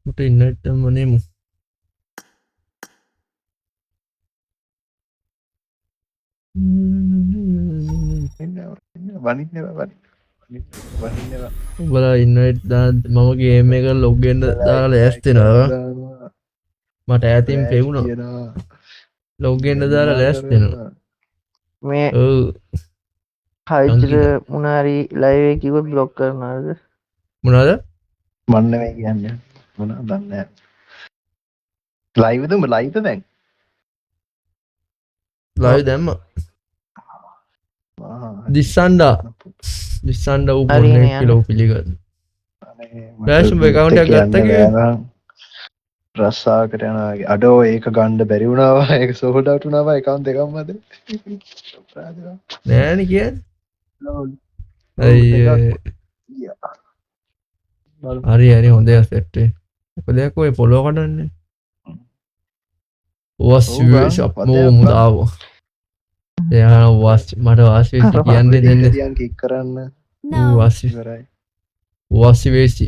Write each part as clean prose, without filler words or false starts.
මට ඉන්නට මොනේමු උඹලා ඉන්වයිට් දාන්න මම ගේම් එක ලොග් වෙන්න දාලා ලෑස්තිනවා මට ඈතින් පෙවුණා ලොග් වෙන්න දාලා ලෑස්තිනවා මේ ඔව් හයිචර මුණරි ලයිව කිව බ්ලොක් කරනද මොනවාද මන්න මේ කියන්නේ මොන දන්නේ ලයිව්ද උඹ ලයිව්ද දැන් ලයිව් දැම්ම දිස්සන්ඩා ඌ හරි පොන්නේ නේ කියලා ඌ පිළිගන්න ෆ්ලෑෂ් උඹ account එකක් ගත්තා කියලා රස්සාකට යනවා අඩෝ ඒක ගන්න බැරි වුණාවා ඒක සෝල්ඩ් අවුට් වුණාවා account දෙකක්ම අද නෑනේ කියන්නේ හරි හරි හොඳ සෙට් එක මොකද යක් ඔය පොලෝ කඩන්නේ වස් අපෝ මුදාව එයා වස් මට වාසි කියන්නේ දෙන්න තියන් කික් කරන්න වාසි ඉවරයි වාසි වේසි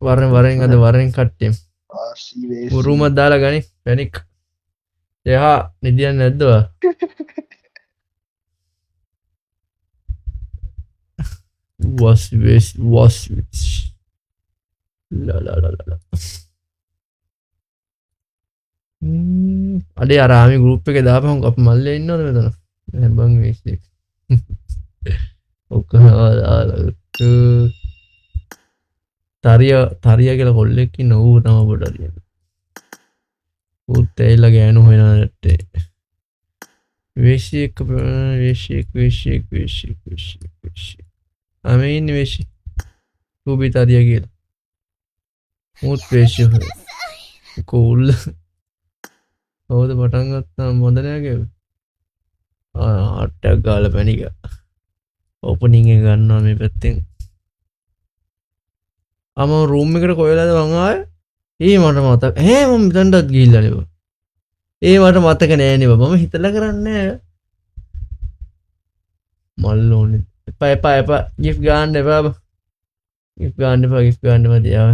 වරෙන් අද වරෙන් කට්ටියම් වාසි වේසි උරුමක් දාලා ගනි පැනික් එහා නිදියන්නේ නැද්ද ඔයා වාසි වේසි ලා අඩේ අර ආමි ගෲප් එකේ දාපහම අප මල්ලේ ඉන්නවද මෙතන හැබන් වේසි තරිය කියලා කොල්ලෙක් ඉන්න ඌ තමයි පොඩ හරියට ඌත් ඇවිල්ලා ගෑනු හොයනවා නැත්තේ වේසි එක ආමේ ඉන්නේ වේසි ඌබි තරිය කියලා ඌත් වේසි හොය කෝල් හවුද පටන් ගත්තා මොඳ නෑ ගේ අට්ටක් ගාලා පැණික ඕපනින් එක ගන්නවා මේ පැත්තෙන් අම රූම් එකට කොහෙලාද මං ආවේ මට මතක මම මෙතනටත් ගිහිල්ලා නේ මට මතක නෑ නේ මම හිතලා කරන්නේ මල් ඕනේ එපා ගිෆ්ට් ගන්න එපා තියා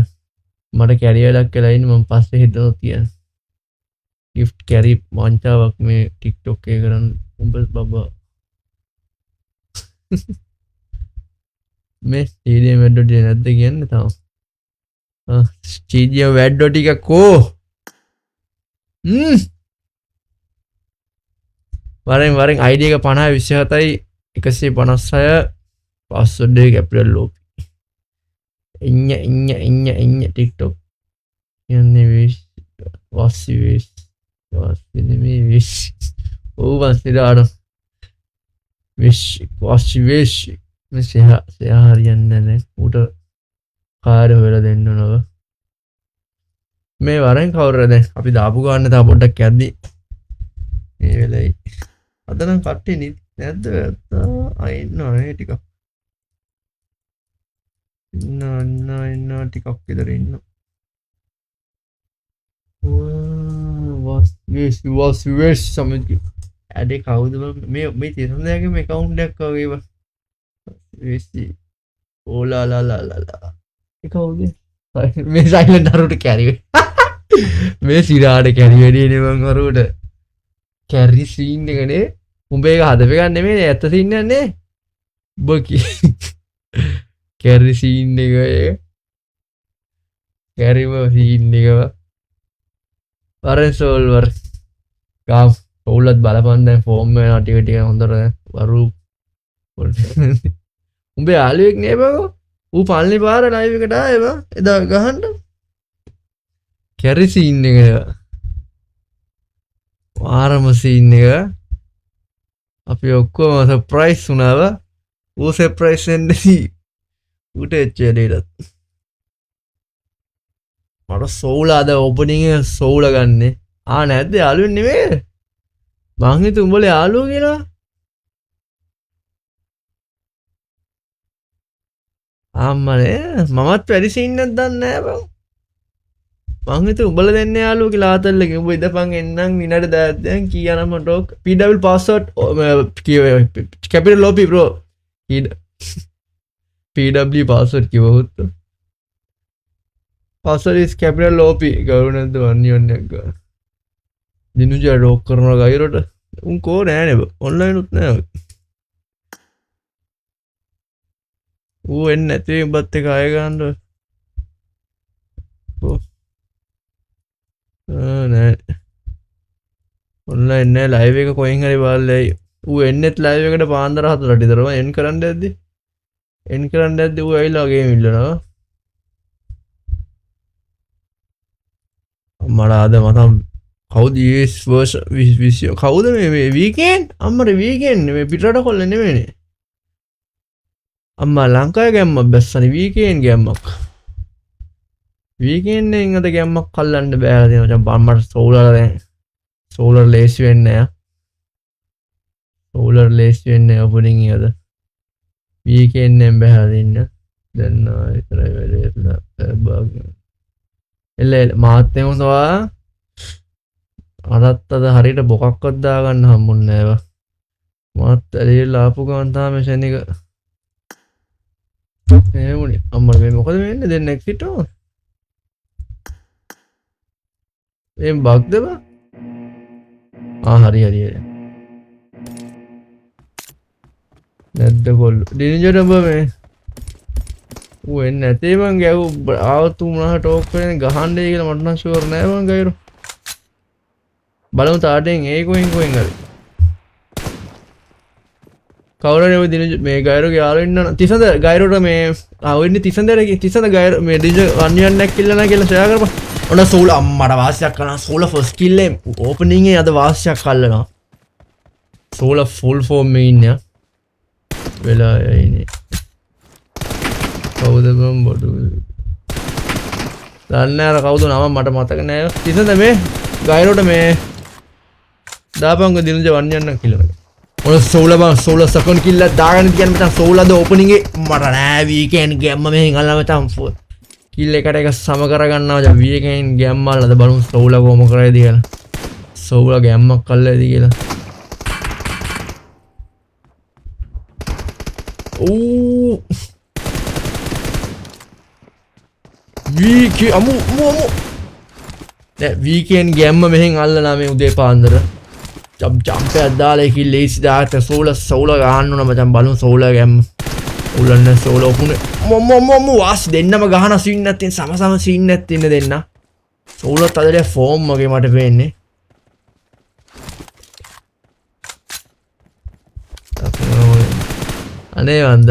මට කැරි වැඩක් කියලා ඉන්නේ මම පස්සේ හිතනවා තියන්න ගිෆ්ට් කැරි වංචාවක් මේ ටික්ටොක් එකේ කරන්න උඹ බබා මේ ස්ටීඩියම් වැඩ ටික නැද්ද කියන්නේ තාම ස්ටීඩියම් වැඩ ටික කෝ වරෙන් ID එක 50 27යි 156 පාස්වර්ඩ් එක කැපිටල් ලෝපි ඉන්න ටික්ටොක් කියන්නේ වාසි නෙමෙයි වේසි ඕ වන්සිරාඩ වේසි මේ සෙයා හරියන්නේ නැහැ ඌට කාර්ය හොයලා දෙන්න නෝ මේ වරෙන් කවුරුද දැන් අපි දාපු ගන්න තා පොඩ්ඩක් යද්දි මේ වෙලයි අද නම් කට්ටිය නැද්ද ඉන්නවා ටිකක් ඉන්න ටිකක් විතර ඉන්න was සමග ඇඩේ කවුද මේ තිරනයාගේ මේ කවුන්ට් එකක් වගේ වෙසි ඕලාලාලාලා කවුද මේ සයිලන්ට් අරුට කැරි මේ සිරාට කැරි වැඩේ නෙමන් අරුට කැරි සීන් එකනේ උඹේ එක හදප ගන්න නෙමෙයි ඇත්ත සීන් යන්නේ උඹ කැරි සීන් එක කැරිම සීන් එකව වරෙන් සෝල්වර් ගාම් ඔවුලත් බලපන් දැන් ෆෝම් වෙනවා ටික ටික හොඳට වරු උඹේ යාළුවෙක් නේ බං ඌ පල්ලි පාර ලයිව් එකට ආවේ බං එදා ගහන්න කැරි සීන් එක වාරම සීන් එක අපි ඔක්කොම සර්ප්‍රයිස් වුණාව ඌ සර්ප්‍රයිස් වෙන්නේ ඌට එච්චේලට මට සෝලාද ඕපනිං එක සෝල ගන්න නැද්ද යාළුවෙන් නෙමෙයි මං හිතුවා උඹලා යාළුවෝ කියලා අම්මනේ මමත් වැඩි සීන් එකක් දන්නේ නැහැ බං මං හිතුවා උඹලා දෙන්නේ යාළුවෝ කියලා ආතල්ලකින් උඹ ඉදපන් එන්නම් විනාඩි 10ක් දැන් කීයනම talk PW password capital OP bro PW password කිව්වොත් Puzzle is capital OP ගවුනද වන්නියන්නක් ගන්න දිනුජ ඩෝක් කරනවා ගයිරට උන් කෝ නෑ නෙබ ඔන්ලයින් උත් නෑ ඌ එන්න ඇතිවේ උඹත් එක අය ගන්න නෑ ඔන්ලයින් නෑ ලයිව් එක කොහෙන් හරි බලලා ඌ එන්නෙත් ලයිව් එකට පාන්දර 4ට විතරම එන් කරන්න ඇද්දි ඌ ඇවිල්ලා ගේම් ඉල්ලනවා අම්මලා අද මතම් කවුද US version කවුද මේ වීකෙන්ඩ් අම්මට වීකෙන්ඩ් මේ පිටරට කොල්ල නෙමෙයිනේ අම්මා ලංකාවේ ගැම්මක් බැස්සනේ වීකෙන්ඩ් ගැම්මක් වීකෙන්ඩ් එකෙන් අද ගැම්මක් කල්ලන්න බෑලා දෙනවා මචං අම්මට සෝලර් ලේසි වෙන්නේ නෑ සෝලර් ලේසි වෙන්නේ ඔපනින් එකද වීකෙන්ඩ් එකෙන් බෑලා දෙන්න දැන් විතරයි වැඩේ බාග් එල්ල මාත්‍යම සවා අදත් අද හරියට බොකක්වත් දාගන්න හම්බුන්නේ නෑව මාත් ඇලිලා ආපු ගමන් තමයි මෙෂන් එක එහෙමනේ අම්මා මේ මොකද වෙන්නේ දැන් එක්සිට් එක මේ බග්ද බා හරි නැද්ද කොල්ල දිනජට ඔබ මේ ඌ එන්නේ නැතේ මං ගැව් ආවතු මොනවා ටෝක් කරන්නේ ගහන්නේ කියලා මට නම් ෂුවර් නෑ මං ගයිරෝ බලමු තාටෙන් ඒ කොහෙන් හරි කවුරුනේ ඔය දින මේ ගයිරෝගේ යාළුවෝ ඉන්න තිසඳ ගයිරෝට මේ වෙන්නේ තිසඳ ගයිරෝ මේ දින වන්නියන්නක් කිල්ලනා කියලා ෂෙයා කරපන් ඔන්න සෝල අම්මට වාසියක් කරනවා සෝල ෆස්ට් කිල් එක ඕපනින් එකේ අද වාසියක් අල්ලනවා සෝල ෆුල් ෆෝම් එකේ ඉන්නේ වෙලා ඉන්නේ කවුද බම් බඩු දන්නේ අර කවුද නම මට මතක නෑ තිසඳ මේ ගයිරෝට මේ දාපංග දිනුජ වන්නියන්නක් කියලා ඔන්න සෝල සෙකන්ඩ් කිල්ල දාගන්න කියන්නේ මචං සෝලද ඕපනින් එකේ මට නෑ වීකෙන්ඩ් ගැම්ම මෙහෙන් අල්ලලා මචං කිල් එකට එක සම කරගන්නවා මචං වීකෙන්ඩ් ගැම්ම අල්ලලා බලමු සෝල කොහොම කරයිද කියලා සෝල ගැම්මක් අල්ලයිද කියලා ඕ වීකේ අමු නෑ වීකෙන්ඩ් ගැම්ම මෙහෙන් අල්ලලා මේ උදේ පාන්දර ජම්ප් එකක් දාලා කිල් ලේසි දාට සෝල ගහන්න ඕන මචං බලමු සෝල ගැම්ම උලන්න සෝල ඔකුනේ මො වාස් දෙන්නම ගහන සීන් එකක් තියෙන සම සීන් එකක් තියෙන දෙන්න සෝලත් අදලේ ෆෝම් වගේ මට පේන්නේ අනේ වන්ද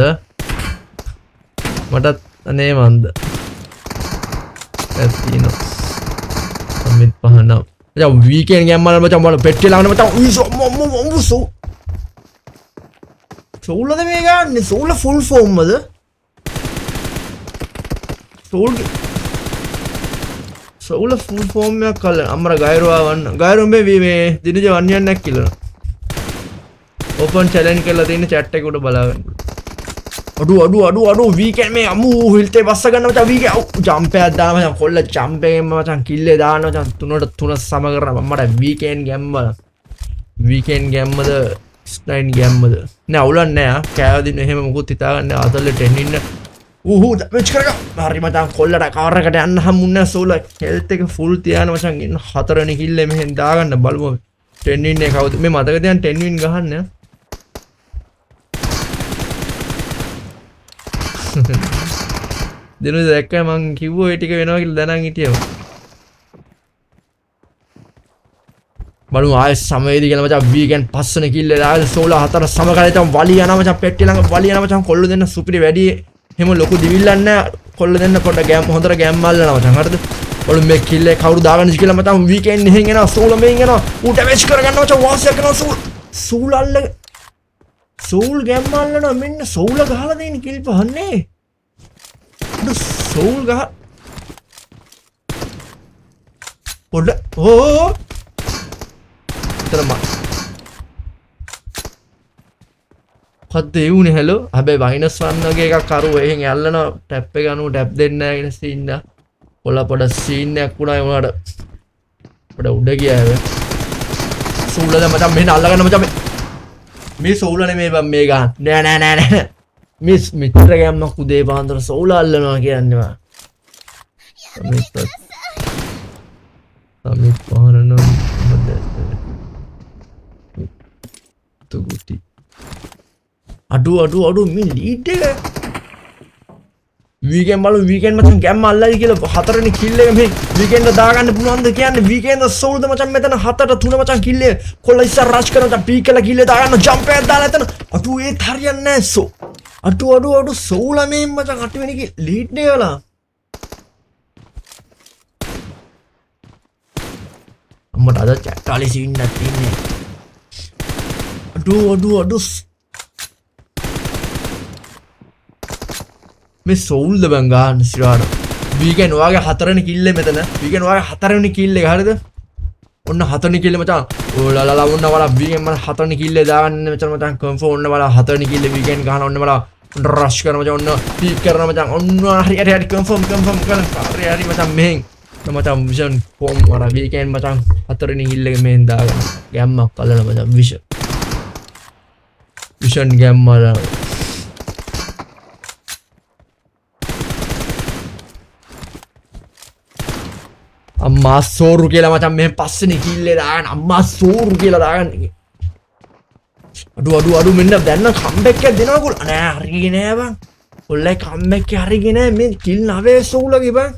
මටත් අනේ වන්ද ඇත්තිනෝ අමිත් පහනම් මචං වීකෙන්ඩ් ගේම් වල මචං බල පෙට්ටිය ළඟන මචං සෝලද මේ ගන්නේ සෝල ෆුල් ෆෝම්ද සෝල ෆුල් ෆෝම් එකක් කල්ල අම්මර ගයිරෝ ආවන්න ගයිරෝ මේ දිනජ වන්නියන්නක් කියලා ඕපන් චැලෙන්ජ් කරලා තියෙන chat එක උඩ බලාගන්න අඩු වීකෙන්ඩ් මේ අමු හිල්තේ බස්ස ගන්න මචං වීකෙන්ඩ් ජම්ප් එකක් දාන මචං කොල්ල ජම්ප් එකෙන් මචං කිල්ලේ දාන මචං 3 සම කරනවා මට වීකෙන්ඩ් ගැම්මද ස්නයින් ගැම්මද නෑ අවුලන්නේ නෑ කෑවදින්න එහෙම මොකුත් හිතාගන්න අතල්ලේ 10 ඉන්න දැමේජ් කරගන්න හරි මචං කොල්ලට කවර් එකට යන්න හම්බුන්නේ නෑ සෝල හෙල්ත් එක ෆුල් තියාන මචං ඉන්න 4 වෙනි කිල්ලේ මෙහෙන් දාගන්න බලමු 10 ඉන්නේ කවුද මේ මතක තියන් 10 වින් ගහන්න දිනුද දැක්කම මං කිව්වෝ ඒ ටික වෙනවා කියලා දැනන් හිටියම බලමු ආයෙ සමවේදී කියලා මචං වීකෙන්ඩ් පස්සන කිල්ල දාලා සෝල 4 සම කරලා තම වලිය යනවා මචං පෙට්ටිය ළඟ වලිය යනවා මචං කොල්ල දෙන්න සුපිරි වැඩි එහෙම ලොකු දිවිල්ලක් නැහැ කොල්ල දෙන්න පොඩ ගෑම් හොඳට ගෑම් මල්ලනවා මචං හරිද බලමු මේ කිල්ල කවුරු දාගන්නද කියලා මචං වීකෙන්ඩ් එහෙන් එනවා සෝල මෙහෙන් එනවා ඌ ඩැමේජ් කරගන්න මචං වාසියක් කරනවා සෝල අල්ල සෝල් ගෑම් මල්ලනවා මෙන්න සෝල ගහලා දෙන්න කිල් පහන්නේ සෝල් ගහ පොඩ තරම මොකද්ද ඒ උනේ හැලෝ හැබැයි මයිනස් 1 වගේ එකක් කරුව එහෙන් යල්ලනවා ටැප් එක අනුව ටැප් දෙන්නේ නැහැ කියන සීන් එක පොඩ සීන් එකක් වුණා ඒ උනාට පොඩ උඩ ගියා හැබැයි සෝල්ද මචං මෙහෙන් අල්ලගන්න මචං මේ සෝල නෙමෙයි බම් මේ ගන්න නෑ මිස් මිත්‍ර ගෑම්මක් උදේ පාන්දර සෝල අල්ලනවා කියන්නේ මා Samit paharana modda tuguti adu me lead එක weekend බලමු weekend මචං ගැම්ම අල්ලයි කියලා හතරවෙනි kill එක මේ weekend දාගන්න පුළුවන්ද කියන්නේ weekend soul ද මචං මෙතන 7-3 මචං kill එක කොල්ල ඉස්සර rush කරනවා peak කළා kill එක දාගන්න jump එකක් දාලා එතන අඩු ඒත් හරියන්නේ නැහැ so අඩු soul මේ මචං 8 වෙනි lead එක වලා අම්මට අද chat කාලේ scene එකක් තියෙන්නේ අඩු මේ soul ද බං ගන්න ඉස්සරහට weekend වාගේ හතරවෙනි kill එක මෙතන weekend වාගේ හතරවෙනි kill එක හරියද ඔන්න හතරවෙනි kill එක මචං ඕලාලා ඔන්න වල weekend මම හතරවෙනි kill එක දාගන්න මෙතන මචං confirm ඔන්න වල හතරවෙනි kill එක weekend ගහන ඔන්න වල rush කරන මචං ඔන්න peak කරන මචං ඔන්න හරි confirm කරන හරි මචං මෙහෙන් මචං vision form වල weekend මචං හතරවෙනි kill එක මෙහෙන් දාගන්න ගැම්මක් අල්ලන මචං vision ගැම්ම වල අම්මා සෝරු කියලා මචං මෙහෙන් පස්සේනේ kill එක දාගන්න අම්මා සෝරු කියලා දාගන්න අඩු මෙන්න දැන් නම් comeback එකක් දෙනවා කොල්ල නෑ හරියන්නේ නෑ බං කොල්ලයි comeback එක හරියන්නේ නෑ මේ kill 9 සෝලගේ බං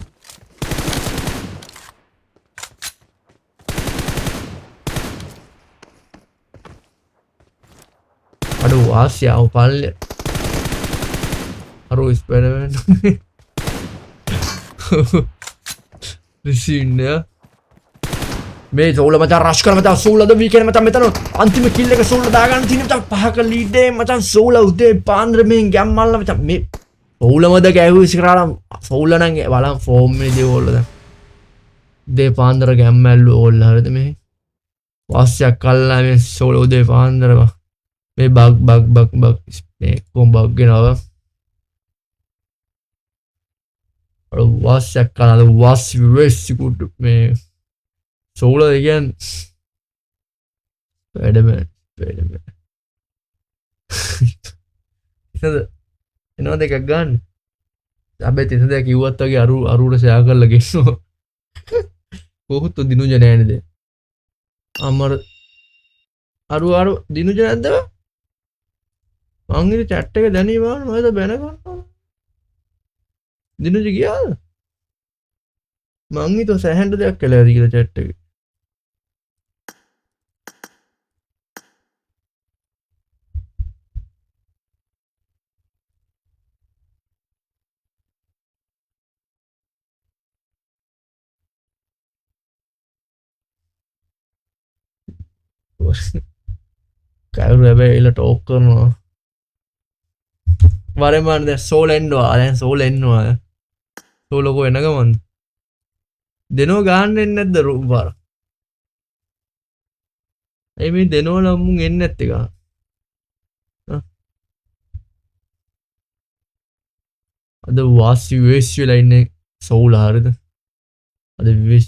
අඩු ආසියාව පල්ලේ අර ස්පෙනමෙන් Risine මේ සෝල මචං රෂ් කරන මචං සෝලද weekend මචං මෙතන අන්තිම kill එක සෝල දාගන්න තියෙන මචං පහක lead එක මචං සෝල උදේ පාන්දර මෙන් ගැම්මල්ලා මචං මේ සෝලමද ගැහුවේ ඉස්සරහට සෝල නම් බලන් ෆෝම් එකේ දේවල් දැන් දේ පාන්දර ගැම්මල්ලු ඕල් හරිද මේ වාසියක් කල්ලා මේ සෝල උදේ පාන්දර මේ බග් මේ කොම් බග් ගෙනවා වාසියක් කනද වාසි වෙස්සිකුට මේ සෝල දෙකන් වැඩම ඉතද එනවා දෙකක් ගන්න අපේ තිස දෙයක් කිව්වත් වගේ අරුට සයා කරලා ගෙන්නවා කොහොත් දිනුජ නෑනේද අමර අරු දිනුජ නැද්ද මං ඉතින් chat එක දැනී බලන්න මොකද බැන ගන්නවා දිනුජ ගියාද මං හිතුව සැහැන්ට දෙයක් කළා ඇති කියලා chat එකේ කවුරු හැබැයි එල ටෝක් කරනවා වරෙන් දැන් සෝල් එන්නවා දැන් සෝල් එන්නවා සෝලකෝ එන ගමන්ද දෙනෝ ගන්න එන්නේ නැද්ද රූම් පාර ඒ මේ දෙනෝ ලම්මුන් එන්නේ නැත්තේ ගා අද වාසි වෙස් වෙලා ඉන්නේ සෝල් හරියද අද වෙස්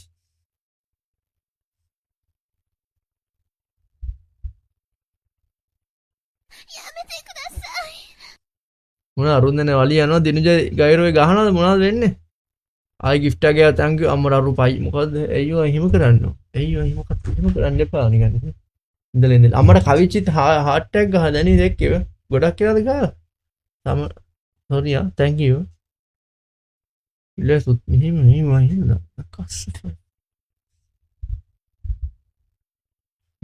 මොන අරුන්දනේ වලිය යනවා දිනුජ ගයිරෝයි ගහනවද මොනවද වෙන්නේ ආයි gift එකක් ගියා thank you අම්මර අරුපයි මොකද්ද එයියෝ එහෙම කරන්නේ එයියෝ එහෙම කරන්න එපා නිකන් ඉඳලා ඉඳලා අම්මට කවිචිත් heart attack ගහලා දැනි දෙක්කේ ගොඩක් කියලාද ගහලා තම sorry thank you ඉලසුත් මෙහෙම වහින්න කස්ස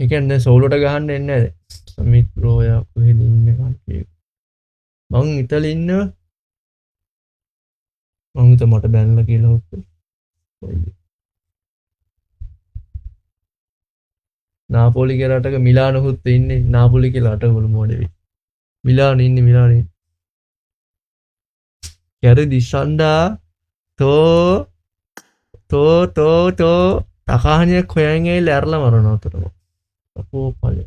ඒ කියන්නේ සෝලෝට ගහන්න එන්නේ නැහැ සමිත් බ්‍රෝ යා කොහෙද ඉන්නේ කන්ට්‍රි මං ඉතල ඉන්නවා මං හිත මට බැනලා කියලා හොත් නාපෝලි කියලා රටක මිලාන හොත් ඉන්නේ නාපෝලි කියලා රටවල මොඩේ මිලාන ඉන්නේ මිලාන කැරි දිසන්ඩා තෝ තකහනියක් හොයන් ඇවිල්ලා ඇරලා මරනවා උතරම අපෝ පල්ල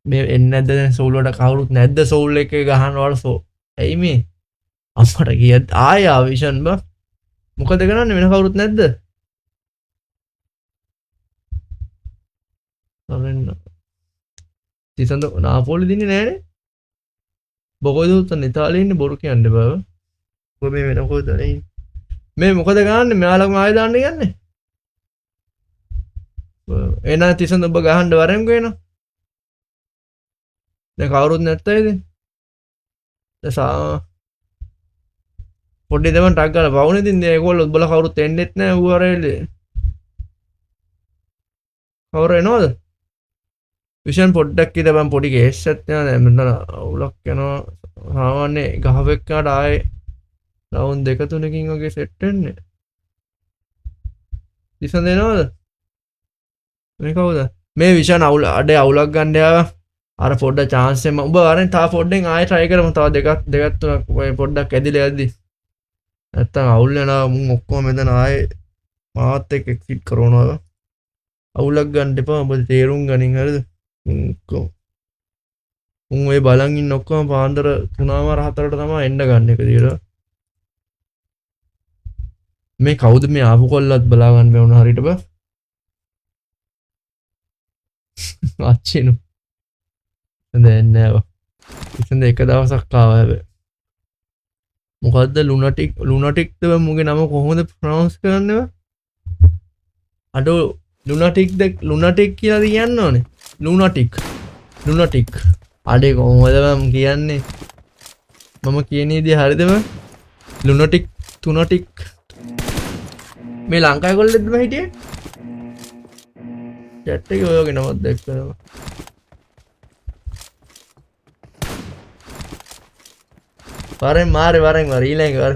මේ එන්නේ නැද්ද දැන් සෝල් වලට කවුරුත් නැද්ද සෝල් එකේ ගහනවල සෝ ඇයි මේ අම්මට කියත් ආය ආවිෂන් බා මොකද කරන්නේ වෙන කවුරුත් නැද්ද සරෙන්න තිසඳ නාපෝලි දින්නේ නෑනේ බොකෝද උත්තර ඉතාලියේ ඉන්නේ බොරු කියන්නේ බව ඔබ මේ වෙන කොහෙද නේ මේ මොකද ගහන්නේ මෙයාලම ආයෙ දාන්න යන්නේ එන තිසඳ ඔබ ගහන්න වරෙන්කෝ එන දැන් කවුරුත් නැත්තේ ඉතින් පොඩ්ඩේ දෙමන් ටක් ගාලා වවුනේ ඉතින් ඒගොල්ලෝ උඹලා කවුරුත් එන්නෙත් නැහැ ඌ අරෙල්ලේ කවුරු එනවද විෂන් පොඩ්ඩක් ඉත බං පොඩි කේස් එකක් යනවා දැන් මෙතන අවුලක් යනවා සාමාන්‍ය ගහවෙක්කාට ආයේ රවුන්ඩ් දෙක තුනකින් වගේ සෙට් වෙන්නේ විෂන් දෙනවද මේ කවුද මේ විෂන් අවුල අඩේ අවුලක් ගන්න යාවා අර පොඩ්ඩක් chance එක උඹ වරෙන් තා පොඩ්ඩෙන් ආයෙ try කරමු තව දෙකක් තුනක් ඔය පොඩ්ඩක් ඇදිලා යද්දි නැත්තම් අවුල් වෙනවා මුන් ඔක්කොම මෙතන ආයෙ මාත් එක්ක එක්සිට් කරනවා අවුලක් ගන්න එපා ඔබ තේරුම් ගනින් හරිද උන් ඔය බලන් ඉන්න ඔක්කොම පාන්දර 3:04ට තමයි එන්න ගන්න එක දිලා මේ කවුද මේ ආපු කොල්ලත් බලා ගන්න බෑ හරියට බා අච්චිනු දැන් නෑ ඉතින් එක දවසක් ආවා හැබැයි මොකද්ද ලුනටික්ද මුගේ නම කොහොමද ප්‍රොනවුන්ස් කරන්නේ අඩෝ ලුනටික් කියලා කියන්න ඕනේ ලුනටික් අඩේ කොහොමද මම කියන්නේ මම කියන දේ හරිද ලුනටික් තුනටික් මේ ලංකාවේ කොල්ලෙක්ද මම හිටියේ chat එකේ ඔය වගේ නමක් දැක්කනවා වරෙන් මාරේ ඊළඟ වර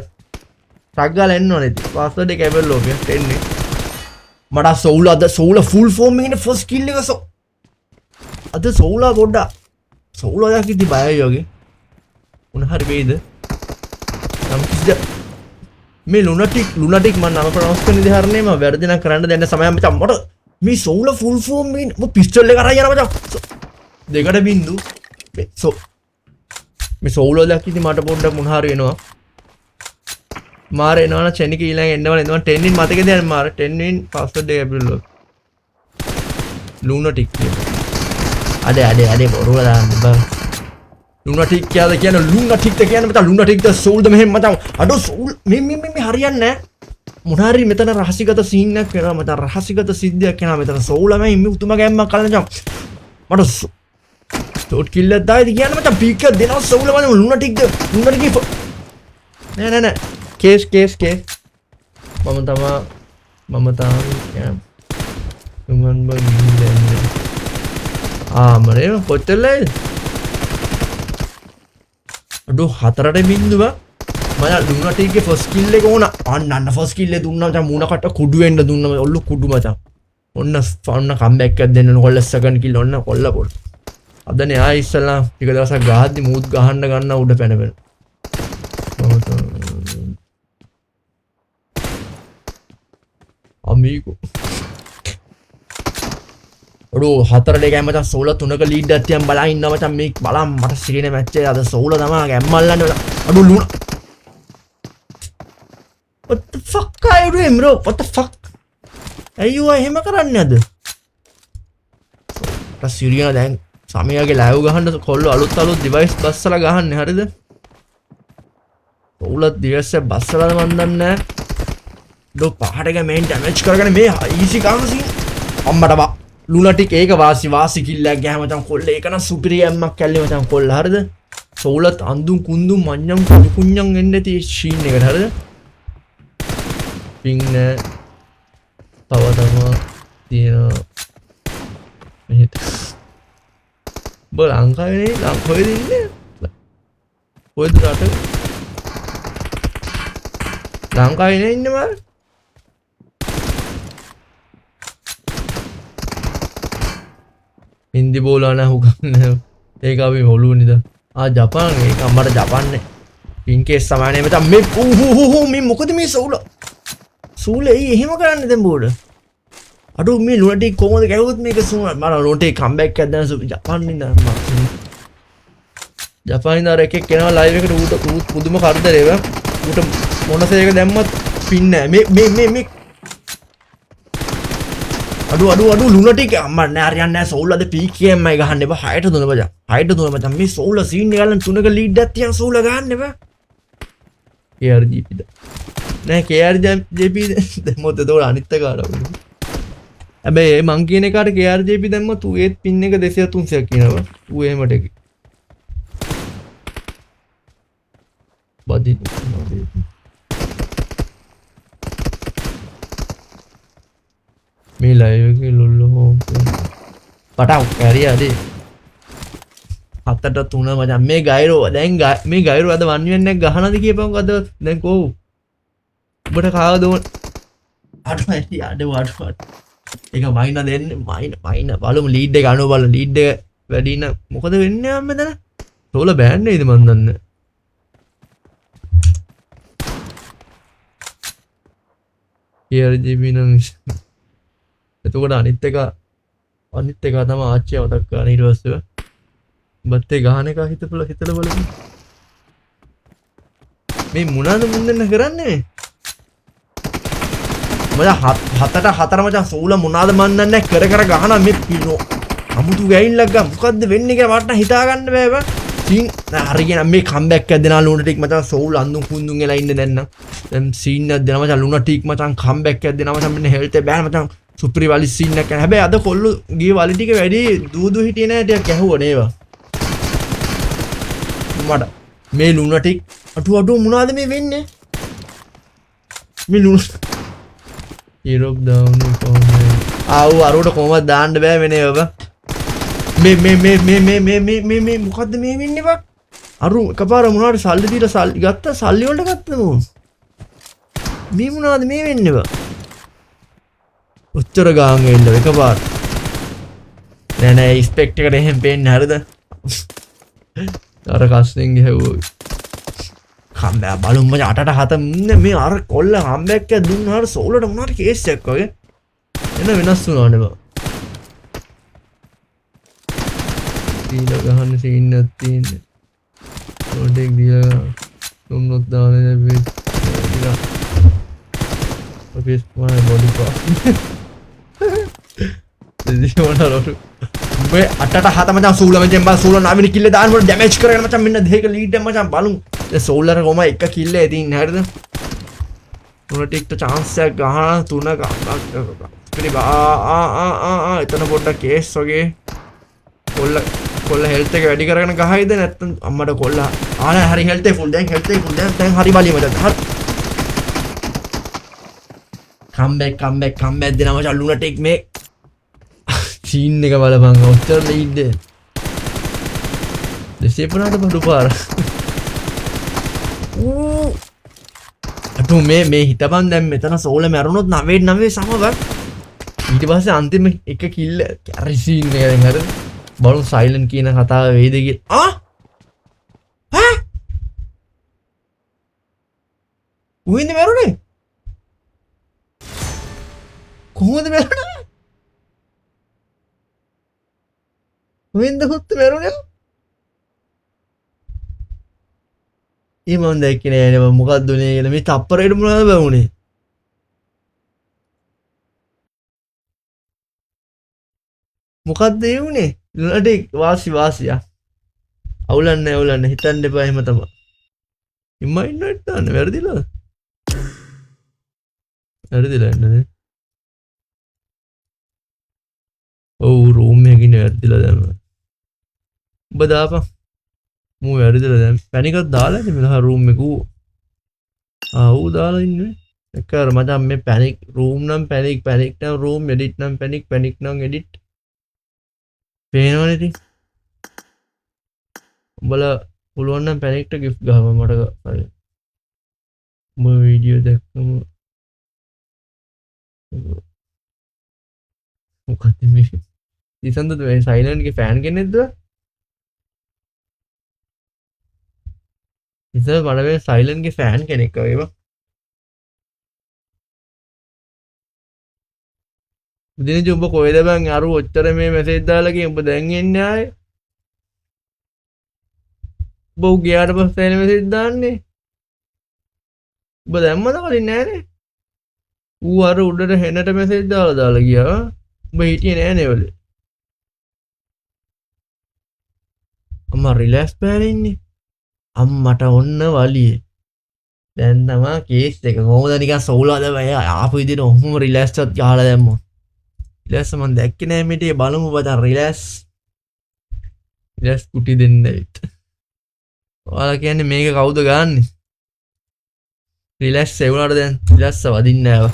ටක් ගාලා එන්න ඕනේ පාස්වර්ඩ් එක ඇබල් ලෝකෙ එන්නේ මට සෝලා ෆුල් ෆෝම් එකේ ෆස්ට් කිල් එක අද සෝලා පොඩ්ඩක් සෝලා යක් ඉති බයයි වගේ උන හරි වෙයිද නම් කිසිද මේ ලුනටික් මම නම ප්‍රොනවුන්ස් කරන විදිහ හරිනේ මම වැරදි නම් කරන්න දෙන්න සමයක් මචං මට මේ සෝලා ෆුල් ෆෝම් එකේ මම පිස්ටල් එක අරන් යනවා මචං දෙකට බින්දු මේ සෝලෝ යක් ඉති මට පොඩ්ඩක් මොන හරි වෙනවා මාර එනවන චෙනික ඊළඟ එන්නවල එනවා 10 වින් මතකද දැන් මාර 10 වින් පාස්වර්ඩ් එක ඇබ්බල් ලුනටික් අඩේ බොරුව දාන්න බං ලුනටික් කියලා කියන ලුනටික්ද කියන්නේ මට ලුනටික්ද සෝල්ද මෙහෙම මට අඩෝ සෝල් මේ හරියන්නේ නැහැ මොන හරි මෙතන රහසිගත සීන් එකක් වෙනවා මට රහසිගත සිද්ධියක් වෙනවා මෙතන සෝල්මයි මේ උතුමගේ අම්මා කලනජම් මට ටෝට් කිල්ල දායිද කියන්නේ මට පීක් එක දෙනවා සෝල වනේ ලුනටික්ද නෑ කේස් මම තමයි තුමන් බගින්නේ මරේ කොච්චරලයි අඩෝ 4ට බින්දුව මම ලුනටික්ගේ ෆස්ට් කිල් එක ඕන අන්න ෆස්ට් කිල් එක දුන්නා මචං මූණකට කුඩු වෙන්න දුන්නා ඔල්ලු කුඩු මචං ඔන්න කම්බැක් එකක් දෙන්න කොල්ල සෙකන්ඩ් කිල් ඔන්න කොල්ල අදනේ ආ ඉස්සලා ටික දවසක් ගහද්දි මූත් ගහන්න ගන්න උඩ පැනපෙන අමීකෝ ඔඩෝ 4 දෙකයි මචං සෝල 3ක ලීඩ් එකක් තියන් බලා ඉන්නවා මචං මේ බලන්න මට සිරිනේ මැච් එක අද සෝල තමයි ගැම්මල්ලන්නේ අඩෝ ලුණ what the fuck are you doing bro what the fuck අයියෝ එහෙම කරන්නේ අද සිරියන දැන් සමයගේ ලයිව් ගහන්න කොල්ලෝ අලුත් ඩිවයිස් බස්සලා ගහන්නේ හරිද ඔවුලත් ඩිවයිස් එක බස්සලාද මන් දන්නේ නැහැ ඩෝ පහට එක මේන් ඩැමේජ් කරගෙන මේ ඊසි කාමසින් අම්මට බා ලුනටික් ඒක වාසි කිල්ලක් ගෑම මචං කොල්ල ඒක නම් සුපිරියම්මක් කැල්ලේ මචං කොල්ල හරිද සෝලත් අඳුන් කුඳුන් මඤ්ඤම් කුණු කුඤ්ඤම් එන්නේ තී ෂීන් එකට හරිද පින් නෑ තව තමයි තියෙනවා මෙහෙට බල ලංකාවේ ඉන්නේ කොහෙද රට ලංකාවේ ඉන්නේ මම හින්දි बोलना हुगन ඒක අපි හොලුවනිද ජපාන් ඒක අම්මට ජපාන්නේ පින්කේස් සමානය මචං මේ මොකද මේ සූල එහෙම කරන්නේ දැන් බෝඩ අඩෝ මේ ලුනටික් කොහොමද ගැහුවොත් මේක සූල මම ලුනටික් කම්බැක් එකක් දැන් ජපාන් ඉඳන් ජපාන් ඉඳන් එකෙක් කෙනා ලයිව් එකට ඌට පුදුම කරදරේ ඌට මොනසේක දැම්මත් පින් නෑ මේ අඩු ලුනටික් අම්මා නෑ හරියන්නේ නෑ සෝල් අද PKM එකයි ගහන්න එපා 6ට දුන මචං 6ට දුන මචං මේ සෝල් සීන් එක ගන්න 3ක ලීඩ් එකක් තියන් සෝල් ගහන්න එපා ARGP ද නෑ KRJP දැම්මොත් එතකොට අනිත් එක අරවලු. හැබැයි මං කියන එකට KRJP දැම්මොත් ඌ ඒත් පින් එක 200 300ක් කියනවා. ඌ එහෙමට එක. බදි මේ ලයිව් එකේ ලොල්ල හෝම් පටව් කැරියාදී 7-3 මචං මේ ගයිරෝ දැන් මේ ගයිරෝ අද 1v1 එක ගහනද කියපන්කෝ අද දැන් කොහොම ඔබට කාවද අඩුයි අඩුව ඒක මයින දෙන්න මයින බලමු ලීඩ් එක අනුව බලමු ලීඩ් එක වැඩි නම් මොකද වෙන්නේ අම්ම මෙතන සෝල බෑන් නේද මන් දන්නේ KRJP නම් එතකොට අනිත් එක තමයි ආච්චිය මතක් කරගෙන ඊට පස්සේ බත්තේ ගහන එක හිතලා බලමු මේ මොනවාද මුන් දෙන්න කරන්නේ මචං 7-4 මචං සූල මොනවාද මන් දන්නේ කර ගහන මේ පිනෝ අමුතු ගෑයින්ලක් ගා මොකද්ද වෙන්නේ කියලා මට හිතා ගන්න බෑ බං සීන් හරියන මේ කම්බැක් එකක් දෙනවා ලුණා ටික මචං සෝල් අඳුන් කුඳුන් එලා ඉන්න දැන් සීන් එකක් දෙනවා මචං ලුණා ටික මචං කම්බැක් එකක් දෙනවා මචං මෙන්න හෙල්ට් එක බෑන මචං සුප්‍රි වලි සීන් එකක් හැබැයි අද කොල්ලු ගියේ වලි ටික වැඩි දූදු හිටියේ නෑ ටිකක් ඇහුවා නේවා මට මේ ලුණා ටික අටු මොනවද මේ වෙන්නේ මේ ලුණා ඊරොක් දාන්න කොහොමද ආව් අරකට කොහමද දාන්න බෑ වෙනේ ඔබ මේ මොකද්ද මේ වෙන්නේ බක් අරු එකපාර මොනවාරි සල්ලි දීලා සල්ලි ගත්තා සල්ලි වලට ගත්තද මේ මොනවද මේ වෙන්නේ බක් උච්චර ගාන් එන්න එකපාර නෑ ඉස්පෙක්ට් එකට එහෙම පේන්නේ හරිද අර කස්නෙන් ගහුවෝ කම්බෑ බලුම් මචං 8-7 මේ අර කොල්ල කම්බැක් එක දුන්නාට සෝලට මොනවාට කේස් එකක් වගේ එන වෙනස් වුණා නේ බා දීලා ගහන්න සීන් එකක් තියෙන්නේ රොඩෙක් දීලා දුන්නොත් දාන්නේ නැබේ දීලා ඔෆිස් මම බොඩි පා දෙදිවනරොට මේ 8-7 මචං සූල මචං බා සූල නාවින කිල්ල දාන්න මොන ඩැමේජ් කරගෙන මචං මෙන්න දෙක ලීඩ් එක මචං බලමු දැන් සෝලර කොම එක කිල්ල ඇතින් හරිද උනට එක්ක chance එකක් ගහන 3 පිළි එතන පොඩ්ඩක් කේස් වගේ කොල්ල හෙල්ත් එක වැඩි කරගෙන ගහයිද නැත්නම් අම්මට කොල්ල ආන හරි හෙල්ත් එක ෆුල් දැන් හරි බලීම දැන් හරි කම්බැක් දෙනවා මචං ලුණට එක් මේ සීන් එක බලපන් ඔච්චර ලීඩ් 250ට බඩු පාර අතු මේ හිතපන් දැන් මෙතන සෝල මැරුණොත් 9 සමවක් ඊට පස්සේ අන්තිම එක කිල්ල කැරි සීන් එක දැන් හරිද බලමු සයිලන්ට් කියන කතාව වෙයිද කියලා උින්ද මැරුණේ කොහොමද මැරුණේ උින්ද හුත් මැරුණේ ඒ මම දැක්කේ නෑ නේ මොකක්ද උනේ කියලා මේ තප්පරේට මොනවද බවුනේ මොකක්ද ඒ උනේ ලුණට වාසියා අවුලන්නේ හිතන්න එපා එහෙම තමයි ඉම්මා ඉන්නට දාන්න වැරදිලා ඉන්නනේ ඔව් රූම් එකකින් වැරදිලා දැන් ඔබ දාපන් මූ වැරදිලා දැන් පැනිකක් දාලා ඉන්නේ මෙලහ රූම් එක ඌ ඌ දාලා ඉන්නේ එකර මචං මේ පැනික් රූම් නම් පැනික් නම් රූම් එඩිට් නම් පැනික් නම් එඩිට් පේනවනේ ඉතින් උඹලා පුළුවන් නම් පැනික්ට ගිෆ්ට් ගහපන් මට හරි උඹ වීඩියෝ දැක්කම මොකක්ද මේ ඉතින්ද මේ සයිලන්ට් ගේ ෆෑන් කෙනෙක්ද ඉතින් මට මේ සයිලන්ට් ගේ ෆෑන් කෙනෙක් වගේ බා උදේට උඹ කොහෙද බං අරු ඔච්චර මේ මැසේජ් දාලා ගියේ උඹ දැන් එන්නේ ආයේ උඹ ගියාට පස්සේ එන මැසේජ් දාන්නේ උඹ දැම්මද කලින් නෑනේ ඌ අර උඩට හෙනට මැසේජ් දාලා ගියා උඹ හිටියේ නෑනේ වල අම්මා රිලැක්ස් බෑනේ ඉන්නේ අම්මට ඔන්න වලියේ දැන් තමා කේස් එක කොහොමද නිකන් සෝලවද බය ආපු විදිහට ඔහොම රිලැක්ස් එකක් ගහලා දැම්මා රිලැක්ස් මම දැක්කේ නෑ මේටි බලමු බතන් රිලැක්ස් කුටි දෙන්න ඇවිත් ඔයාලා කියන්නේ මේක කවුද ගන්නෙ රිලැක්ස් එවුණාට දැන් රිලැක්ස් වදින්නේ නෑව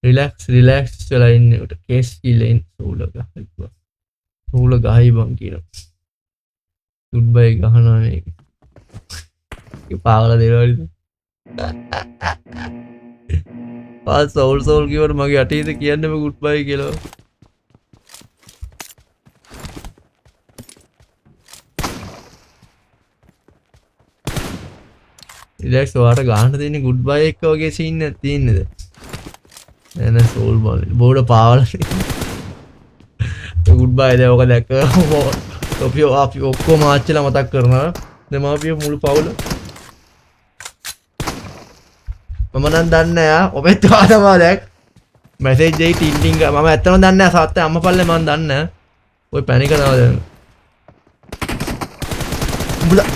රිලැක්ස් වෙලා ඉන්නේ උට කේස් කිල්ල ඉන්න සෝල ගහයි බං කියනවා ගුඩ් බයි ගහනවා මේක පාගල දේවල්ද පා සෝල් කිවට මගේ අටීත කියන්නම ගුඩ් බයි කියලා රිලැක්ස් ඔයාට ගහන්න තියෙන්නේ ගුඩ් බයි එක වගේ සීන් එකක් තියෙන්නේද එන සෝල් බෝඩ පාවල ගුඩ් බයි දැන් ඔක දැක්ක අපි ඔක්කොම ආච්චිලා මතක් කරනවා දෙමාපිය මුළු පවුල මම නම් දන්නේ නැහැ ඔබත් වාදමා දැක් මැසේජ් එකේ ටින්ටින් මම ඇත්තම දන්නේ නැහැ සත්‍ය අම්මපල්ලේ මම දන්නේ නැහැ ඔය පැනික තාව දැන්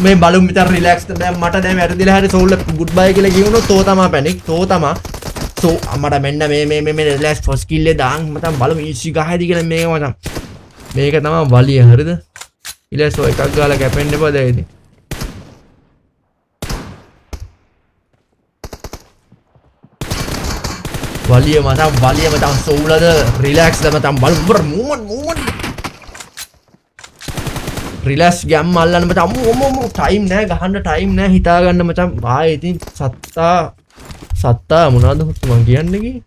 මේ බලමු මෙතන රිලැක්ස් දැන් මට දැන් වැරදිලා හරි සෝල් ගුඩ් බයි කියලා කියුණොත් තෝ තමා පැනික් තෝ තමා සෝ අම්මට මෙන්න මේ රිලැක්ස් ෆස්ට් කිල් එක දාන් මම බලමු ඊසි ගහයිද කියලා මේක මචං මේක තමයි වලිය හරිද රිලැක්ස් ඔය එකක් ගාලා කැපෙන්න එපා දැන් ඉතින් වලිය මචං සෝලද රිලැක්ස් ද මචං බලමු මූමන්ට් රිලැක්ස් ගැම් අල්ලන්න මචං අම්මෝ ටයිම් නෑ ගහන්න ටයිම් නෑ හිතා ගන්න මචං ආයේ ඉතින් සත්තා මොනවද මං කියන්නේ කි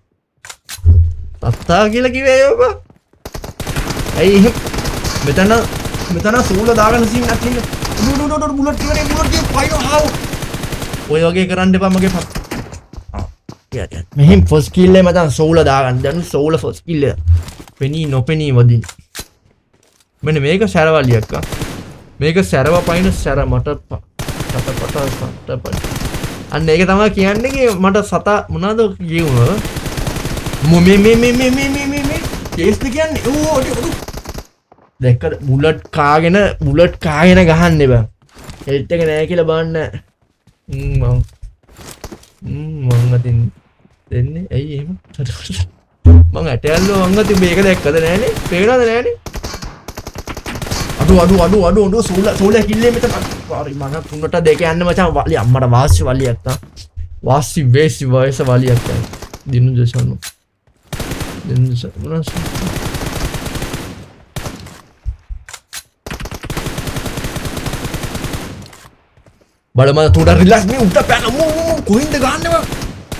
සත්තා කියලා කිව්වේ ඔබ ඇයි මෙතන සූල දාගන්න සීන් නැත් ඉන්න ඩු බුලට් කිව්වේ පයින් හාව ඔය වගේ කරන්න එපා මගේ මෙහෙම ෆස්ට් කිල් එක මචං සූල දාගන්න දැන් සූල ෆස්ට් කිල් එක පෙනී නොපෙනී වදින්න මෙන්න මේක සැරවලියක් මේක සැරව පයින් සැර මට පට අන්න ඒක තමයි කියන්නේ මට සතා මොනවද කියුණා මේ කේස් දෙක කියන්නේ ඕ දැක්කද බුලට් කාගෙන ගහන්න එපා හෙල්ට් එක නෑ කියලා බලන්න මං අතින් දෙන්නේ ඇයි එහෙම මං ඇටයල්ලෝ මං අතින් මේක දැක්කද නෑනේ පේනවද නෑනේ අඩු සූල කිල්ලේ මෙතන හරි මම තුනට දෙක යන්න මචං වලි අම්මට වාසි වලියක් තා වාසි වේසි වයස වලියක් තා දිනු දසන්න මොනස් බල මම තුඩ රිලැක්ස් මේ උඩ පැන කොහින්ද ගන්නව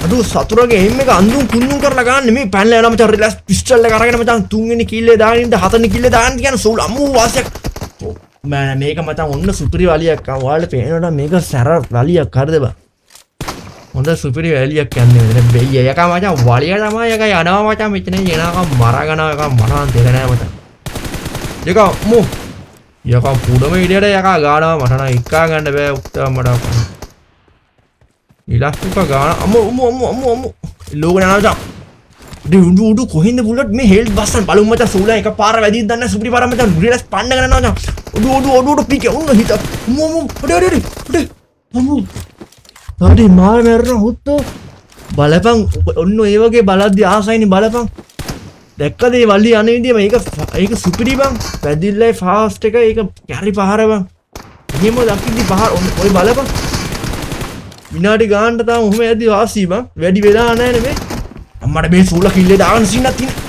අඩු සතුරගේ එම් එක අඳුන් කුන්නුම් කරලා ගන්න මේ පැනලා යනවා මචං රිලැක්ස් පිස්ටල් එක අරගෙන මචං තුන්වෙනි කිල්ලේ දාගෙන ඉඳ හතරවෙනි කිල්ලේ දාන්න කියන සූල් අම්මෝ වාසියක් මේක මචං ඔන්න සුපිරි වලියක් ඔයාලට පේනවද මේක සැර වලියක් හරිද බා හොඳ සුපිරි වලියක් යන්නේ බෙයි එක මචං වලිය තමයි එක යනවා මචං මෙතන එනවා මරගනවා එක මරන් දෙක නෑ මචං එක මෝ යක පුඩම ඉඩට යක ගානවා මට නම් එක්කා ගන්න බෑ උත්තර මට ඉලක්ක ගාන අම්මෝ ලෝක යනවා උඩු කොහින්ද බුලට් මේ හෙල්ත් බස්සන් බලමු මචං සූලා එක පාර වැඩි දන්න සුපිරි පාර මචං රිලැක්ස් පන්න ගන්නවා මචං උඩු පිකේ උන්න හිත මෝ අඩේ මාර මරන හුත්තෝ බලපන් ඔන්න ඒ වගේ බලද්දි ආසයිනේ බලපන් දැක්කද මේ වලි යන විදිය මේක සුපිරි බං පැදිල්ලයි ෆාස්ට් එක ඒක කැරි පහර බං එහෙම දකිද්දි පහර ඔය බලපන් විනාඩි ගානට තාම ඔහම යද්දි වාසි බං වැඩි වෙලා නැහැ නේ මේ අම්මට මේ සූල කිල්ලේ දාන්න සින්නක් තියෙන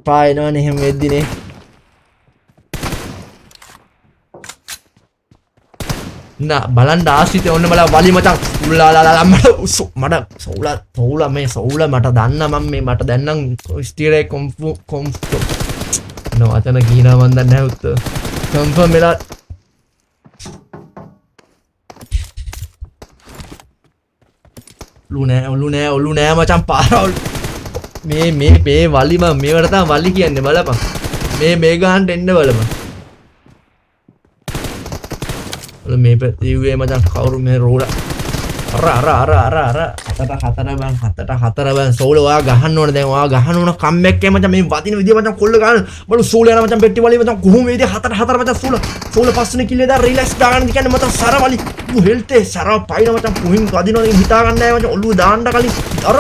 පායනවනේ එහෙම වෙද්දිනේ නා බලන්න ආසිත ඔන්න බලා වලි මචං උල්ලාලා මට සෝලා මට දන්න මම මේ මට දැන්නම් ස්ටියරේ කොම් නෝ අතන ගිනා මන් දන්නේ නැහැ උත්තර කන්ෆර්ම් වෙලා ඔලු නෑ මචං පාරවල් මේ වලි මම මේවට තමයි වලි කියන්නේ බලපන් මේ ගානට එන්න බලපන් ඔල මේ පැත්තේ මචං කවුරු මේ රෝඩ අර හතර බං සෝල ඔයා ගහන්න ඕනේ දැන් ඔයා ගහන්න ඕන කම්බැක් එක මචං මේ වදින විදිය මචං කොල්ල ගන්න බලු සෝල යන මචං පෙට්ටි වලින් මචං කොහොම වේද හතර මචං සෝල පස්සනේ කිල්ලේ දා රිලැක්ස් දාගන්න කියන්නේ මචං සර වලි හෙල්තේ සර පයින් මචං පුහින් වදිනවා හිතා ගන්න නැහැ මචං ඔළුව දාන්න කලින් අර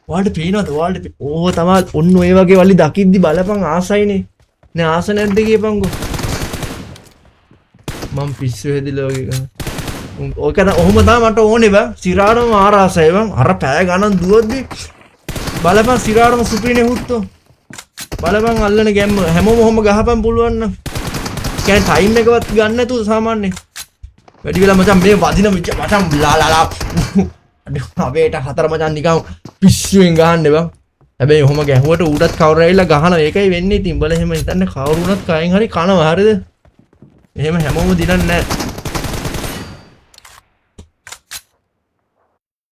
ඔයාලට පේනවද ඔයාලට ඕ තමයි ඔන්න ඔය වගේ වලි දකිද්දි බලපන් ආසයිනේ නේ ආස නැද්ද කියපන්කෝ මම පිස්සු හැදිලා වගේ ගන්න ඔක ඔහොම තමයි මට ඕනේ බං සිරාරම ආරාසයි බං අර පැය ගණන් දුවද්දි බලපන් සිරාරම සුපිරිනේ හුත්තෝ බලපන් අල්ලන ගැම්ම හැමෝම ඔහොම ගහපන් පුළුවන් නම් කියන්නේ ටයිම් එකවත් ගන්න නැතුව සාමාන්‍ය වැඩි වෙලා මචං මේ වදින මචං ලාලාලා අපේට හතර මචං නිකන් පිස්සුවෙන් ගහන්නේ බං හැබැයි ඔහොම ගැහුවට ඌටත් කවුරු ඇවිල්ලා ගහනවා ඒකයි වෙන්නේ ඉතින් බල එහෙම හිතන්නේ කවුරු උනත් කයෙන් හරි කනවා හරිද එහෙම හැමෝම දිනන්නේ නැහැ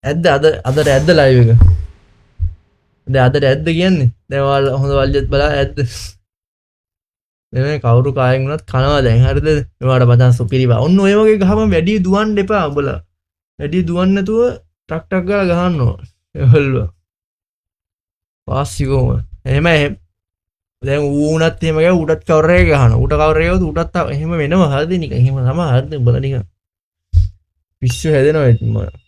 අද ලයිව් එක දැන් අදට ඇද්ද කියන්නේ දැන් ඔයාලා හොඳ වල්ලියත් බලා ඇද්ද මේ කවුරු කායෙන් වුණත් කනවා දැන් හරිද මේවට මචං සුපිරි බා ඔන්න ඔය වගේ ගහපන් වැඩි දුවන්න එපා උඹලා වැඩි දුවන්න නැතුව ටක් ගාලා ගහන්න ඕන ඒවල්ව පාස්සිකෝම එහෙම දැන් ඌ උනත් එහෙම ගියා ඌටත් කවුරු එකේ ගහනවා ඌට කවුරු එකේ ඌටත් එහෙම වෙනවා හරිද නිකන් එහෙම තමයි හරිද උඹලා නිකන් පිස්සු හැදෙනවා ඉතින් මම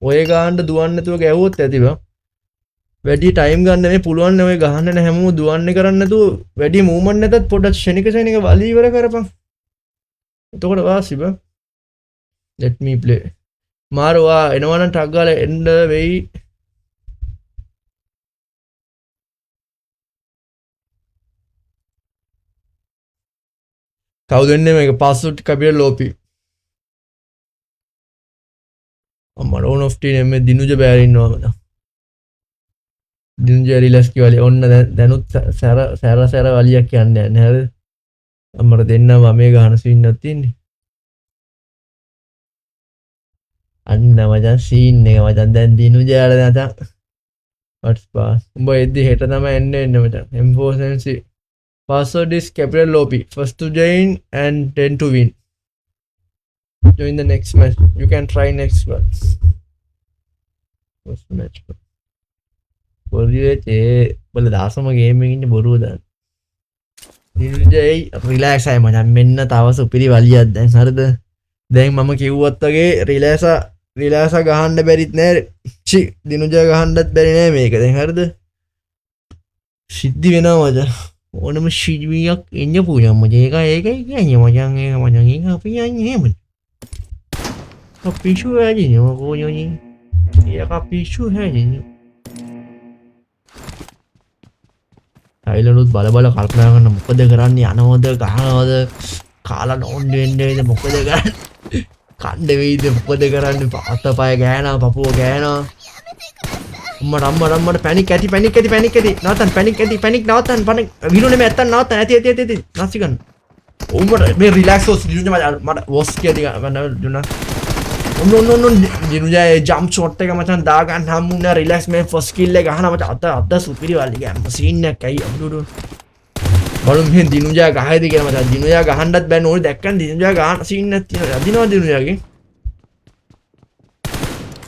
ඔය ගාන්න දුවන්න නැතුව ගැවුවොත් ඇති බං වැඩි ටයිම් ගන්න මේ පුළුවන් නේ ඔය ගහන්න නැ හැමෝම දුවන්නේ කරන්න නැතුව වැඩි මූවමන්ට් නැතත් පොඩ්ඩක් ෂණික වලි ඉවර කරපන් එතකොට වාසි බං let me play මාරවා එනවනම් ටක් ගාලා එන්න වෙයි කවුද එන්නේ මේක පාස්වර්ඩ් කැපිටල් ලෝපි අම්මා ඕන් ඔෆ් ටීම් මේ දිනුජ බෑර ඉන්නවා මම දිනුජ රිලැක්ස් කිවලේ ඔන්න දැනුත් සැර වලියක් කියන්නේ නැහැ හරිද අම්මට දෙන්නම මේ ගහන සීන් එකක් තියෙන්නේ අන්න මචං සීන් එක මචං දැන් දිනුජ යාල නැතන් what's pass උඹ එද්දි හෙට තමයි එන්නේ මචං M4 password is capital OP first to join and 10 to win join the next match you can try next one first match පොරියේ බල දාසම ගේම් එකේ ඉන්නේ බොරුව දාන්න නිල්ජයි රිලැක්ස් අය මචං මෙන්න තව සුපිරි වලියක් දැන් හරිද දැන් මම කිව්වත් වගේ රිලැක්ස් ගහන්න බැරිත් නෑ චි දිනුජා ගහන්නත් බැරි නෑ මේක දැන් හරිද සිද්ධි වෙනවා මචං ඕනම ශිවියක් එන්න පුළුවන් මචං ඒකයි කියන්නේ මචං ඒක අපි යන්නේ එහෙම කපිෂු හැදිනේ මොකෝයෝනි ඒක කපිෂු හැදිනේ අයිලනුත් බල කල්පනා කරන මොකද කරන්නේ යනවද ගහනවද කාලා නෝන් වෙන්නේ මොකද කරන්නේ කණ්ඩ වෙයිද මොකද කරන්නේ අතපය ගෑනවා පපුව ගෑනවා අම්මට පැනික් ඇති නවත්තන්න පැනික් නවත්තන්න විනුනේ මේ ඇත්තන් නවත්තන්න ඇති නැසි ගන්න උඹට මේ රිලැක්ස් ඔස් මට වොස් කියලා ගන්න දුන්නා ඔන්න දිනුජා ජම්ප් ෂොට් එක මචං දාගන්න හම්බුනේ රිලැක්ස් මේ ෆස්ට් කිල් එක ගහන මචං අත සුපිරි වලි ගෑම් සීන් එකක් ඇයි අප්ලෝඩ් බලමු මේ දිනුජා ගහයිද කියලා මචං දිනුජා ගහන්නත් බෑනේ ඕනේ දැක්කන් දිනුජා ගහන සීන් එකක් තියෙනවා අදිනවා දිනුජාගේ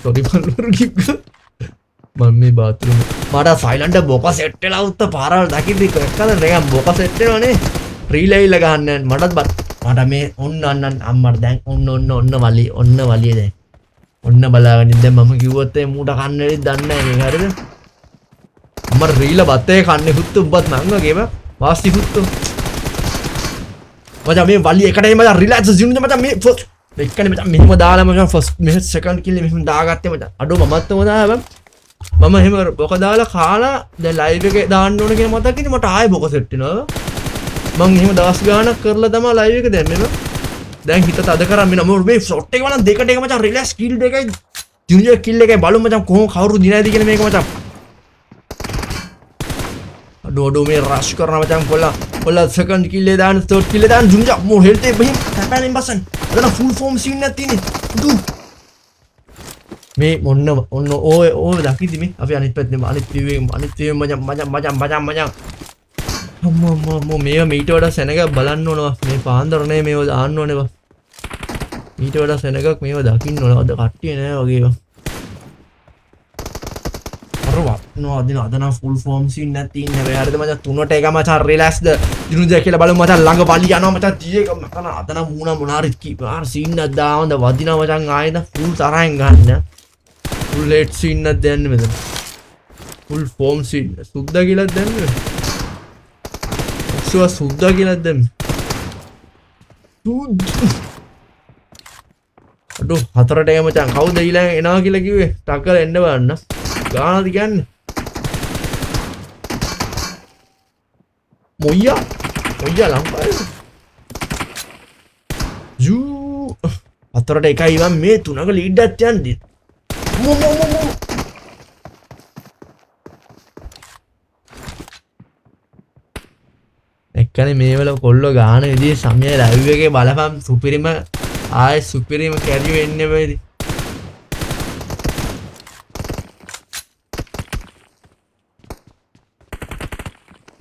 සෝරි බලුරු කිව්ව මම මේ බාත්රූම් මට සයිලන්ට් බොක සෙට් වෙලා උත්ත පාරවල් දකිද්දි එක්කද නිකන් බොක සෙට් වෙනවනේ රීලයිල ගහන්න මටත් මට මේ ඔන්න අම්මට දැන් ඔන්න වලිය දැන් ඔන්න බලාගෙන ඉඳන් මම කිව්වොත් ඒ මූට කන්නේලි දන්නේ නැහැ මේක හරිද අම්මට රීල බත්තේ කන්නේ හුත්තු උඹත් මං වගේම වාස්ති හුත්තු මචං මේ වලිය එකටයි මචං රිලැක්ස් ජීුනේ මචං මේ එක්කනේ මචං මෙහෙම දාලා මචං ෆස්ට් මෙහෙ සෙකන්ඩ් කිල් මෙහෙම දාගත්තේ මචං අඩෝ මමත් මොන දාලා මම එහෙම බොක දාලා කාලා දැන් ලයිව් එකේ දාන්න ඕන කියලා මතක් ඉන්නේ මට ආයෙ බොක සෙට් වෙනවා මං එහෙම දවස් ගාණක් කරලා තමයි ලයිව් එක දැම්මේ දැන් හිත තද කරන් මෙන්න මේ ෂොට් එක බලන්න දෙකට එක මචං රිලැක්ස් කිල් දෙකයි දිනුජා කිල් එකයි බලමු මචං කොහොම කවුරු දිනයිද කියලා මේක මචං අඩෝ මේ රෂ් කරනවා මචං කොල්ලා සෙකන්ඩ් කිල් එක දාන්න තර්ඩ් කිල් එක දාන්න දිනුජා මෝ හෙල්ත් එක බහින් තැපෑලෙන් බසන් අදන ෆුල් ෆෝම් සීන් එකක් තියෙන්නේ දු මේ ඔන්න ඕය දකිද්දි මේ අපි අනිත් පැත්තේ අනිත් වීවෙන් මචං අම්මෝ මේව මීට වඩා සෙනග බලන්න ඕනවා මේ පාන්දර නේ මේව දාන්න ඕනේ බා ඊට වඩා සෙනගක් මේව දකින්න ඕන අද කට්ටිය නෑ වගේ අර වත්නවා අදින අද නම් ෆුල් ෆෝම් සීන් නැති ඉන්නේ වැරද මචං තුනට එක මචං රිලැක්ස්ද දිනුජා කියලා බලමු මචං ළඟ බලි යනවා මචං 30 එක මචං අද නම් මූණ මොනාරි කීපාර සීන් එකක් දාවන්ද වදිනවා මචං ආයෙත් ෆුල් තරහෙන් ගන්න ෆුල් ලේට් සීන් එකක් දෙන්න මෙතන ෆුල් ෆෝම් සීන් සුද්දා කියලා දෙන්න සුද්දා කියලා දෙන්න අඩෝ හතරට එම මචං කවුද ඊළඟ එනවා කියලා කිව්වේ ටක්කල එන්න බලන්න ගානද කියන්නේ මොයියා ලංකාවේ ජූ හතරට එකයි ඉවන් මේ තුනක ලීඩ් එකක් යන්නේ එක්කනේ මේවල කොල්ලෝ ගාන විදිහේ සමය ලයිව් එකේ බලපම් සුපිරිම ආයේ සුපිරිම කැරි වෙන්නේ වෙයිද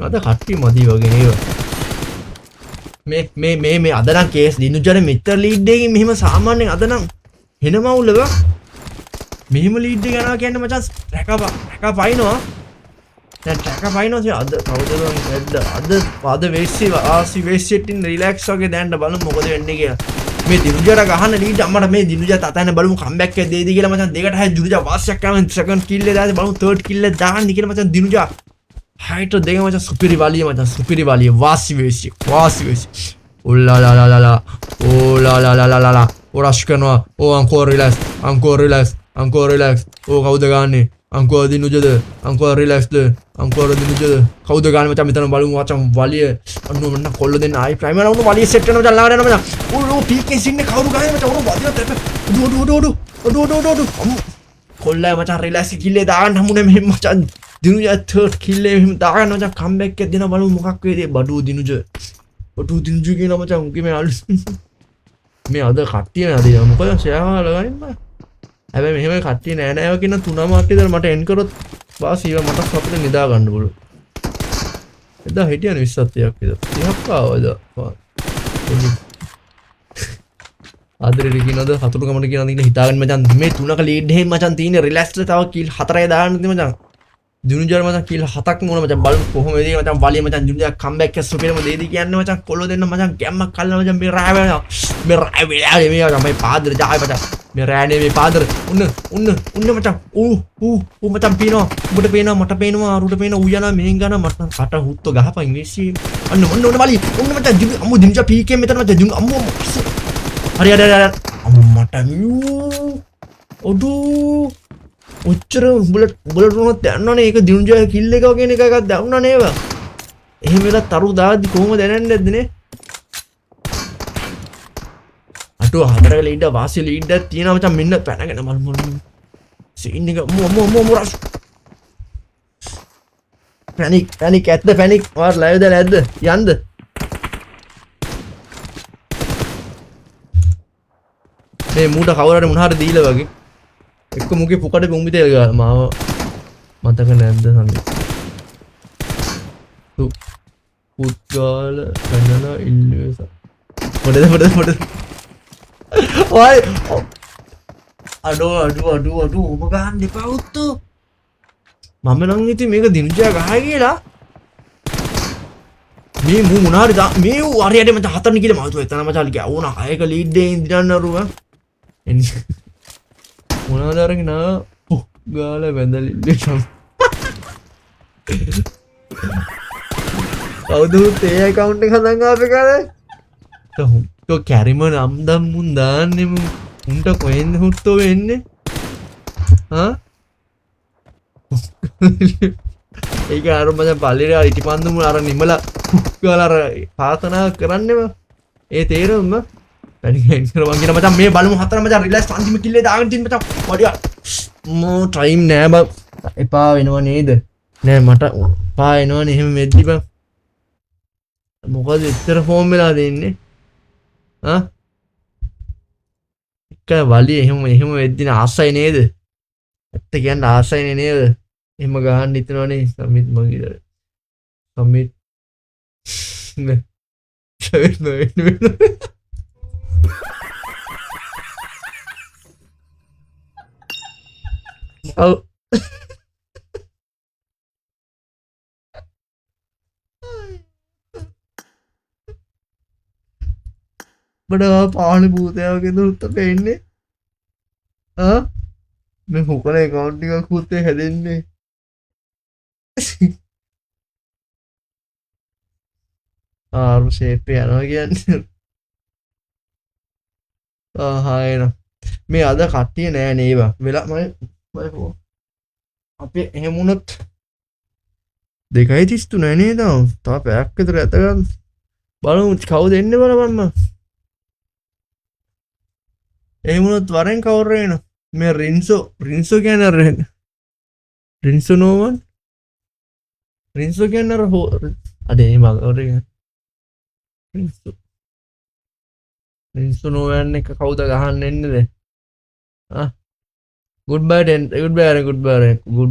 අද කට්ටි මදි වගේ නේද මේ අද නම් කේස් දිනුජන මෙච්චර ලීඩ් එකකින් මෙහෙම සාමාන්‍යයෙන් අද නම් හෙන මවුලව මෙහෙම ලීඩ් එක යනවා කියන්නේ මචං රැක පයින්නවා දැන් ට්‍රැකර් පයින්නවා අද කවුද අද වෙස්සි ආසි වෙස්සිටින් රිලැක්ස් වගේ දැන් බලමු මොකද වෙන්නේ කියලා මේ දිනුජාට ගහන ලීඩ් අම්මට මේ දිනුජා තතන බලමු කම්බැක් එක දෙයිද කියලා මචං දෙකට හය දිනුජා වාසියක් කරන සෙකන්ඩ් කිල් එක දාලා බලමු තර්ඩ් කිල් එක දාන්න කියලා මචං දිනුජා හයිට දෙක මචං සුපිරි වලිය වාසි වෙස්සි ඕලාලාලාලා ඕලාලාලාලා රෂ් කරනවා ඕ අංකෝ රිලැක්ස් ඕ කවුද ගන්නේ අංකෝ දිනුජද අංකෝ රිලැක්ස්ද අංකෝ දිනුජද කවුද ගන්න මචං මෙතන බලමු මචං වලිය අන්න මන්න කොල්ල දෙන්න ආයි ප්‍රයිමර් වුණ වලිය සෙට් වෙනවා මචං ළඟට යනවා මචං ඕ පීකේ සින්න කවුරු ගන්නේ මචං ඕ වදින තැප ඩු කොල්ලා මචං රිලැක්ස් කිල්ලේ දාන්න හමුනේ මෙහෙම මචං දිනුජා තර්ඩ් කිල්ලේ මෙහෙම දාන්න මචං කම්බැක් එක දෙන බලමු මොකක් වේද බඩු දිනුජ කියන මචං උගේ මේ අලු මේ අද කට්ටිය නේද මොකද ෂෙයා ලගනින්න හැබැයි මෙහෙම කට්ටිය නෑ නෑව කියන තුනම අට්ටියද මට එන් කරොත් වාසීව මට සතුට නිදා ගන්න පුළුවන් එදා හිටියනේ 20ක් 30ක් විතර 30ක් ආවද ආදරේ කියනද හතුරු කමඩ කියනද ඉන්න හිතාගන්න මචං මේ තුනක ලීඩ් එකෙන් මචං තියෙන්නේ රිලැක්ස්ඩ් තව කිල් 4යි දාන්න තියෙන්නේ මචං දිනුජාර මචං කිල් 7ක් මොන මචං බලමු කොහොමද මේ මචං වලිය මචං දිනුජා කම්බැක් එක සුපිරම දෙයිද කියන්නේ මචං කොල්ලෝ දෙන්න මචං ගැම්මක් කල්ලා මචං මේ රෑ වෙනවා මේ මචං පාදර ජායි මචං මේ රෑනේ මේ පාදර උන්න මචං ඌ මචං පේනවා උඹට පේනවා මට පේනවා අරුට පේනවා ඌ යනවා මෙහෙන් ගනවා මට කට හුත්තෝ ගහපන් මේසි ඔන්න වලි ඔන්න මචං අම්මු දිනුජා පීකේ මෙතන මචං දිනු අම්මු හරි මට ඔඩෝ ඔච්චර බුලට් උනොත් දැනනවනේ ඒක දිනුජා කිල් එක කියන එකක් දැනුණා නේව එහෙම වෙලා තරු දාද්දි කොහොමද දැනන්නේ නැද්ද නේ අටෝ හතරක ලීඩ් වාසිය ලීඩ් එකක් තියෙනවා මචං මෙන්න පැනගෙන මල් සීන් එක මොරස් පැනික් ඇත්ද පැනික් ඔයාලා ලයිව් දාලා ඇද්ද යන්ද මේ මූට කවුරුහරි මොන හරි දීලා වගේ එක්ක මුගේ පුකට බොම්බි තෙල් ගාලා මාව මතක නැද්ද සම්මි පුත්ගාල කනලා ඉල්ලුවස මොඩද ඔය අඩෝ ඔබ ගන්න එපා උත්තෝ මම නම් ඉතින් මේක දිනුජා ගහයි කියලා මේ මූ මොනාරි මේ හරියට මචං හතරනේ කියලා මම හිතුවා එතන මචං ගැවුණා කයක ලීඩ් එකේ ඉඳිනන්නරුව මොනවද අරගෙන ගාලා වැඳලිල්ලේ සම් කවුද තේ account එක හදන් ආපේ කාලේ තෝ කැරිම නම් දම් මුන් දාන්නේ උන්ට කොහෙන්ද හුත්තෝ වෙන්නේ ඒක අර මචං පල්ලිරා ඉටිපන්දු මුල අර නිමලා ගාලා අර පාතනා කරන්නේම ඒ තේරුම්ම පැනිකෙන් කරවන් කියන මචං මේ බලමු හතර මචං රිලැක්ස් අන්තිම කිල්ලේ දාගෙන තින් මචං වඩියා මෝ ටයිම් නෑ බ එපා වෙනව නේද නෑ මට පා එනවනේ එහෙම වෙද්දි බ මොකද ඉතර ෆෝම් වෙලා දෙන්නේ එක වලිය එහෙම වෙද්දි ආසයි නේද ඇත්ත කියන්නේ ආසයිනේ නේද එහෙම ගහන්න හිතනවනේ සමිත් මගේ සමිත් ඔව් බඩ පාලි භූතයාගේ දුරුත්ත පෙන්නේ මේ හොකන account එකක් පුතේ හැදෙන්නේ ආරු ෂේප් යනවා කියන්නේ හායන මේ අද කට්ටිය නෑ නේවා වෙලා මම අපේ එහෙම වුණොත් 2:33 නෑ නේද තව පැයක් විතර ඇත ගන්න බලමු කවුද එන්නේ බලන්න එහෙම වුණොත් වරෙන් කවුරු එනවා මේ රින්සෝ කියන්නේ අර රින්සෝ නෝවන් රින්සෝ කියන්නේ අර අඩේ මගවරේ රින්සෝ නෝවන් එක කවුද ගහන්න එන්නේද good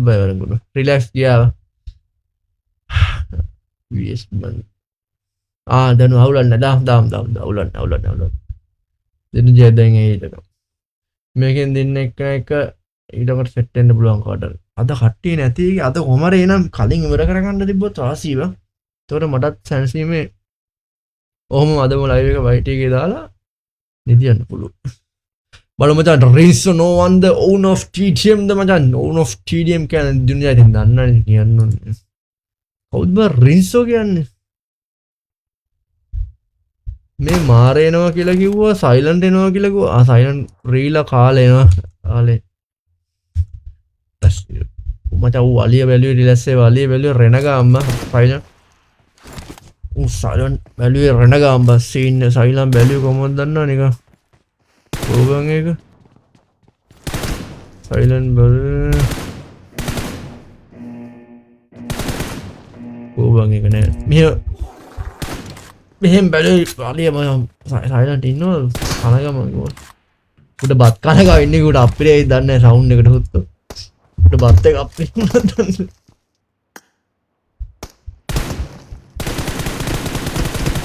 bye relax ගියා yes man දැන් අවුලන්න දාම් අවුලන්න දෙන්න ජයදෙන් ඒකට මේකෙන් දෙන්න එක ඊටකට සෙට් වෙන්න පුළුවන් කොට අද කට්ටිය නැති අද කොහමද එනම් කලින් ඉවර කරගන්න තිබ්බොත් ආසීව ඒතකොට මටත් සැනසීමේ ඔහොම අදම ලයිව් එක වයිට් එකේ දාලා නිදියන්න පුළුවන් බලමු මචං රින්සෝ no one the own of TDM ද මචං own of TDM කියන්නේ දුනියා ඉතින් දන්නවනේ කියන්න ඕනේ කවුද බ රින්සෝ කියන්නේ මේ මාර එනවා කියලා කිව්වා සයිලන්ට් එනවා කියලා කිව්වා සයිලන්ට් රීලා කාලේ එනවා කාලේ මචං ඌ අලිය බැලුවේ රිලැස්සේ අලිය බැලුවේ රෙනගා අම්මා සයිලන්ට් ඌ සයිලන්ට් බැලුවේ රෙනගා අම්මා සීන් සයිලන්ට් බැලුවේ කොහොමද දන්නව නිකන් ඕගන් එක සයිලන්ට් බැලුවේ ඕගන් එක නෑ මෙහෙම බැලුවේ අලිය මම සයිලන්ට් ඉන්නවා කනගම උඩ බත් කනගා ඉන්නේ උඩ අප්පිරේ දන්නේ සවුන්ඩ් එකට හුත්තෝ උඩ බත් එක අප්පිරේ දන්නේ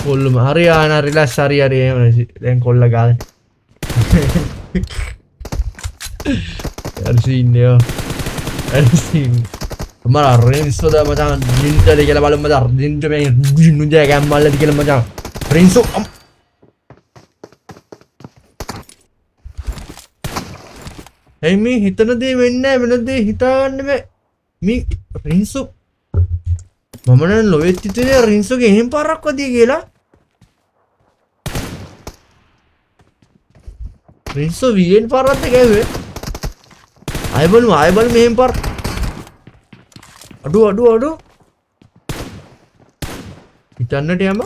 කොල්ලම හරි ආන රිලැක්ස් හරි එහෙම දැන් කොල්ල ගාලා අර්සින්නේ අර්සින් මම රින්සෝ ද මචං ජින්ටද කියලා බලමු මචං ජින්ට මේ ජින්නුජා ගැම්මල්ලද කියලා මචං රින්සෝ එයි මේ හිතන දේ වෙන්නේ නැහැ වෙන දේ හිතාගන්න බෑ මේ රින්සෝ මම නම් ලොවෙත් හිතේ රින්සෝගේ එහෙම පාරක් වදිය කියලා රින්සෝ වියෙන් පාරක්ද ගැහුවේ ආයබලු මෙහෙම පාර අඩු හිතන්නට යම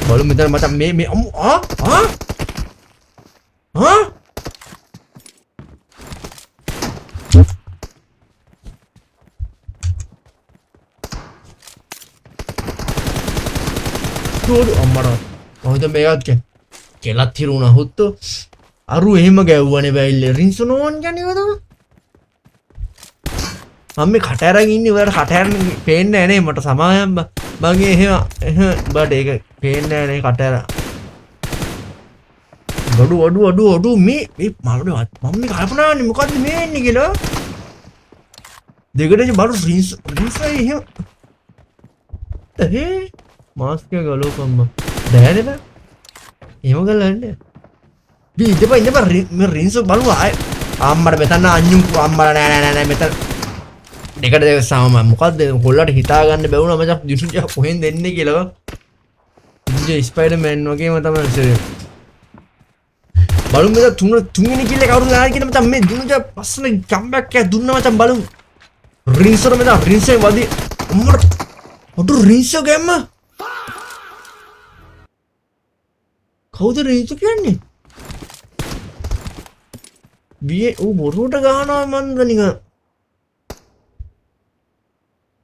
බලු මෙතන මට මේ අම්මට මොකද මේකත් කෙලත් හිරුණා හුත්තෝ අරු එහෙම ගැව්වනේ බැයිල්ලේ රින්සෝ නෝන් කියන්නේ නේද මම මේ කට අරන් ඉන්නේ ඔයාලට කට අරන් පේන්නේ නැහැ නේ මට සමායම් මගේ එහෙම බඩ ඒක පේන්නේ නැහැ නේ කට අරන් අඩු මේ මම කල්පනා කරන්නේ මොකද්ද මේ වෙන්නේ කියලා දෙකටම බඩු රින්සෝ එහෙම මාස්ක් එක ගලවපම්ම දැනෙන්නේ බෑ එහෙම ගලන්නේ ඉඳපන් මේ රින්සෝ බලුව අම්මට මෙතන අඤ්ඤු අම්මලා නෑ මෙතන දෙකට දෙක සම මොකද්ද කොල්ලට හිතා ගන්න බැවුනා මචං දිනුජා කොහෙන් දෙන්නේ කියලා දිනුජා ස්පයිඩර්මෑන් වගේම තමයි සරේ බලමු මෙතන තුන්වෙනි කිල්ල කවුරුද ගහන්නේ කියලා මචං මේ දිනුජා පස්සන කම්බැක් එක දුන්නා මචං බලමු රින්සෝ මෙතන රින්සෝ වදි අම්මට ඔඩු රින්සෝ ගැම්ම කවුද රින්සෝ කියන්නේ බියේ ඌ බොරුවට ගහනවා මන්ද නිකන්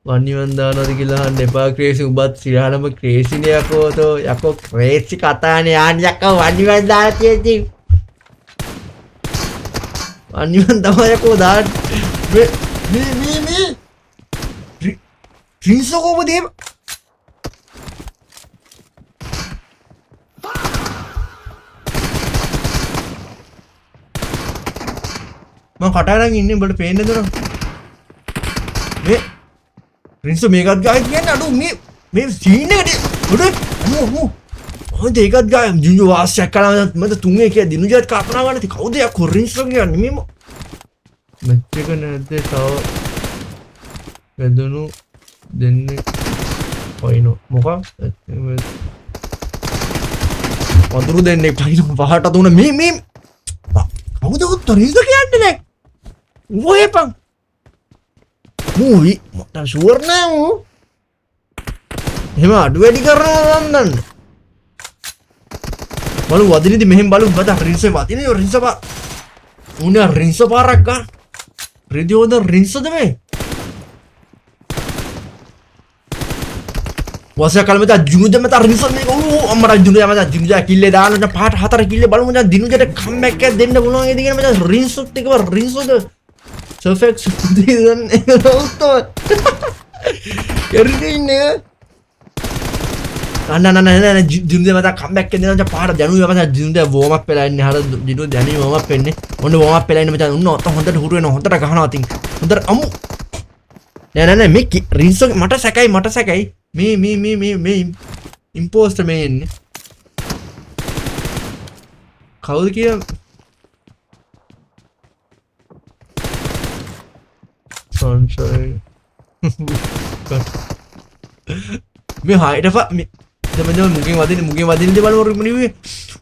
වන්නිවන් දානවද කියලා අහන්න එපා ක්‍රේසි උඹත් සිරහලම ක්‍රේසිනේ යකෝ ක්‍රේසි කතානේ ආන්නේ යකෝ වන්නිවන් දාලා තියෙති වන්නිවන් තමයි යකෝ දාන්න මේ රින්සෝ කොහොමද මම කටහරන් ඉන්නේ උඹට පේන්නේ නේද මේ රින්සෝ මේකත් ගායි කියන්නේ අඩු මේ සීන් එකට උඩ අම්මෝ ඔය දෙකත් ගායි දිනුජා වාසියක් කළා මම තුන්ේ කිය දිනුජාත් කල්පනා ගන්න ඉතින් කවුද යා රින්සෝ කියන්නේ මේ මැච් එක නැද්ද තව වැදුණු දෙන්නේ පයින්නෝ මොකක් වතුරු දෙන්නේ පයින්නෝ පහට තුන මේ කවුද උත්තර රින්සෝ කියන්නේ නැහැ ඔයපන් මූවි මට ෂුවර් නෑ ඌ එහෙම අඩු වැඩි කරනවා නන්දන්න බලු වදිනේදී මෙහෙම බලු බත රින්සෝ වදිනේ රින්සෝ පා උනේ රින්සෝ පාරක් ගන්න රෙදියෝද රින්සෝද මේ වසය කල මත ජුනුජ මත රින්සෝ මේ ඕ අම්මර ජුනුජ මත ජුනුජ කිල්ලේ දාන්න පාට හතර කිල්ලේ බලමු මචං දිනුජට කම්බැක් එකක් දෙන්න පුළුවන් ඒද කියන මචං රින්සෝත් එක රින්සෝද සර්ෆෙක්ස් දින නෝතෝ එරින්නේ අන්න ජුනුජ මත කම්බැක් එකක් දෙන්න පාට ජනුජ මත ජුනුජ වෝම් අප් වෙලා ඉන්නේ හර ජුනුජ දැනි වෝම් අප් වෙන්නේ ඔන්න වෝම් අප් වෙලා ඉන්නේ මචං උන්න ඔත හොඳට හුරු වෙනවා හොඳට ගහනවා තින් හොඳට අමු නෑ මේ රින්සෝ මට සැකයි මේ ඉම්පෝස්ටර් මේ එන්නේ කවුද කිය සන්ෂයින් මේ හයිට මුගෙන් වදින්න බලවරු මුනිවේ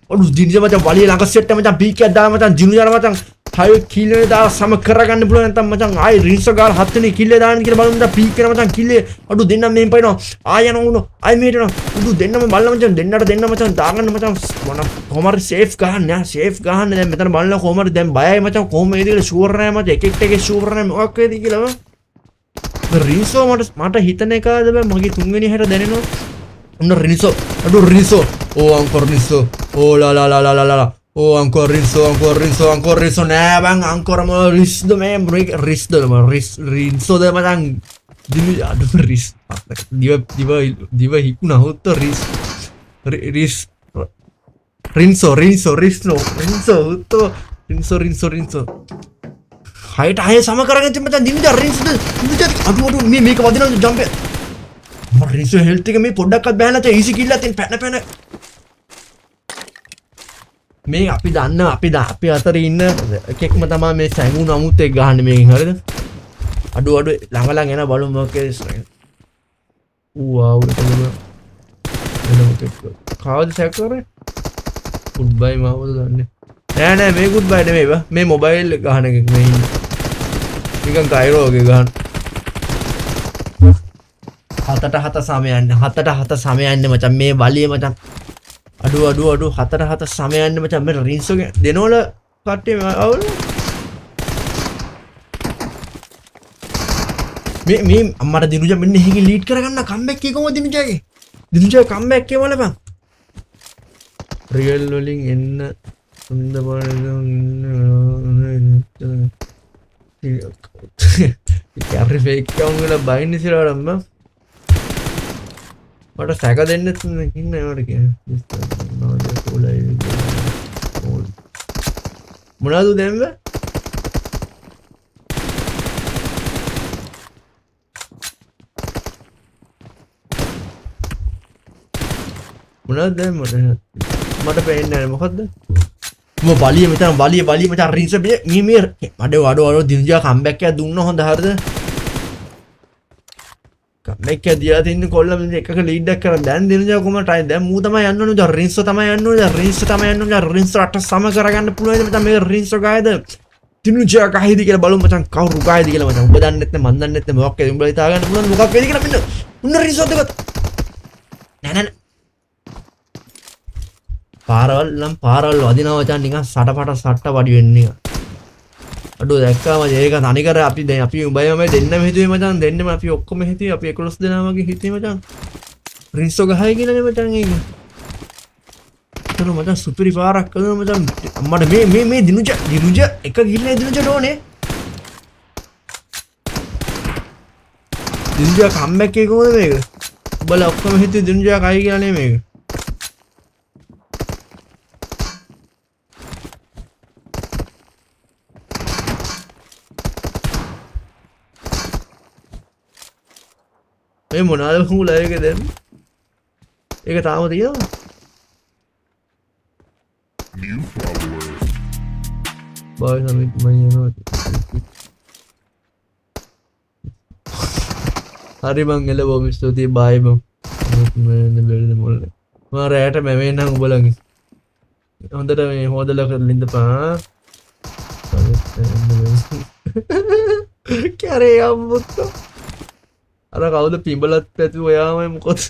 ඔඩු දිනජ මචං වලිය ළඟ සෙට් මචං පීකයක් දාලා මචං ජිනුජාර මචං හයි කිල්ලේ දාලා සම කරගන්න පුළුවන් නැත්නම් මචං ආයි රින්සෝ ගාලා හත් වෙනි කිල්ලේ දාන්න කියලා බලමු මචං පීක් කරන මචං කිල්ලේ අඩු දෙන්නම් මෙහෙන් පයින්නවා ආය යනවා උණු ආයි මෙහෙට යනවා උඩු දෙන්නම බලන්න මචං දෙන්න මචං දාගන්න මචං මොන කොහමද සේෆ් ගහන්න දැන් මෙතන බලන්න කොහමද දැන් බයයි මචං කොහොම වේද කියලා ෂුවර් නැහැ මචං එක එකේ ෂුවර් නැහැ මොකක් වේද කියලා රින්සෝ මට හිතන එකද බෑ මගේ තුන්වෙනි හැට දැනෙනවා උන්න රින්සෝ අඩු රින්සෝ ඕ අංකෝ රින්සෝ ඕ ලා oh ancora rinso nah bang ancora mau rinso me rinso deh macam dulu aduh dia hikuna hoto rinso height aja sama karangnya cuma macam dini rinso aduh මේක වදිනවා jump rinso health එක මේ පොඩ්ඩක්වත් බෑලා නැත easy kill එකෙන් පැන මේ අපි දන්න අපි අතර ඉන්න එකෙක්ම තමයි මේ සැඟුණු අමුත් එක්ක ගහන්නේ මේකෙන් හරියද අඩු ළඟ එන බලමු මොකද ඌ ආවුට කවද සැක් කරේ ගුඩ් බයි මාවද දන්නේ නෑ මේ ගුඩ් බයි නෙමෙයි බා මේ මොබයිල් එක ගහන එකක් මේ ඉන්නේ නිකන් කයිරෝ වගේ ගහන 7 සමයන්නේ මචං මේ වලිය මචං අඩු 4 සමයන්නේ මචං මේ රින්සෝ දෙනවල කට්ටිය අවුල මේ අම්මට දිනුජා මෙන්න එහෙකින් ලීඩ් කරගන්න කම්බැක් එක කොහොමද දිනුජා කම්බැක් එක වලපන් රියල් වලින් එන්න හොඳ බලන්න කැරි ෆේක් account වල බයින් ඉස්සරහට අම්මා මට සැක දෙන්න ඉන්න ඒවට මොනවද දැම්ම මොනවද දැම්ම මට පේන්නේ නැහැ මොකද්ද මම බලිය මචං රින්ස මේ අඩෝ දිනුජා කම්බැක් එකක් දුන්න හොඳ හරිද කම්බැක් එකක් දිලා තින්න කොල්ලම එකක ලීඩ් එකක් කරන් දැන් දිනුජා කොහමද try දැන් මූ තමයි යන්න ඕනේ දැන් රින්ස තමයි යන්න ඕනේ රින්ස රට සම කරගන්න පුළුවන් මචං මේ රින්ස ගායද දිනුජා ගායිද කියලා බලමු මචං කවුරු ගායිද කියලා මචං ඔබ දන්නේ නැත්නම් මන් දන්නේ නැත්නම් මොකක්ද උඹලා හිතා ගන්න පුළුවන් මොකක් වේද කියලා මෙන්න උන්න රින්ස දෙකත් නෑ පාරවල් වදිනවා මචං නිකන් සටපට වඩි වෙන්නේ අඩෝ දැක්කාම ඒක තනිකර අපි දැන් අපි උඹයම දෙන්නම හිතුවේ මචං දෙන්නම අපි ඔක්කොම හිතුවේ අපි 11 දෙනා වගේ හිතුවේ මචං රින්සෝ ගහයි කියලානේ මචං ඒක එතන මචං සුපිරි පාරක් කරනවා මචං අම්මට මේ දිනුජා එක ගිල්ලේ දිනුජා ඩෝනේ දිනුජා කම්බැක් එක කොහොමද මේක උඹලා ඔක්කොම හිතුවේ දිනුජා කයි කියලානේ මේක මේ මොනවාද මු ලයිව් එකේ දැම්මේ? ඒක තාම තියෙනවා. බයි සමිත් මම යනවා. හරි මං එළ බොම් ස්තුතියි බයි බොම්. මම බෙල්ල මොල්ල. මම රැයට මැවෙන්නම් උඹලගේ. හොඳට මේ හොදලා කරලා ඉඳපන්. කැරේ අම්මුත්තා. අර කවුද පිඹලත් පැතු ඔයාමයි මොකද?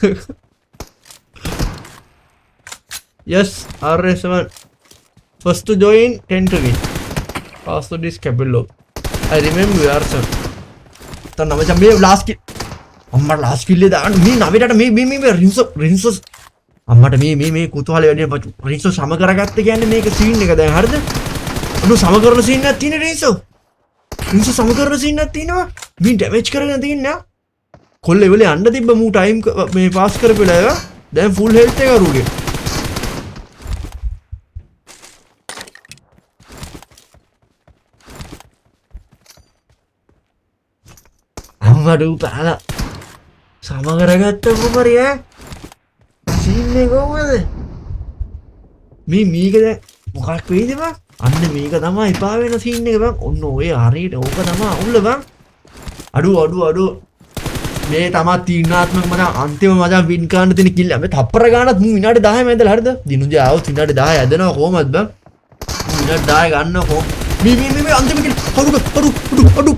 Yes, RS7. First to join, 10 to win. Password is capital. I remember you are son. तो नवे जब मैं last kill, अम्मा last kill ले दान मी नवे डाटा मैं रिंसो अम्मा टा मैं कुतुहाल यानी बच्चों रिंसो सामा करा करते क्या ने मैं एक सीन निकलता है हर दिन अनु सामा करना सीन ना तीन रिंसो सामा करना सीन ना तीन वा मैं डैमेज करना तीन ना खोल लेवले अंडा दी बमू टाइम में पास कर पे लाएगा then full health है करोगे අම්මඩු පාලා සම කරගත්ත කුමරිය සීන් එක කොහමද මේ මේක දැන් මොකක් වෙයිද බං අන්න මේක තමයි එපා වෙන සීන් එක බං ඔන්න ඔය හරියට ඕක තමයි අවුල බං අඩු මේ තමයි තීරණාත්මක මම අන්තිම මම වින් කරන්න තියෙන කිල්ල අපි තප්පර ගානක් මු විනාඩි 10 මැදලා හරිද දිනුජ ආවොත් විනාඩි 10 ඇදනවා කොහමද බං විනාඩි 10 ගන්න කොහොම මේ අන්තිම කිල්ල අඩු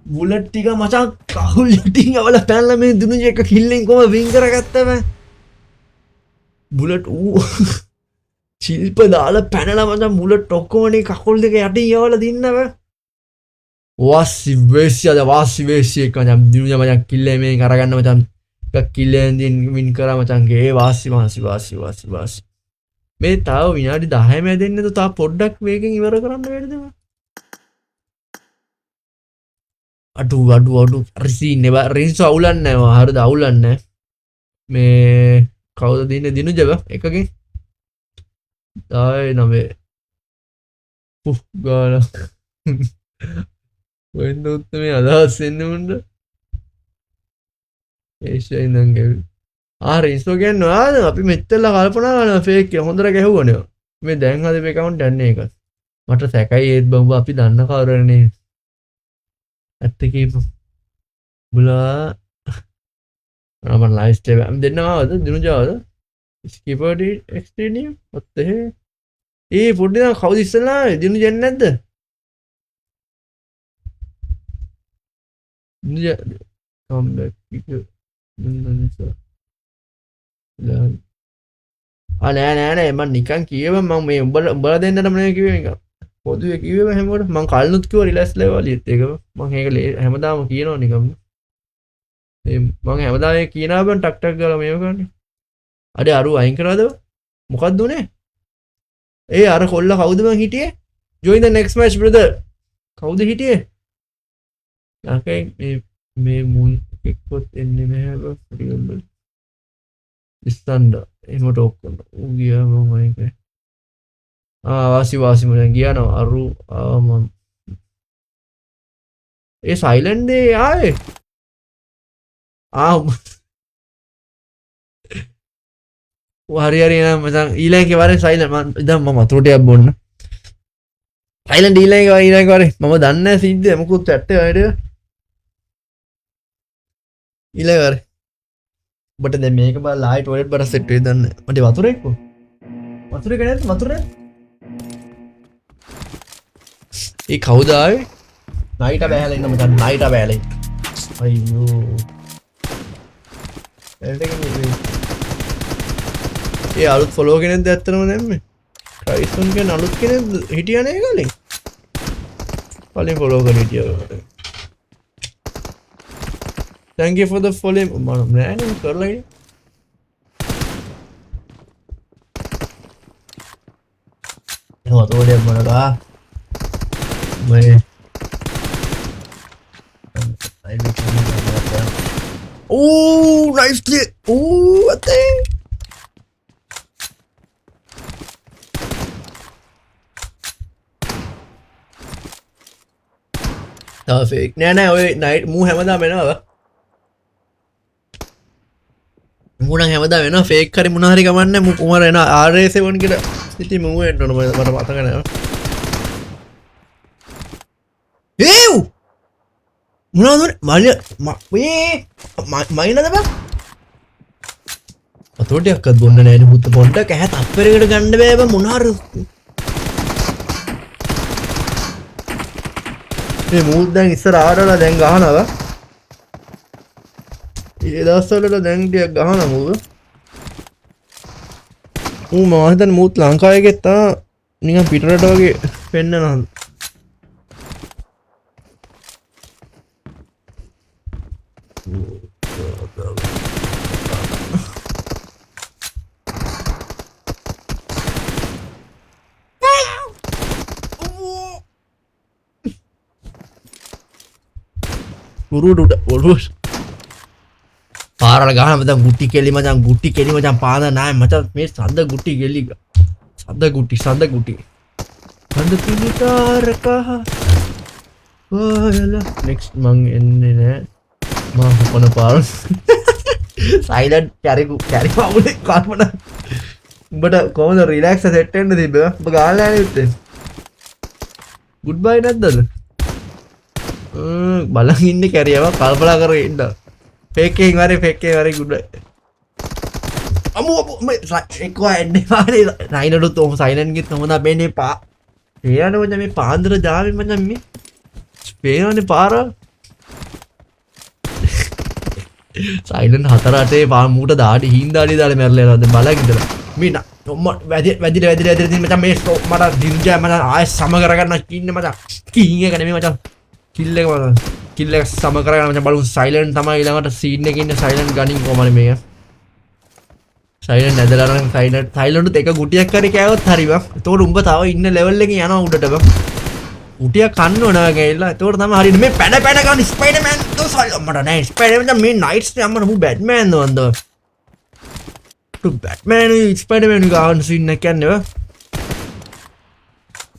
बुलेट टीका मचा काहुल टीका वाला पैनल में दोनों एक किलिंग को विंग करा करता है बुलेट शिल्प दाल पैनल मचा बुलेट टोको ने काहुल देके याटी ये वाला दिन ना वासी वेसी का जब दुनिया मचा किले में करा करना मचा का किले दिन विन करा मचा के वासी मैं ताऊ विनाडी 10 में देने तो ता प्रोडक्ट मेकिंग इवर करना बैठ दे අඩු රිසින් එවා රින්සෝ අවුලන්නේ නැහැ හරිද අවුලන්නේ මේ කවුද දින්නේ දිනුජව එකකින් 10 9 ගාන වෙන්න උත්තමේ අදහස් එන්නේ මුන්ද ඒෂයි නම් ගේ රින්සෝ කියන්නේ ආද අපි මෙච්චර කල්පනා කරනවා ෆේක් හොඳට ගැහුවනේ මේ දැන් හදපු account යන්නේ ඒක මට සැකයි ඒත් බඹ අපි දන්න කවරනේ ඇත්තකීම බුලා අපන් ලයිව් ස්ට්‍රීම් දෙන්නවද දිනුජාවද ස්කිපර්ඩි එක්ස්ට්‍රීනියම් ඔත්තේ ඒ පොඩ්ඩක් කවුද ඉස්සලා දිනුජ යන්නේ නැද්ද දිනුජ කම් බෑක් නෑ මම නිකන් කිව්වා මම මේ උඹලා දෙන්නටම නේ කිව්වේ නිකන් පොදුවේ කිව්වේ හැමෝට මං කල්නුත් කිව්වා රිලැක්ස් ලෙවලියත් ඒක මං ඒක හැමදාම කියනවා නිකම් මං හැමදාම ඒක කියනවා බං ටක් ටක් ගාලා මේව කරන්නේ අඩේ අරු අයින් කරාද මොකක්ද උනේ ඒ අර කොල්ල කවුද මං හිටියේ join the next match brother කවුද හිටියේ යකේ මේ මුල් එක්කොත් එන්නේ නැහැ බං රියම්බල් ඉස්සන්ඩ එහෙම ටෝක් කරනවා ඌ ගියා මම අයින් කරේ वासी मुझे गया ना अरु ये साइलेंट दे आए हरी ना मजा ईले के बारे साइलेंट इधर मम्मा थोड़े अब बोलना साइलेंट ईले के बारे मम्मा दान्ने सीधे हमको चट्टे आए ईले बारे but they make bar light white बड़ा सेट हुई दान्ने मटे वातुरे को वातुरे कने वातुरे ये කවුද ආවේ නයිට බෑලා ඉන්න මචං නයිට බෑලා අයියෝ ඒ අලුත් ෆලෝ කෙනෙක්ද ඇත්තටම දැම්මේ ට්‍රයිසන් කියන අලුත් කෙනෙක් හිටියනේ කලින් ෆලෝ කරලා හිටියා thank you for the follow මම නෑ කරලා ඉන්නේ එනවා තෝඩේ මොනකා मैं oh nice play oh atte fake නෑ ඔය නයිට් මූ හැමදාම එනවා මුණ හැමදා වෙන ෆේක් හරි මොන හරි කමන්නේ මු කුමාර එන RS7 කියලා ඉතින් මම එන්න ඕන මට මතක නැහැ ඒව් මොනවද මල්ල මයිනද බං අතෝටියක්වත් බොන්න නැහැ නේ පුත පොඩ්ඩක් ඇහැ තප්පරයකට ගන්න බෑ බං මොන හරි මේ මූත් දැන් ඉස්සර ආවලා දැන් ගහනවා ඒ දවස්වල දැන් ටිකක් ගහනවා මූද මම හිතන්නේ මූත් ලංකාවේ ගෙත්තා නිකන් පිටරට වගේ පෙන්නනවා උරුඩුඩ උරුස් පාරල ගහන මචං ගුටි කෙලි මචං පාද නැහැ මචං මේ සද්ද ගුටි කෙලි සද්ද ගුටි සද්ද පිටාරක ඔයලා නෙක්ස්ට් මං එන්නේ නැහැ මම හොපන පාර සයිලන්ට් කැරි පවුලේ කල්පන උඹට කොහොමද රිලැක්ස් සෙට් වෙන්න තිබ්බ උඹ ගාලා නැහැ උත්තේ ගුඩ් බයි නැද්දද බලන් ඉන්නේ කැරියව කල්පනා කරගෙන ඉන්න ෆේක් එකෙන් වරේ ගුඩ් බයි අමු එක්ක එන්නේ පාරේ රයිනඩුත් ඔහොම සයිලන්ට් ගිත් හොඳ අපේනේ පා පේනවද මචං මේ පාන්දර ජාමේ මචං මේ පේනවනේ පාර සයිලන්ට් 4-8 පා මූට දාඩි හින්දාඩි දාලා මැරලා යනවා බලන් ඉඳලා මේ වැදිලා තියෙන මචං මේ මට දින්ජා මට ආයෙ සම කරගන්න ඉන්නේ මචං කීන් එක නෙමෙයි මචං කිල් එක සම කරගන්න මචං බලමු සයිලන්ට් තමයි ඊළඟට සීන් එකේ ඉන්න සයිලන්ට් ගනින් කොහමද මේක සයිලන්ට් නැදලා නම් සයිලන්ට් එක ගුටියක් හරි කෑවොත් හරි බං එතකොට උඹ තව ඉන්න ලෙවල් එකේ යනවා උඩට බං ගුටිය කන්න ඕන ගෑilla එතකොට තමයි හරියට මේ පැන ගන්න ස්පයිඩර්මෑන් තෝ සල්ල මට නෑ ස්පයිඩර්මෑන් මේ නයිට්ස් නේ අම්මන මු බැට්මෑන් නෝන්ද තු බැට්මෑන් ස්පයිඩර්මෑන් ගාන සීන් එක කියන්නේ බං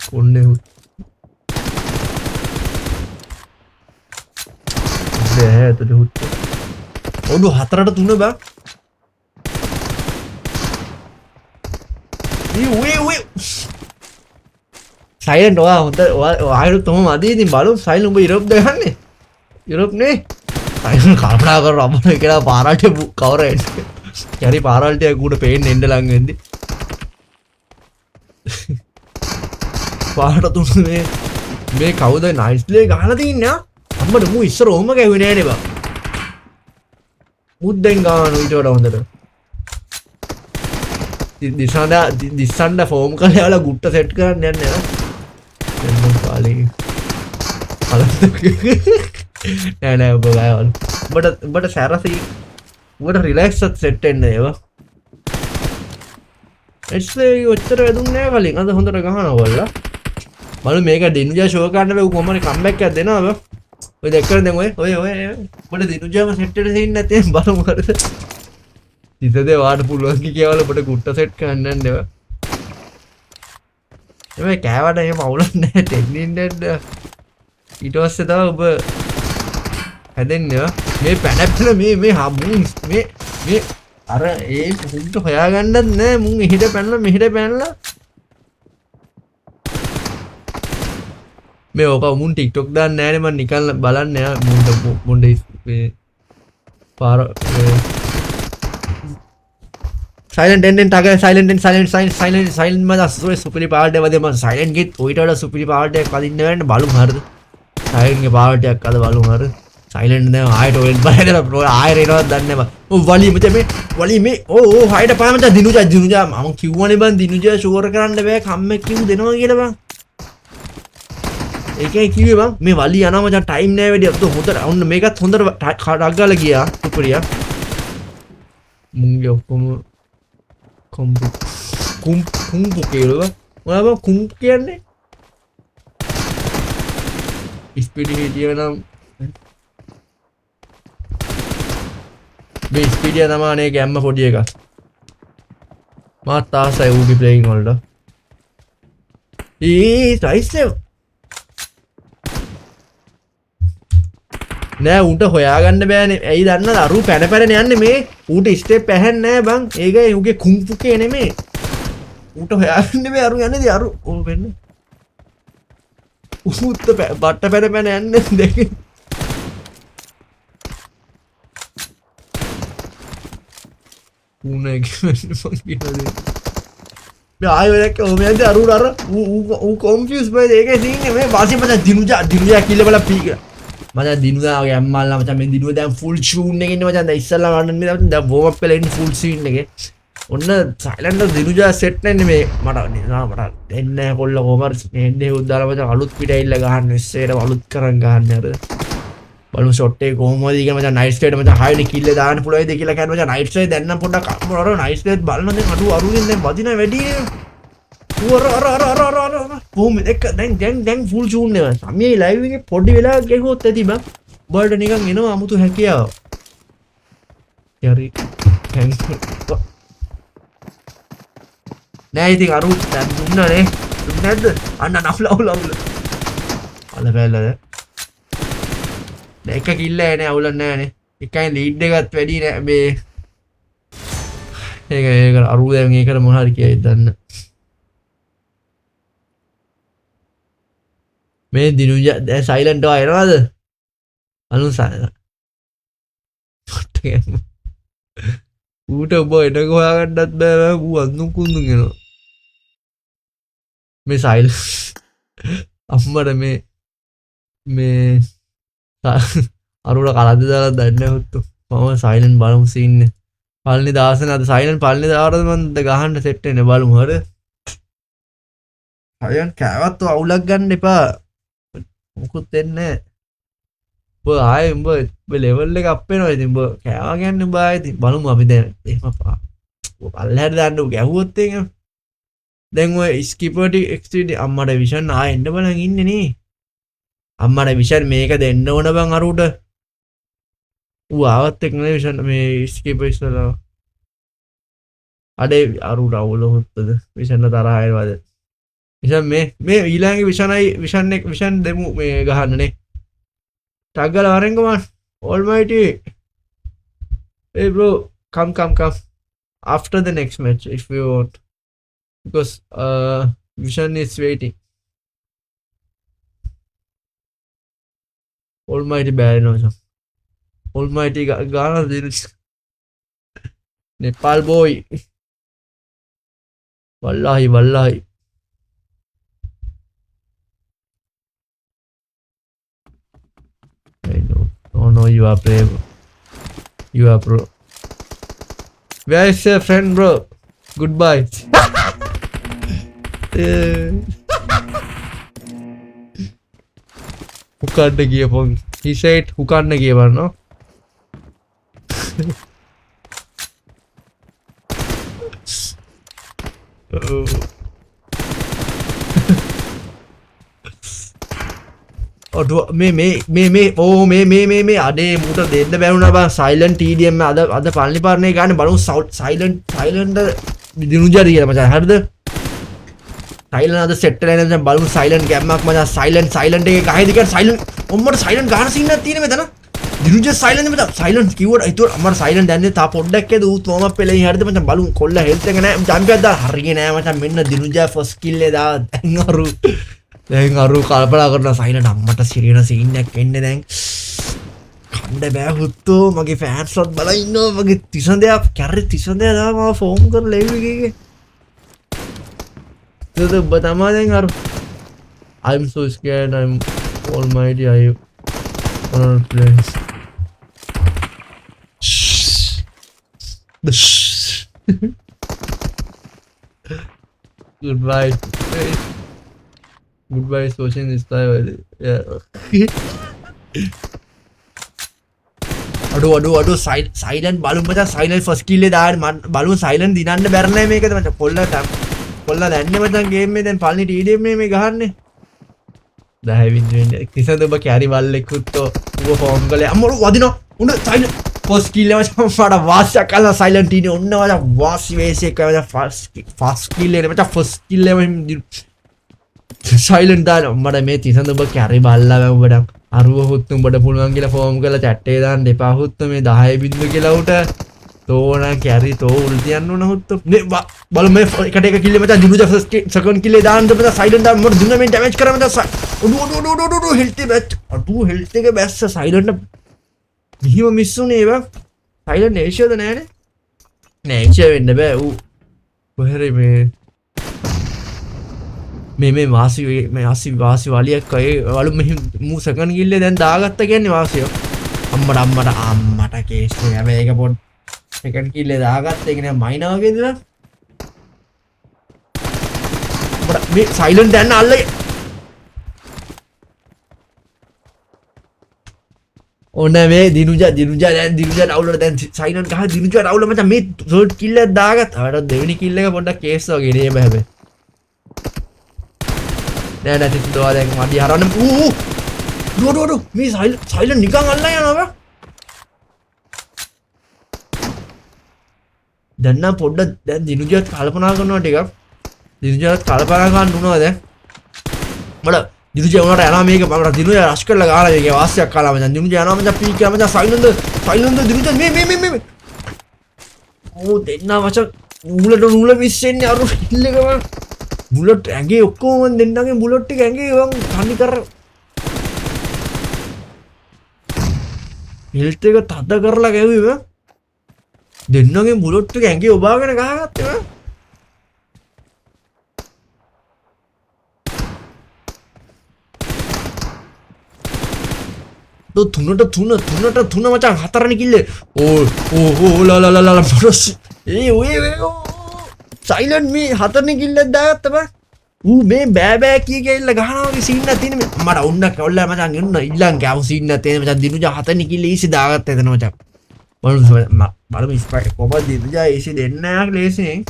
කොන්නේ එතකොට හුත් ඔඩු 4ට 3 බං වේ සයිලන්ට් ඔයා හොඳ ඔයාලට තම මදි ඉතින් බලමු සයිලන්ට් උඹ යුරෝප්ද යන්නේ යුරෝප් නේ සයිලන්ට් කල්පනා කරලා අපේ කියලා පාරාල්ට කවර එන්නේ යරි පාරාල්ට උඩ පේන්න එන්න ලඟ වෙන්දි පාරට තුන මේ කවුද නයිස්ලේ ගහලා තින්නේ අම්මට මූ ඉස්සර ඔහම ගැහුවේ නෑනේ බං මුද්දෙන් ගාන ඊට වඩා හොඳට දිසන්ඩ ෆෝම් කලයාල ගුට්ට සෙට් කරන්න යන්න කාලේ නෑ ඔබ ගයවල් බට සැරසී ට රිලක්සත් සෙට් එන්න ඒවා එස්ේ ඔච්චර වැදුන්නෑ කලින් අද හොඳට ගහනවල්ල බලු මේක දිනුජා ශෝකන්න කොමන කම්බැක් දෙනාව ඔය දෙක්කර දෙ ඔය බට දිනුජාම සෙට්ට සින්න ඇතේ බලමුකරද ඉතදේ වාට පුළුවන්කි කියවල පට ගුට්ට සෙට් කන්නන්න දෙව එම කෑවට එම අවුලන්න ටෙක්නින්ඩ ඉටවස්ස තව ඔබ හැදෙන්නවා මේ පැනැප්ල මේ හම්මුන් මේ අර ඒ පුට හොයාගන්නත් නෑ මුන් එහිට පැනල මෙහිට පැනල මේ ඕක මුන් ටික්ටොක් දාන්න නෑනම නිකල්ල බලන්න මුන්ට මුන්ඩ පාර silent මත සුපිරි පාර්ට් එක වදේ මම silent ගිත් ඔයිට වඩා සුපිරි පාර්ට් එකක් අදින්න වෙන්න බලමු හරිද silent ගේ පාර්ට් එකක් අද බලමු හරිද silent දැන් ආයෙත් ඔය බලලා ආයෙ රේනවත් දන්නේ නැහැ මම වලි මචං මේ වලි මේ ඕ හයිට පාම මචං දිනුජා මම කිව්වනේ බං දිනුජා ෂුවර් කරන්න බෑ කම්මැක් කිව්ව දෙනවා කියලා බං ඒකයි කිව්වේ බං මේ වලි යනවා මචං ටයිම් නෑ වැඩි අතෝ හොඳට ඔන්න මේකත් හොඳට ඩක් ගාලා ගියා සුපිරියා මුංගේ ඔක්කොම කුම්පු කියලා මොනවද කුම්පු කියන්නේ ස්පීඩ් හිටිය නම් මේ ස්පීඩ් එක තමයි අනේ ගැම්ම පොඩි එකක් මාත් ආසයි ඌගේ ප්ලේයින් වලට නෑ ඌට හොයාගන්න බෑනේ. ඇයි දන්නවද? අරු පැන පැන යන්නේ මේ. ඌට ස්ටෙප් ඇහෙන්නේ නෑ බං. ඒකයි ඌගේ කුම්පුකේ නෙමේ. ඌට හොයාගන්න බෑ අරු යන්නේදී අරු. ඕ වෙන්න. ඌත් බට්ට පැන පැන යන්නේ දෙකේ. ඌනේ කියන්නේ මං කියනදේ. मैं आए हुए क्या मैं अंदर अरूर आ रहा वो कंफ्यूज मैं देखे सीन में वासी मचा दिनुजा किले वाला पी गया मचा दिनुजा आ गया अम्माला मचा मैं दिनुजा फुल शूट ने के मचा इस्सला वाडन में दा वार्म अप पेला इन फुल सीन ने के ඔන්න සයිලන්ට් දිනුජා සෙට් නැන්නේ මේ මට එන්නේ කොල්ල කොමර් එන්නේ උද්දාලා මචං අලුත් පිටයිල්ල ගහන්න ඉස්සෙට අලුත් කරන් ගහන්න අර බලමු ෂොට් එක කොහොමද ඉගෙන මචං නයිට් ස්ටේට් මචං හයිනේ කිල්ල දාන්න පුළුවයිද කියලා කියනවා මචං නයිට් ස්ටේට් දැන් නම් පොඩ්ඩක් අර නයිට් ස්ටේට් බලන්න දැන් අඩු අරුගෙන් දැන් වදින වැඩි අර බූම් එක දැන් ෆුල් ෂූන් නේ සමියේ ලයිව් එකේ පොඩි වෙලාවක් ගෙහුවොත් ඇති බං බර්ඩ් නිකන් එනවා 아무තු හැකියාව යරි නෑ ඉතින් අරු දැන් දුන්නනේ දුන්නේ නැද්ද අන්න නවුල අල බැලද එක කිල්ල එනේ අවුලක් නෑනේ එකයි ලීඩ් එකත් වැඩි නෑ මේ ඒක අරු දැන් ඒකට මොන හරි කියයිද දන්න මේ දිනුජා දැන් සයිලන්ට් ආ එනවද අනුසාර ඌට ඔබ එඩ හොයාගන්නත් බෑ ඌ අඳුන් කුඳුන් එනවා මේ සයිල් අම්මට මේ අරුට කලද්ද දාලා දන්නේ හොත්තු මම සයිලන්ට් බලමු සීන් එක පළවෙනි දාසන අද සයිලන්ට් පළවෙනි දාවරද මම ගහන්න සෙට් වෙන්නේ බලමු හරි අයන් කෑවත් අවුලක් ගන්න එපා මොකුත් වෙන්නේ බ ආයේ උඹ ලෙවල් එක අප් වෙනවා ඉතින් උඹ කෑවා කියන්නේ උඹ ආයේ ඉතින් බලමු අපි දැන් එහෙම පල්ලහැට දාන්න ගැහුවොත් එහෙම දැන් ඔය ස්කිපර්ටි එක්ස්ට්‍රීඩ් අම්මට විෂන් ආයෙ එන්න බලන් ඉන්නේ නේ අම්මට විෂන් මේක දෙන්න ඕන බං අරුට ඌ ආවත් එක්ක නේ විෂන් මේ ස්කිපර් ඉස්සලා අඩේ අරුට අවුල හොත්තද විෂන්න තරහ ආයෙවද විෂන් මේ ඊළඟ විෂන් දෙමු මේ ගහන්නනේ Taggal Arengaman, Almighty. Hey bro, come. After the next match if you want. Because Vision is waiting. Almighty bad no. Almighty Ghana Nepal boy. Wallahi. I know. Oh no, you are brave. You are bro. Where is your friend, bro? Goodbye. Who can't give up? He said, who can't give up, no? Oh. මේ අඩේ මුට දෙන්න බැරුණා බං silent TDM අද පළවෙනි පාරනේ ගන්න බලමු silent දිනුජා කියලා මචං හරිද සයිලන්ට් අද සෙට් වෙලා ඉඳන් බලමු සයිලන්ට් ගැම්මක් මචං සයිලන්ට් එකේ කහෙද කියලා සයිලන්ට් ඔම්මට සයිලන්ට් ගන්න සීන් එකක් තියෙන මෙතන දිනුජා සයිලන්ට් මෙතන සයිලන්ට් කිව්වට ඒතර අම්මට සයිලන්ට් දැන්නේ තා පොඩ්ඩක් ඒද ඌ තෝම පෙලේ හරිද මචං බලමු කොල්ල හෙල්ත් එක නෑ ජම්පියක් දාලා හරියේ නෑ මචං මෙන්න දිනුජා ෆස්ට් කිල් එක දා දැන් අරු දැන් අරු කල්පනා කරන සයිලන්ට් අම්මට සිරින සීන් එකක් එන්නේ දැන් කණ්ඩ බෑ හුත්තෝ මගේ ෆෑන්ස්වත් බලලා ඉන්නවා මගේ තිසඳයක් කැරේ තිසඳය දාම ෆෝම් කරලා ලයිව් එකේ ඒක ඔබ තමයි දැන් අර I'm so scared I'm almighty I wanna play Goodbye social this time yeah අඩු සයිලන්ට් බලමු මචං සයිලන්ට් ෆස්ට් කිල් එක දාන්න බලමු සයිලන්ට් දිනන්න බැර නැහැ මේකද මචං කොල්ලා දැන්නේ මචං ගේම් එකේ දැන් පළවෙනි TDM මේ ගහන්නේ 10 වින් වෙන්නේ කිසද ඔබ කැරි වල්ලෙකුත් ඌව ෆෝම් කළේ අම්මෝ වදිනවා උන්න සයිලන්ට් ෆස්ට් කිල් එක මචං මට වාසියක් කළා සයිලන්ට් ඉන්නේ ඔන්න මචං වාසි වේස් එක මචං ෆස්ට් කිල් එක මචං ෆස්ට් කිල් එක සයිලන්ට් දාන්න මට මේ තිසඳ ඔබ කැරි බල්ලා ඔබට අරුව හුත් උඹට පුළුවන් කියලා ෆෝම් කරලා chat එකේ දාන්න එපා හුත් මේ 10 බින්දුව කියලා උට තෝන කැරි තෝ උල්තියන්න ඕන හුත් නේ බල මේ එකට එක කිල්ල මචං දිනුජා ෆස්ට් සෙකන්ඩ් කිල්ලේ දාන්න මචං සයිලන්ට් දාන්න මට දුන්න මේ ඩැමේජ් කරා මචං ඔඩු හෙල්ට් එක අඩු හෙල්ට් එක බැස්ස සයිලන්ට් මෙහිම මිස් උනේ ඒවා සයිලන්ට් ඒෂියද නෑනේ නෑ ඒෂිය වෙන්න බෑ ඌ කොහෙරි මේ වාසි වලියක් අය වලු මෙහි මූ සෙකන්ඩ් කිල්ලේ දැන් දාගත්ත කියන්නේ වාසිය අම්මට කේස් එක හැබැයි ඒක පොඩ් සෙකන්ඩ් කිල්ලේ දාගත්ත ඒක නෑ මයිනා වගේ ඉඳලා මේ සයිලන්ට් දැන් අල්ලගේ ඕන මේ දිනුජා දැන් දිනුජා ඩවුන්ලෝඩ් දැන් සයිලන්ට් ගහ දිනුජා ඩවුන්ලෝඩ් මචං මේ තර්ඩ් කිල් එක දාගත්ත අර දෙවෙනි කිල් එක පොඩ්ඩක් කේස් වගේ නේ හැබැයි නෑ තිස්දවා දැන් මඩි හරන්න ඩෝ මේ සයිලන්ට් නිකන් අල්ලලා යනවා දැන් නම් පොඩ්ඩක් දැන් දිනුජාත් කල්පනා කරනවා ටිකක් දිනුජාත් කල්පනා ගන්න උනවා දැන් මට දිනුජා උනාට යනවා මේක මම දිනුජා රෂ් කරලා ගහලා මේක වාසියක් කාලා මචං දිනුජා යනවා මචං පීක් කරලා මචං සයිලන්ට් දිනුජා මේ ඕ දෙන්නා මචං නූල විශ්ෙන්නේ අර හිල් එක මම බුලට් ඇගේ ඔක්කොම දෙන්නගේ බුලට් ටික ඇගේ වන් තනි කර හෙල්ට් එක තද කරලා ගැව්වේ දෙන්නගේ බුලට් ටික ඇගේ ඔබාගෙන ගහගත්තේ තුන මචං හතරනේ කිල්ලේ ඕ ලා මොරස් ඔය සයිලන්ට් මේ හතරනේ කිල්ලක් දාගත්ත බං ඌ මේ බෑ කිය කියලා ගහනවා වගේ සීන් එකක් තියෙන මට උන්නක් කවල්ලා මචං එන්න ඉල්ලන් ගාව සීන් එකක් තියෙන මචං දිනුජා හතරනේ කිල්ල ඊසි දාගත්ත එතන මචං බලමු ඉස්පයි කොහොමද දිනුජා ඊසි දෙන්න යක් ලේසියෙන්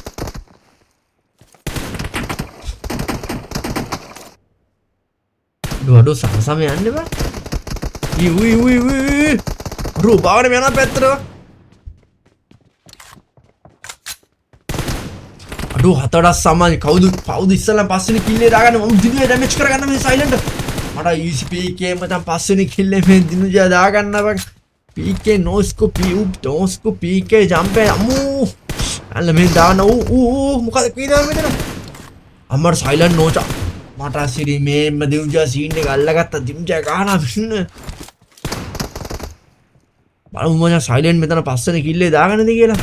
දුවඩෝ සමසම යන්න බා ඌ රූ බාවරම යනවා පැත්තට අඩෝ හතරක් සමාන කවුද ඉස්සලා පස්වෙනි කිල්ලේ දාගන්න මම දිනුජා ඩැමේජ් කරගන්න මේ සයිලන්ට් මට ඊසි පීකේ මචං පස්වෙනි කිල්ලේ මේ දිනුජා දාගන්න බං පීකේ නෝස්කෝප් පීකේ ජම්ප් අම්මෝ අල්ල මේ දාන ඌ මොකද කීනවා මෙතන අම්මර සයිලන්ට් නෝචා මට සිරි මේ දිනුජා සීන් එක අල්ලගත්ත දිනුජා ගහනවා මෙන්න බලමු මචං සයිලන්ට් මෙතන පස්වෙනි කිල්ලේ දාගන්නද කියලා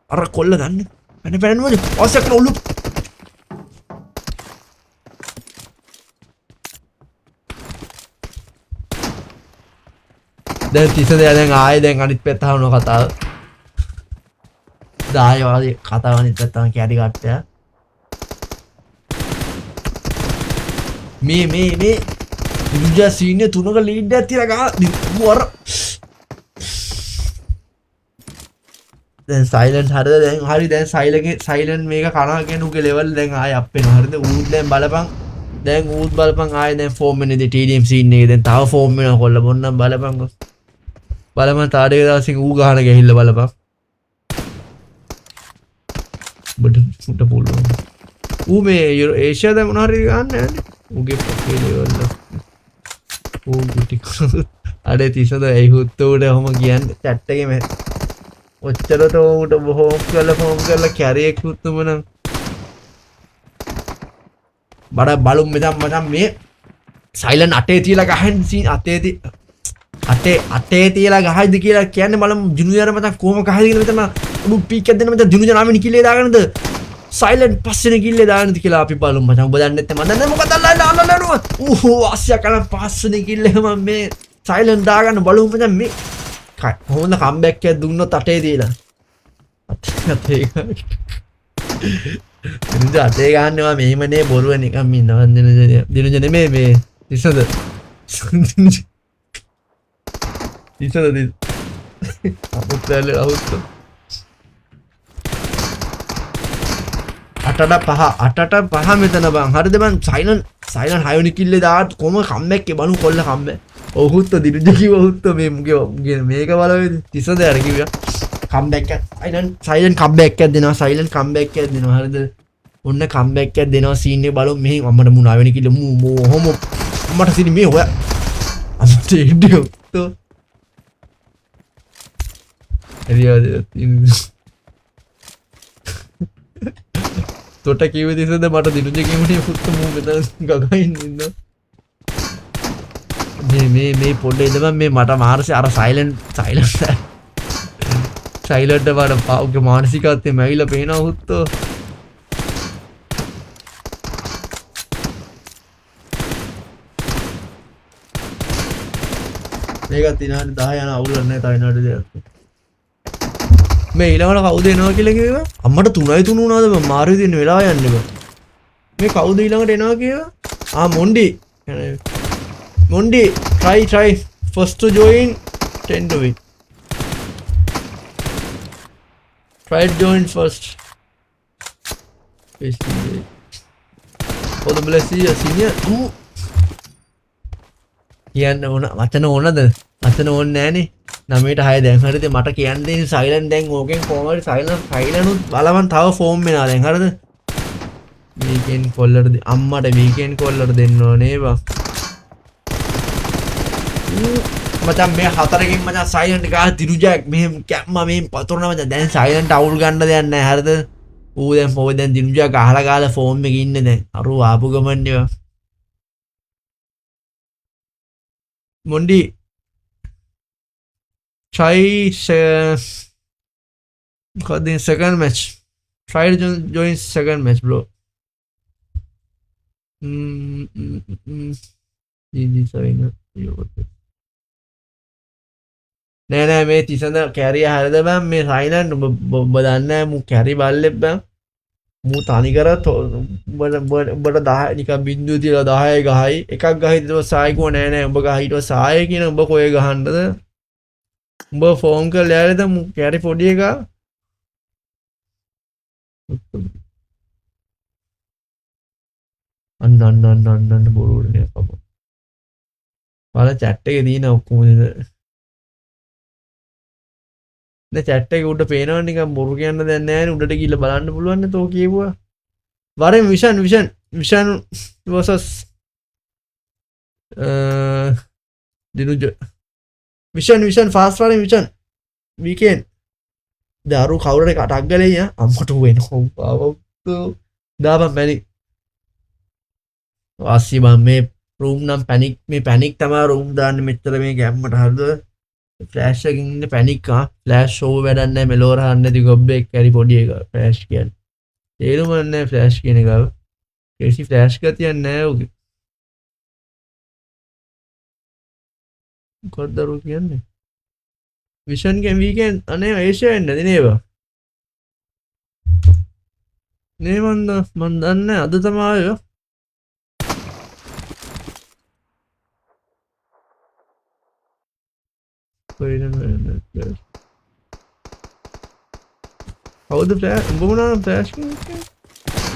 අර කොල්ල දන්නේ පැන මොකද ඔසක් නෝලු දැන් තිසද දැන් ආයේ දැන් අනිත් පැත්ත හවන කතාව දාය වාගේ කතාව අනිත් පැත්ත තමයි කැඩි කට්ටය මේ දිනුජා සීන් එක තුනක ලීඩ් එකක් තියලා ගහලා වර දැන් සයිලන්ට් හරිද දැන් හරි දැන් සයිලන්ට් මේක කනවා කියන උගේ ලෙවල් දැන් ආයෙ අප් වෙනවා හරිද ඌත් දැන් බලපන් ආයෙ දැන් ෆෝම් වෙනේදී TDM සීන් එකේ දැන් තව ෆෝම් වෙනවා කොල්ල මොන්නම් බලපන් තාඩේ දවසින් ඌ ගහන ගහිල්ල බලපන් බඩට පුළුවන් ඌ මේ ඒෂියා දැන් මොනවා හරි ගන්න නෑනේ ඌගේ පොකේ ලෙවල් ඌ ටික අඩේ තිසද ඒ හුත්තෝට ඔහම කියන්නේ chat එකේ මේ ඔච්චරට උට බොහෝම් කරලා කැරියෙක් හුත්තුම නම් බඩ බලුම් මෙතන මචං මේ සයිලන්ට් අටේ තියලා ගහන්න සීන් අටේ තියලා ගහයිද කියලා කියන්නේ බලමු දිනුජාර මචං කොහොම ගහයිද කියලා මෙතන උඩු පීක් එකක් දෙන්න මචං දිනුජා නාමෙනි කිල්ලේ දාගන්නද සයිලන්ට් පස්සේනේ කිල්ලේ දාගන්නද කියලා අපි බලමු මචං ඔබ දන්නේ නැත්නම් මම දන්නේ මොකද අල්ලනවා ආසියා කරන පස්සේනේ කිල්ලේ මම මේ සයිලන්ට් දාගන්න බලමු මචං මේ හොඳ කම්බැක් එකක් දුන්නොත් අටේ තියලා අතේ ගන්නවා මෙහෙමනේ බොරුව නිකන් ඉන්නවා දිනුජා නෙමෙයි මේ තිසද අපුත්‍රයල අවුත් අටට පහ මෙතන බං හරිද බං සයිලන්ට් හයවෙනි කිල්ලේ දාත් කොම කම්බැක් එක බලමු කොල්ල කම්බැක් ඔහුත් දිනුජා කිව්ව ඔහුත් මේ මුගේ මේක බලවෙද තිසද අර කිව්වා කම්බැක් එක සයිලන්ට් කම්බැක් එකක් දෙනවා සයිලන්ට් කම්බැක් එකක් දෙනවා හරිද ඔන්න කම්බැක් එකක් දෙනවා සීන් එක බලමු මෙහෙන් අම්මට මුණ ආවෙන කිල්ල මොහොම අම්මට සිනි මේ හොය අම්මට ඉඩියෝ තෝ එරියද තොට කිව්ව දිසද මට දිනුජ කියමුනේ පුත්ත මූ මෙතන ගගයින් ඉන්න මේ පොඩ්ඩේ ඉඳන් මේ මට මානසික අර සයිලන්ට් වඩ පාවුගේ මානසිකත්වය මැවිලා පේනවා හුත්තෝ මේකත් විනාඩි 10 යන අවුලක් නැහැ තව විනාඩි දෙකක් මේ ඊළඟට කවුද එනවා කියලා කිව්වා අම්මට 3යි 3 වුණාද මම මාරු දෙන්න වෙලාව යන්නේ බා මේ කවුද ඊළඟට එනවා කිව්වා මොන්ඩි try first to join 10 to win try to join first for the blessing senior කියන්න ඕන වචන ඕනද වචන ඕනේ නෑනේ 9ට 6 දැන් හරිද මට කියන්න දෙන්නේ සයිලන්ට් දැන් ඕකෙන් කොහමද සයිලන්ට් බලවන් තව ෆෝම් වෙනවා දැන් හරිද වීකෙන්ඩ් කොල්ලට අම්මට වීකෙන්ඩ් කොල්ලට දෙන්න ඕනේ බා මචං මේ හතරකින් මචං සයිලන්ට් ගාලා දිනුජක් මෙහෙම කැම්ම මෙහෙම පතුරනවා මචං දැන් සයිලන්ට් අවුල් ගන්න දෙයක් නැහැ හරිද ඌ දැන් පොයි දැන් දිනුජක් ගහලා ගාලා ෆෝම් එකේ ඉන්නේ දැන් අර ආපු ගමන්නේ Mondi, try the second match. Try to join second match, bro. නෑ මේ තිසඳ කැරිය හරිද බං මේ සයිලන්ට් ඔබ දන්නේ මු කැරි බල්ලෙක් බං මු තනි කරත් ඔබට 10 නිකන් බින්දුව තියලා 10 ගහයි එකක් ගහයි ඊට පස්සේ ආයෙ කිව්ව නෑ නෑ ඔබ ගහ ඊට පස්සේ ආයෙ කියන ඔබ කොහෙ ගහන්නද උඹ ෆෝන් කරලා යාලද මු කැරි පොඩි එක අන්න බොරුවනේ අප්පා වල chat එකේ දින ඔක්කොම නේ chat එකේ උඩ පේනවා නිකන් බොරු කියන්න දැන් නෑනේ උඩට ගිහලා බලන්න පුළුවන් නේ තෝ කියුවා වරෙන් විෂන් versus දිනුජ විෂන් ෆාස්ට් වරෙන් විෂන් weekend දාරු කවුරුරේ කටක් ගලේ අම්මට වෙනවා දාපන් පැනික් වාසි බම් මේ රූම් නම් පැනික් තමයි රූම් දාන්න මෙච්චර මේ ගැම්මට හරිද ෆ්ලෑෂ් එකකින් ඉන්න පැනික් ෆ්ලෑෂ් ෂෝ වැඩක් නැහැ මෙලෝර හන්න නැති ගොබ්බෙක් කැරි පොඩි එක ෆ්ලෑෂ් කියන්නේ තේරුම නැහැ ෆ්ලෑෂ් කියන එක කේසි ෆ්ලෑෂ් ගතියක් නැහැ උගේ කොද්දරු කියන්නේ විෂන් ගේ වීකෙන්ඩ් අනේ ඒෂියා එන්න දිනේවා නේ මන් දන්නේ අද තමයි ආවේ Wait a minute. How's the flash? What flash?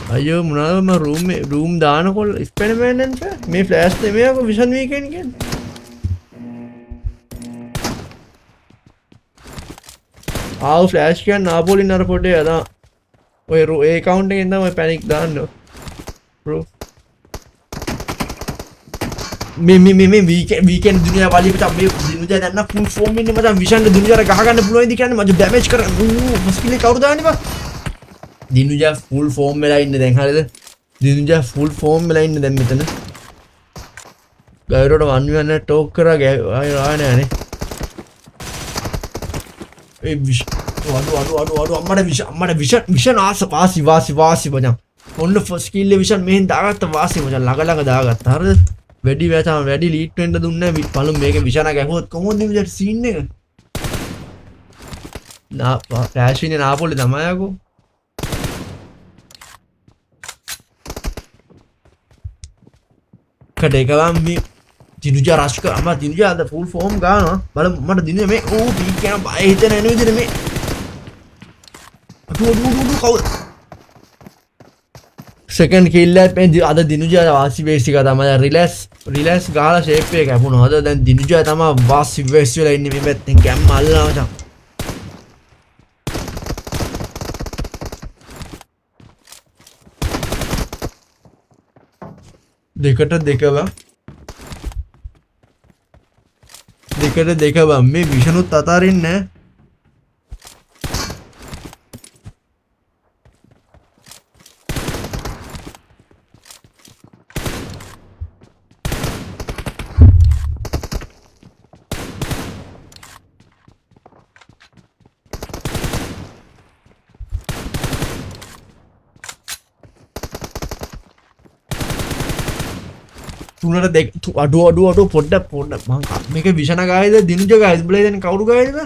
Ayo, muna room daana ko experiment and flash. Me flash the me ko vision weekend again. How flash can Napoli na report de ada. Oye account ke inda मैं panic daana. Bro. මේ weekend දුනියා වලි පිට මේ දිනුජා දැන් full form ඉන්නේ මචං vision දිනුජාට ගහ ගන්න පුළුවන් ඉද කියන්නේ මචං ඩැමේජ් කරන්න මුස්කිලේ කවුරු දාන්නේ බා දිනුජා ෆුල් ෆෝම් වෙලා ඉන්නේ දැන් හරිද දිනුජා ෆුල් ෆෝම් වෙලා ඉන්නේ දැන් මෙතන ගයිරෝට 1v1 ටෝක් කරා ආය නෑනේ ඒ අඩු අම්මට විෂන් ආස වාසි මචං ඔන්න ෆස්ට් කිල් විෂන් මෙහෙන් දාගත්ත වාසි මචං ළඟ දාගත්තා හරිද වැඩි වැටම වැඩි ලීඩ් වෙන්න දුන්නේ පළමු මේක විෂණ ගැහුවොත් කොහොමද මේ විදිහට සීන් එක නා ෆ්ලෑෂ් ඉන්නේ නාපොලි තමයි යකෝ කඩේ ගාම් මේ දිනුජා රාෂ්ක අම්මා දිනුජා අද ෆුල් ෆෝම් ගානවා බලමු මට දිනුජා මේ ඕ පීක් කියන බය හිතෙන එන විදිහට මේ අඩු කවුද second kill එක මේ අද දිනුජා වාසි බේසික තමයි රිලැක්ස් ගාලා ෂේප් එක කැපුණා. අද දැන් දිනුජා තමයි වාසි වෙස් වෙලා ඉන්නේ මේ පැත්තෙන් කැම්ම අල්ලනවා මචං. දෙකට දෙක බං. දෙකට දෙක බං. මේ විෂනුත් අතාරින්නේ නැහැ. තුනට දෙක අඩුව පොඩ්ඩක් මං මේක විෂණ ගායද දිනුජ ගායද බලයි දැන් කවුරු ගායද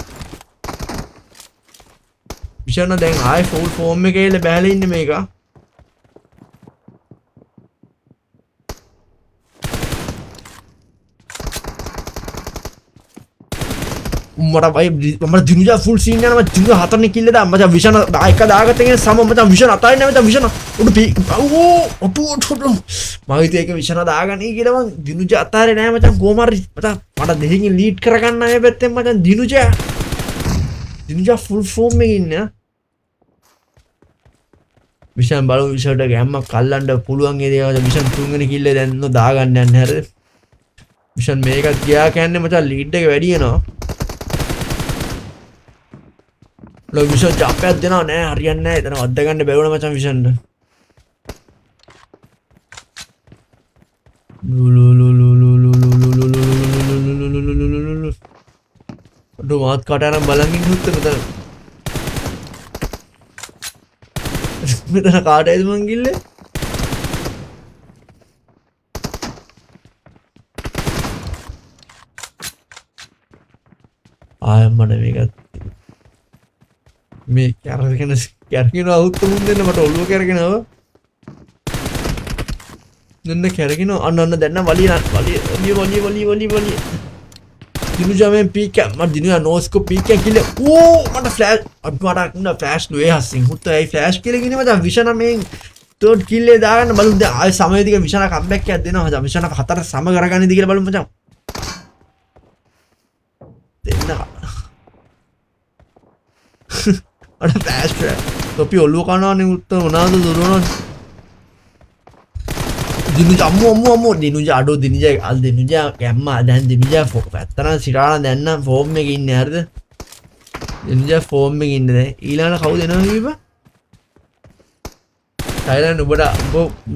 විෂණ දැන් ආයි ෆුල් ෆෝම් එකේ ඉල බෑලා ඉන්නේ මේක මට බයි මට දිනුජ ෆුල් සීන් යනවා දිනුජ හතරනේ කිල්ල දාන්න මචං විෂණ එක දාගත්තගෙන සම මචං විෂණ අතයි නැමෙත විෂණ උඩ ඔටු මම හිතුවේ ඒක විෂණ දාගන්නයි කියලා මං දිනුජ අතාරේ නෑ මචං කොහොම හරි මට දෙහින් ලීඩ් කරගන්න මේ පැත්තෙන් මචං දිනුජ ෆුල් ෆෝම් එකේ ඉන්නේ විෂණ බලමු විෂණට ගැම්මක් අල්ලන්න පුළුවන් ඒ දේවල් විෂණ තුන්වෙනි කිල්ල දැන් නෝ දාගන්න යන්නේ හරිද විෂණ මේකත් ගියා කියන්නේ මචං ලීඩ් එක වැඩි වෙනවා විෂන් ජම්පයක් දෙනවා නෑ හරියන්නේ නෑ එතන වද්ද ගන්න බැවුණ මචං විෂන්ට අඩෝ මාත් කටාරම් බලන් ඉන්න උත්තර මෙතන කාටයිද මං ගිල්ලේ ආයම්මඩ මේකත් මේ කැරගෙන අවුත් මුන් දෙන්න මට ඔළුව කැරගෙනව දෙන්න කැරගෙන අන්න දැන්න වලිය දිනුජාමෙන් පීක මට දිනුයා නෝස්කෝ පීක කිල්ල ඕ මට ෆ්ලෑෂ් මට ෆ්ලෑෂ් නුවේ හස්සින් හුත්ත ඒ ෆ්ලෑෂ් කියලා කිනේ මචං විෂණ මෙන් තෝඩ් කිල්ලේ දාගන්න බලමු දැන් ආයෙ සමයේදී විෂණ කම්බැක් එකක් දෙනවා මචං විෂණ හතර සම කරගන්නද කියලා බලමු මචං දෙන්න අර ෆ්ලෑෂ් තොපි ඔළුව කනවනේ උත්තර මොනවාද දුරනවා දිනුජ අම්මෝ දිනුජ අඩෝ දිනුජ අල් දිනුජ ගැම්ම දැන් දිනුජ පැත්තන සිරාලා දැන් නම් ෆෝම් එකේ ඉන්නේ හරිද දිනුජ ෆෝම් එකේ ඉන්නේ දැන් ඊළඟට කවුද එනවා කීප ටයිලන් ඔබ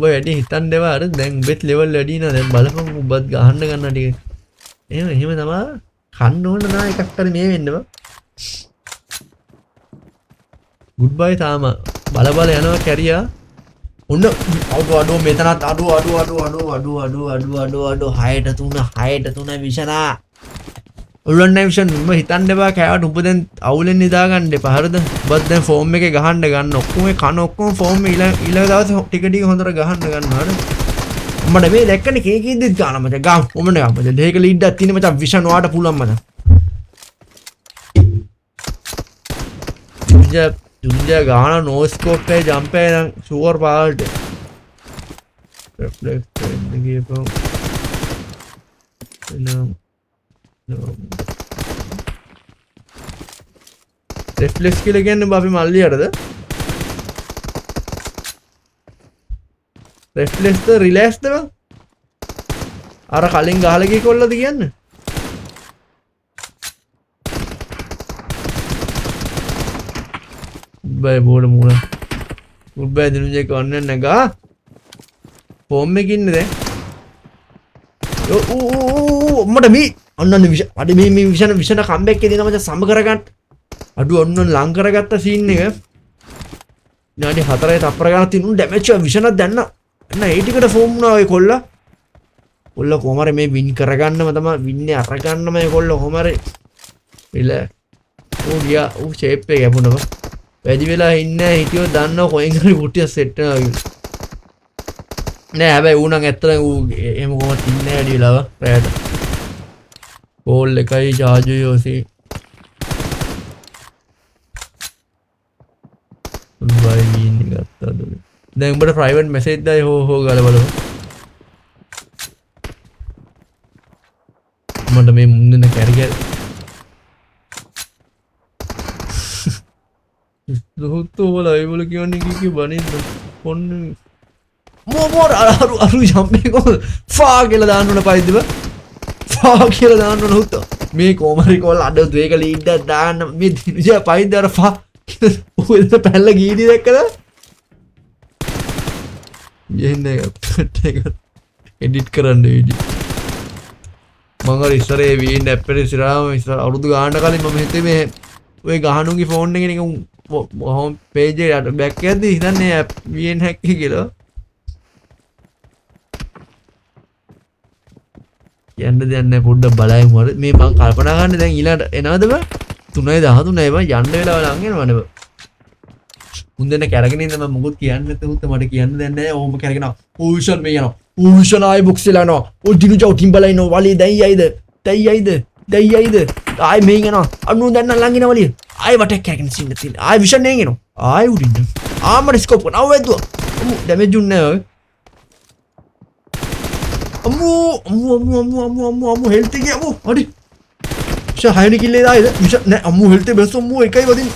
වැඩි හිතන්න දෙවා හරිද දැන් උඹත් ලෙවල් වැඩි නා දැන් බලපන් උඹත් ගහන්න ගන්න ටික එහෙම තමයි කන්න ඕන නා එකක් හරි මේ වෙන්න බා ගුඩ් බයි තාම බල යනවා කැරියා උන්න අඩුව මෙතනත් අඩුව 6ට 3 විෂනා උල්ලන්න විෂන් උඹ හිතන්න එපා කෑවට උඹ දැන් අවුලෙන් නිදා ගන්න එපා හරිද උඹත් දැන් ෆෝම් එකේ ගහන්න ගන්න ඔක්කොම කන ඔක්කොම ෆෝම් ඊළඟ දවසේ ටික හොඳට ගහන්න ගන්න හරිද උඹට මේ දැක්කනේ කේකීද්දිත් ගාන මචං ගාම් උඹට ගාම් මචං දෙයක ලීඩ්ඩක් තියෙන මචං විෂන් වාට පුළුවන් මචං දුන්ජා ගාන නෝස්කෝප් එකේ ජම්ප් එකේ නම් ෂුවර් පාල්ට රිෆ්ලෙක්ට් වෙන්න ගියපො රිෆ්ලෙක්ස් කියලා කියන්නේ අපි මල්ලියටද රිෆ්ලෙක්ස්ද රිලැක්ස්ද බං අර කලින් ගහලා ගිය කොල්ලද කියන්නේ බයි බෝඩ මූණ උබ්බයි දිනුජේ කන්න නැගා ෆෝම් එකේ ඉන්නේ දැන් ඕ මට මේ අන්න විෂ අඩ මේ විෂණ කම්බැක් එකේ දෙනවා මචං සම කරගන්න අඩු ඔන්න ලං කරගත්ත සීන් එක විනාඩි 4යි තප්පර ගන්න තිනුන ඩැමේජ් එක විෂණ දැන්න එන්න ඒ ටිකට ෆෝම් වුණා ඔය කොල්ල කොහොම හරි මේ වින් කරගන්නම තමයි වින්නේ අරගන්නම මේ කොල්ල කොහොම හරි ඉල ඌ ගියා ඌ ෂේප් එක යපුණා වැඩි වෙලා ඉන්නේ හිටියෝ දන්නව කොහෙන් හරි කුටිය සෙට් වෙනවා නෑ හැබැයි ඌ නම් ඇත්තටම ඌ එහෙම කොහොමද ඉන්නේ වැඩි වෙලාව රැයට කෝල් එකයි charge යෝසි බයි ඉන්නේ ගත්තද දැන් උඹට ප්‍රයිවට් මෙසේජ් දායි හෝ ගාලා බලමු මට මේ මුන්දන කැරිය දුහුත්තු වල අයවල කියන්නේ කී බනින්න පොන්න more aru jump ko faa කියලා දාන්න ඕන පයිද්දව faa කියලා දාන්න ඕන උත්තෝ මේ කොමරි කොල්ල අඩ දෙක ලීඩ් දාන්න මේ දිනුජා පයිද්ද අර faa ඔයද පැල්ල ගීනි දැක්කද යන්නේ එක එඩිට් කරන්න වීඩියෝ මම අර ඉස්සරේ වීන් ඇප් එකේ ඉස්සරහම ඉස්සර අවුරුදු ගානක් කලින් මම හිතුවේ මේ ඔය ගහනුගේ ෆෝන් එකේ නිකන් හෝම් පේජ් එකට බෑක් එකදී හිතන්නේ ඇප් වීන් හැක් එක කියලා යන්න දෙයක් නැහැ පොඩ්ඩක් බලයිමු හරි මේ මම කල්පනා කරන්නේ දැන් ඊළඟට එනවද බ 3:13 බ යන්න වෙලාව ලඟ එනවනේ බ මුන්දෙන කැරගෙන ඉන්න මම මොකුත් කියන්නේ නැත්නම් උත්ත මට කියන්න දෙයක් නැහැ ඕම කැරගෙන ඕ විෂන් මේ යනවා ඕ විෂන් ආයි බොක්ස් එලා යනවා ඕ දිනුජා ටිම්බලා ඉන්නවා වලේ දැයි යයිද ආයි මේ යනවා අනු දැන් ළඟ ඉනවා වලිය ආයි වටක් කැරගෙන සින්න තියෙන ආයි විෂන් නෙන් එනවා ආයි උඩින් ආමර ස්කෝප් කරනවා වැදුවා අමු ඩැමේජ් උන්නේ නැහැ අම්මු හෙල්ත් එකේ අම්මු හරි විෂන් හයනි කිල්ලේ දායිද විෂන් නෑ අම්මු හෙල්ත් බස් අම්මු එකයි වදින්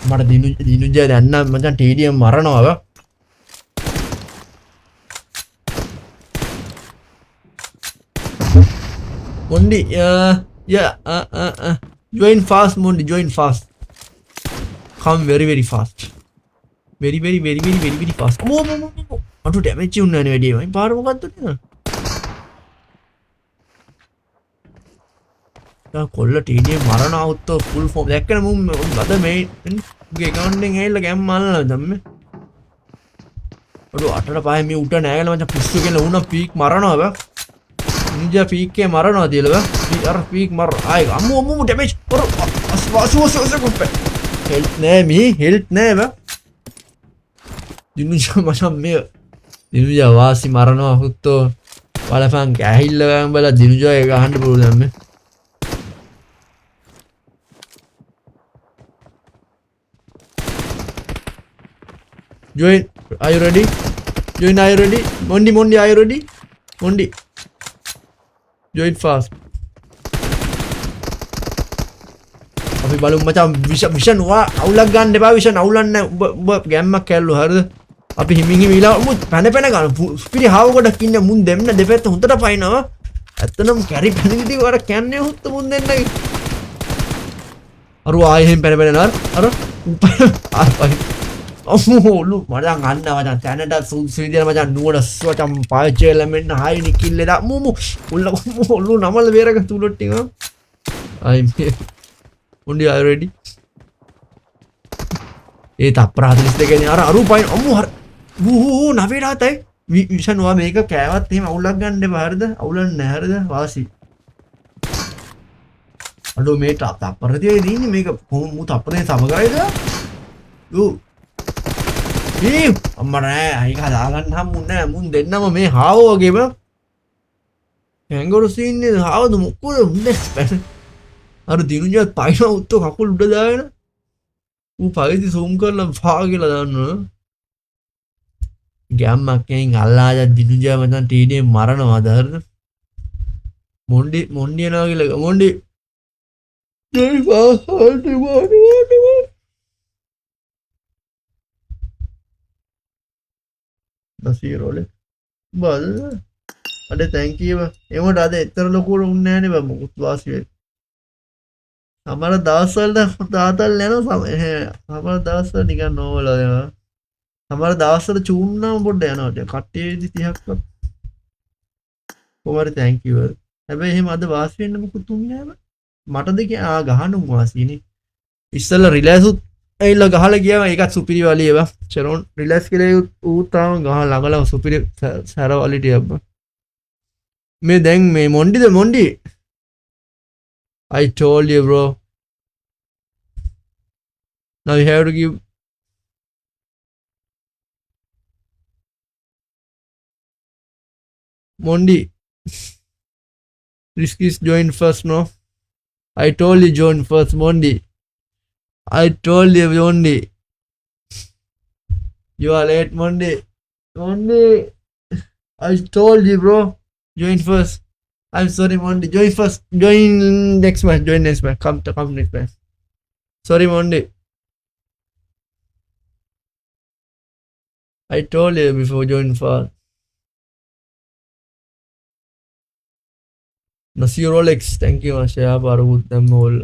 මට දිනුජා දැන් නම් මචං ටීඩියම් මරනවා බා Mondi join fast Mondi join fast come very fast very fast අට damage උන්නේ නැහැ වැඩි මම පාර මොකක්ද තියෙන කොල්ල ටීඩිය මරණ අවුත්තෝ ෆුල් ෆෝම් දැක්කන මුම් අද මේ උගේ account එකෙන් ඇවිල්ලා ගෑම් මාරලා දැම්මේ අඩු අටට පහේ මේ උට නෑගලා මචං පිස්සු කියලා උණ පීක් මරනවා බා නින්ජා පීක් එකේ මරනවා තියලා බා අර පීක් මර ආයි අම්මු ඩැමේජ් කර අස්වාසුවස කුප්පේ හෙල්ත් නෑ මේ හෙල්ත් නෑ බා දිනුජා මචං මේ දිනුජා වාසි මරනවා හුත්තෝ බලපන් ගෑහිල්ල ගම් බලා දිනුජා එක ගහන්න පුළුවන් දැම්මේ Join, are you ready? Join, are you ready? Mondi, are you ready? Mondi. Join fast. අපි බලමු මචං විෂන් වා අවුලක් ගන්න එපා විෂන් අවුලන්නේ ඔබ ගැම්මක් කැල්ලු හරිද? අපි හිමින් හිමිලා මු පැන ගන්න පිරි හාව කොටක් ඉන්න මුන් දෙන්න දෙපැත්ත හොඳට පයින්නවා. ඇත්තනම් කැරි පැනිටි වර කන්නේ හොත්ත මුන් දෙන්නගේ. අර ආයෙත් පැන නර අර පයින් අම්මෝලු මචං අන්න මචං තැනට සුදුසු විදියට මචං නුවරස් මචං පාචේල මෙන්න හයි නිකිල්ලේ දා මූ ඔල්ලු නමල වේරක තුලොට් ටික අයි මොන්ඩි ආයි රෙඩි ඒ තප්පර 42 නේ අර අරු පයින් අම්මෝ හර ඌ නවේ රාතයි විෂන් වා මේක කෑවත් එහෙම අවුලක් ගන්න එපා හරිද අවුලක් නැහැ හරිද වාසි අඩෝ මේ තප්පර තියේ දින්නේ මේක මූ තප්පරේ සමගයිද ඌ අම්මර අයික හදාගන්න හම්බුන්නේ මුන් දෙන්නම මේ හාව වගේම කැංගරු සීන්නේ හාවද මොකද උන්නේ අර දිනුජත් පයින් උත්තෝ කකුල් උඩ දාගෙන ඌ පයිදි සූම් කරලා ෆා කියලා දාන්නවා ගැම්මක් එන් අල්ලාජ දිනුජා මචං ටීඩියේ මරනවා දහරද මොන්ඩි යනවා කියලා මොන්ඩි දෙයි පාසල්ටි වඩ Nasi rolle. Bal. Ada thank you. එමට අද එතර ලොකුවට උන්නේ නැහනේ බා මොකුත් වාසි වෙයි. සමහර දවස්වල තාතල් යනවා සමහර දවස්වල නිකන් නෝවල යනවා. සමහර දවස්වල චූන්නම පොඩ්ඩ යනවා. කට්ටියේදි 30ක්වත්. කොහමද thank you. හැබැයි එහෙම අද වාසි වෙන්න මොකුත් උන්නේ නැහැ බා. මටද ගහන්න වාසිනේ. ඉස්සෙල්ලා රිලැක්ස් උත් ඇයිලා ගහලා ගියාම ඒකත් සුපිරි වලිය බා. චරොන් රිලැක්ස් කියලා ඌ තාම ගහ ළඟලා සුපිරි සැර වලිටිය බා. මේ දැන් මේ මොන්ඩි I told you bro. Now you have to give Mondi. Risky join first no. I told you join first Mondi. I told you Mondi. You are late Mondi. I told you bro. Join first. I'm sorry Mondi. Join first. Join next match. Come next match. Sorry Mondi. I told you before joining fast. Nasir Rolex, thank you Masha Barut them all.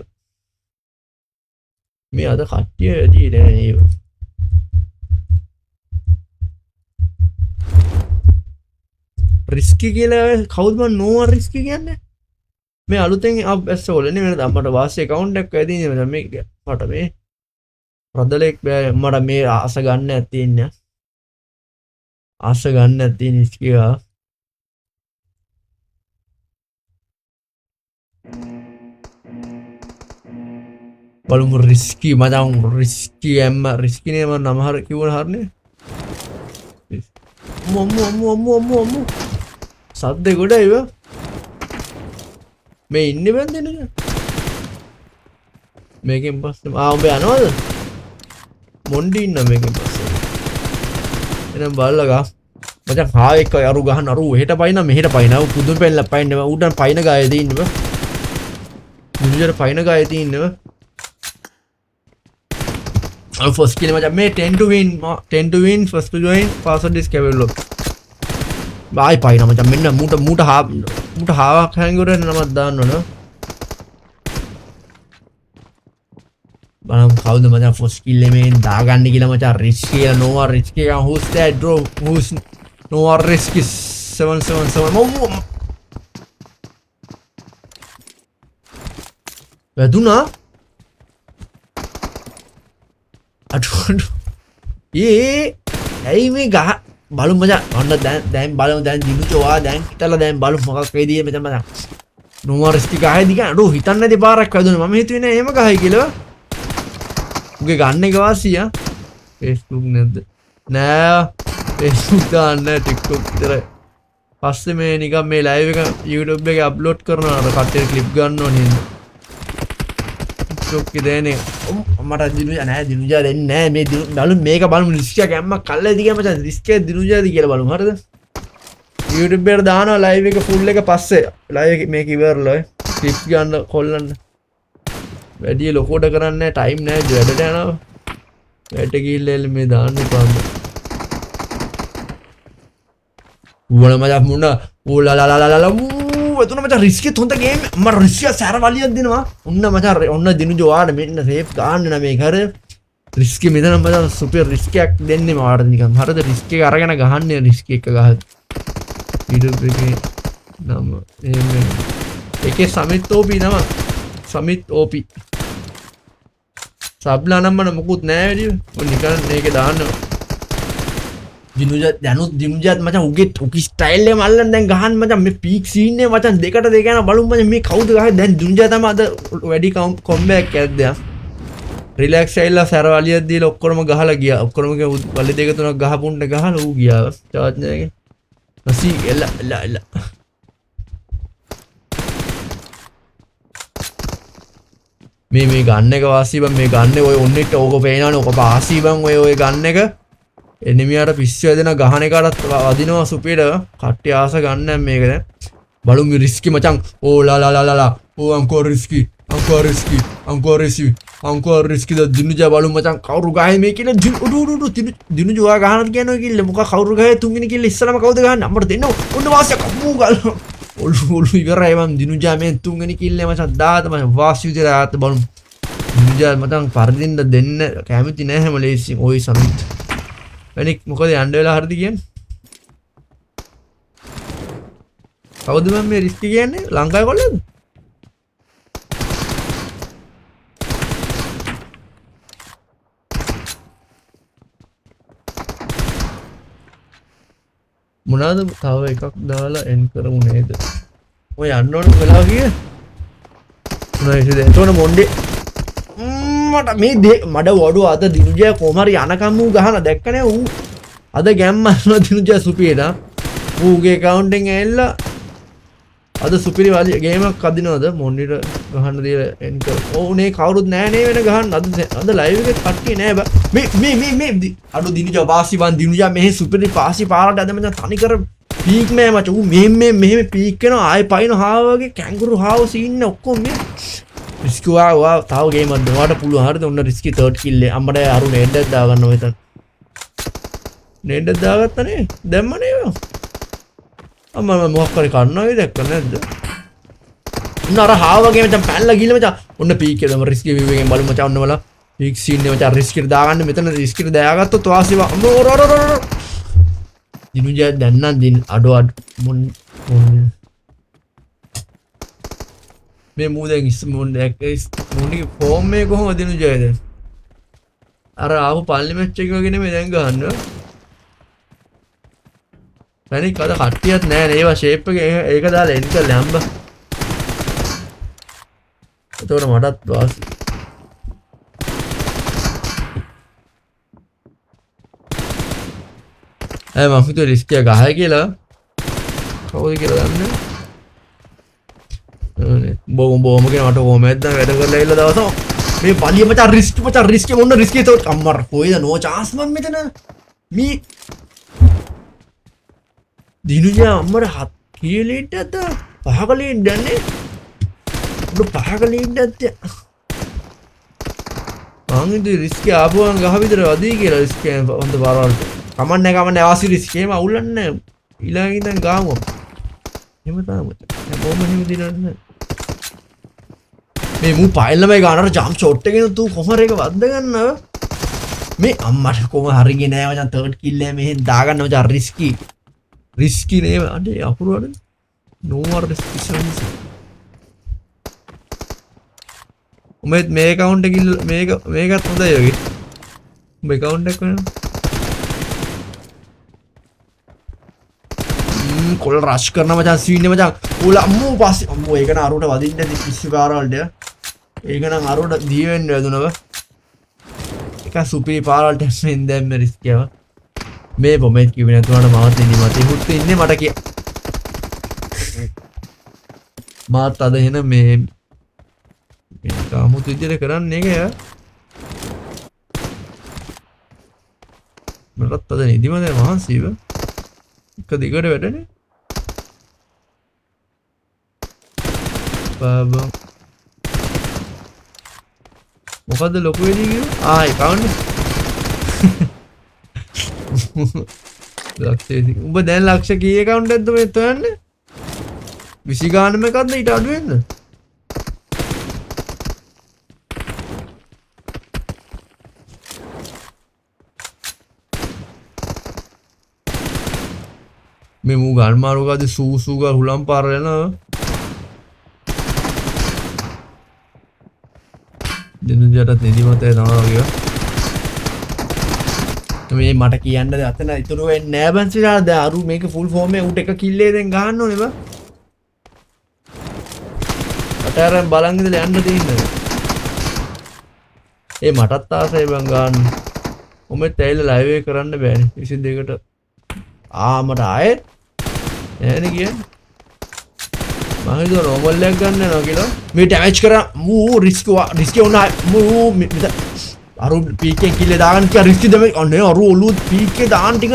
Me other cut here did risky කියලා කවුද මම නෝ risky කියන්නේ මේ අලුතෙන් up ඇස් වලනේ වෙන අපට වාසිය account එකක් ඇදී නේ මේ මට මේ රදලෙක් බෑ මට මේ ආස ගන්න ඇති ඉන්නේ ආස ගන්න ඇති රිස්කි ගා බලමු රිස්කි මචං රිස්කි එම්ම රිස්කි නේ මම නම හර කිව්වන හරිනේ මොම්මෝ සද්දේ ගොඩයි ව මේ ඉන්නේ බන්දනේ මේකෙන් පස්සේ උඹ යනවද මොණ්ඩි ඉන්න මේකෙන් පස්සේ එනම් බලලා ගා මචං හා එක්ක අරු ගහන අරු එහෙට පයින්න මෙහෙට පයින්න පුදුම පෙන්නලා පයින්න උඩන් පයින්න ගායේ තියෙන්නේ බ මුලින්ම පයින්න ගායේ තියෙන්නේ first kill macam me 10 to win first to join password is capable bye paina macam menna muta hawak hangora namak danna no balam kawuda macam first kill me daganne kiyala macam risk kiyala no risk එක who's that bro who's no risk is 777 වැදුනා අඩු ඇයි මේ ගහ බලමු මචං ඔන්න දැන් බලමු දැන් දිනුචෝවා දැන් හිතලා දැන් බලමු මොකක් වෙයිද මෙතන මචං නෝ රිස්ක් ගහයි දිග අඩෝ හිතන්නේ නැති පාරක් වැදුනේ මම හිතුවේ නෑ එහෙම ගහයි කියලා උගේ ගන්න එක වාසිය Facebook නැද්ද නෑ Facebook දාන්න TikTok විතරයි පස්සේ මේ නිකන් මේ live එක YouTube එකේ upload කරනවා අර කට්ටිය clip ගන්න ඕනේ TikTok එකේ දැනේ මට දිනුජා නෑ දිනුජා දෙන්නේ නෑ මේ බලමු මේක බලමු රිස්ක් එක ගැම්ම කල්ලා දිග මචං රිස්ක් එක දිනුජාද කියලා බලමු හරිද YouTube එකට දානවා live එක full එක පස්සේ live එක මේක ඉවරලා clip ගන්න කොල්ලන්න වැඩි ලොකෝට කරන්නේ ටයිම් නෑ වැඩට යනවා වැඩට ගිහිල්ලා මේ දාන්න පාන්න උවල මචං මුණ ඕලාලාලාලා එතන මචං රිස්ක් එක හොඳ ගේම් මම රිස්ක් එක සැර වලියක් දෙනවා ඔන්න මචං ඔන්න දිනුජෝ ආඩ මෙන්න සේෆ් ගන්න නෑ මේක හරිය රිස්ක් එක මෙතන මචං සුපර් රිස්ක් එකක් දෙන්නේ මාට නිකන් හරිද රිස්ක් එක අරගෙන ගහන්නේ රිස්ක් එක ගහ YouTube එකේ නම ඒකේ සමිත් OP නම සමිත් OP සබ්ලා නම් මම මොකුත් නෑ වැඩි ඔය නිකන් මේකේ දාන්න දිනුජා දැනුත් දිනුජාත් මචං උගේ ස්ටයිල් එක මල්ලන් දැන් ගහන්න මචං මේ පීක් සීන් එක මචං දෙකට දෙක යන බලමු මචං මේ කවුද ගහන්නේ දැන් දිනුජා තමයි අද වැඩි කොම්බැක් එකක්ද රිලැක්ස් ඇවිල්ලා සරවලියක් දීලා ඔක්කොම ගහලා ගියා ඔක්කොම වලි දෙක තුනක් ගහපුන්න ගහලා ඌ ගියා චාර්ජ් එකේ නැසි එලා මේ ගන්න එක වාසි බං මේ ගන්න ඔය ඔන්නෙට ඕක පේනවනේ ඕක වාසි බං ඔය ගන්න එක එනිමියට පිස්සු දෙන ගහන එකටත් වදිනවා සුපිර කට්ටිය ආස ගන්න මේක දැන් බලමු රිස්කි මචං ඕ ලා ඕ අංකෝ රිස්කි ද දිනුජා බලමු මචං කවුරු ගහයි මේ කියලා උඩු දිනුජා ගහනත් කියනවා කිල්ල මොකක් කවුරු ගහයි තුන්වෙනි කිල්ල ඉස්සලම කවුද ගහන්නේ අපිට දෙන්න ඔන්න වාසිය කප්පු ගල ඔලු ඉවරයි මම දිනුජා මේ තුන්වෙනි කිල්ල මචං දාත මම වාසිය විතර ආත බලමු දිනුජා මචං පරදින්න දෙන්න කැමති නෑ හැම ලේසියෙන් ඔය සමිත් වෙනික් මොකද යන්න වෙලා හරිද කියන්නේ කවුද මම මේ රිස්ක් කියන්නේ ලංකාවේ කොල්ලද මොනවාද තව එකක් දාලා එන් කරමු නේද ඔය යන්න ඕන වෙලාව කිය මොනවද එතකොට මොණ්ඩේ මට මේ මඩ වඩුව අද දිනුජා කොහම හරි යනකම් ඌ ගහන දැක්කනේ ඌ අද ගැම්මනවා දිනුජා සුපිරිලා ඌගේ account එකෙන් ඇවිල්ලා අද සුපිරි ගේමක් අදිනවද මොණ්ඩිට ගහන්න දීලා එන් කර ඕනේ කවුරුත් නෑ නේ වෙන ගහන්න අද live එකේ කට්ටිය නෑ මේ අඩු දිනුජා වාසි වන් දිනුජා මෙහි සුපිරි පාසි පාරට අද මචං තනි කර පීක් නෑ මචං ඌ මෙහෙම පීක් කරනවා ආයෙ පයින් හාව වගේ කැංගුරු හාව සීන් ඔක්කොම මේ රිස්ක් වා තව ගේම් එකක් දෙනවට පුළුවන් හරිද ඔන්න රිස්කි 3rd කිල් එක අම්මට අරු නේඩ් එකක් දාගන්න ඔය තන නේඩ් එක දාගත්තනේ දැම්මනේ ඒවා අම්මා මම මොකක් කරේ කන්නවද දැක්ක නැද්ද නර හාව වගේ මචං පැනලා ගිහලා මචං ඔන්න පීක් එකම රිස්කි වීව් එකෙන් බලමු මචං ඔන්න බලන්න පීක් සීන් එක මචං රිස්කි එක දාගන්න මෙතන රිස්කි එක දාගත්තොත් වාසිව දිනුජා දැන් නම් දින අඩෝ මේ මූදෙන් ඉස් මුන්ගේ ෆෝම් එක කොහොමද දිනුජා දැන් අර ආපු පල්ලි මැච් එක වගේ නෙමෙයි දැන් ගහන්න පැනික් අද කට්ටියත් නෑ නේ ඒවා ෂේප් එක ඒක දාලා එන්න කරලා හම්බ එතකොට මටත් වාසි මම හිතුවා රිස්ක් එක ගහයි කියලා කවුද කියලා දන්නේ බෝම කියන මට කොහොමද වැඩ කරලා ඉල්ල දවසක් මේ පලිය මචං රිස්ක් මොන රිස්ක් ඒක අම්මර කොයිද නෝ chance මම මෙතන මේ දිනුජා අම්මර හත් කීලීටද පහකලේ ඉඳන්නේ උඩ පහකලේ ඉඳද්ද මං ඉතින් රිස්ක් ආපුවම ගහ විතර වදී කියලා රිස්ක් හොඳ පාරවල් කමන්නේ ආසි රිස්ක් එහෙම අවුලන්නේ ඊළඟ ඉඳන් ගාමු එහෙම තමයි බොම්ම හිම දිනන්න මේ මූ පයිල්ලම ගානට ජම්ප් ෂොට් එකෙන් තු කොහමර එක වද්ද ගන්නව මේ අම්මට කොහම හරියන්නේ නෑ මචං තර්ඩ් කිල් එක මෙහෙන් දාගන්න මචං රිස්කි නේ අනේ අකුරුවද නෝ රිස්කි සර්විස් උඹේ මේ account එක මේකත් හොඳයි යෝගි උඹේ account එක වෙන කොල් රෂ් කරන මචං සීන් එක මචං උලා අම්මෝ පස්සේ අම්මෝ ඒක න අරුවට වදින්න ඇති පිස්සු පාරවලට ඒක නම් අරුවට දී වෙන්න වැදුනව ඒක සුපිරි පාරවලට මෙන් දැම්ම රිස්ක් එක මේ පොමෙත් කිව්වේ නැතුනට මාත් ඉන්නේ මට හුත් ඉන්නේ මට කිය මාත් අද එන මේ කාමුත් විදියට කරන්නේ ඒක මටත් අද නිදිම දැන් මහන්සිව එක දිගට වැඩනේ බාබා මොකද්ද ලොකු වෙදී කිව්වා account ලක්ෂයේදී උඹ දැන් ලක්ෂ කී account එකක්ද මේ තෝයන්නේ 20 ගානම එකක්ද ඊට අඩු වෙන්න මේ මූ ගල් මාරුගාද සූගා හුලම් පාර යනවා දිනුජාට නිදිමතේ තමයි වගේ මේ මට කියන්න අතන ඉතුරු වෙන්නේ නෑ බන්සිලා දැන් අරු මේක ෆුල් ෆෝම් එකේ උට එක කිල්ලේ දැන් ගහන්න ඕනේ බා අතරම් බලන් ඉඳලා යන්න තියෙන්නේ ඒ මටත් ආසයි බං ගන්න ඔමෙත් ඇවිල්ලා ලයිව් එක කරන්න බෑනේ 22කට මට ආයෙත් නෑනේ කියන්නේ මම හිතුවා නෝමල් එකක් ගන්න යනවා කියලා මේ ඩැමේජ් කරා මූ රිස්ක් වුණා මූ අරු පීකේ කිල්ලේ දාගන්න කිය රිස්ක් දෙමෙ අනේ අරු ඔලු පීකේ දාන්න ටික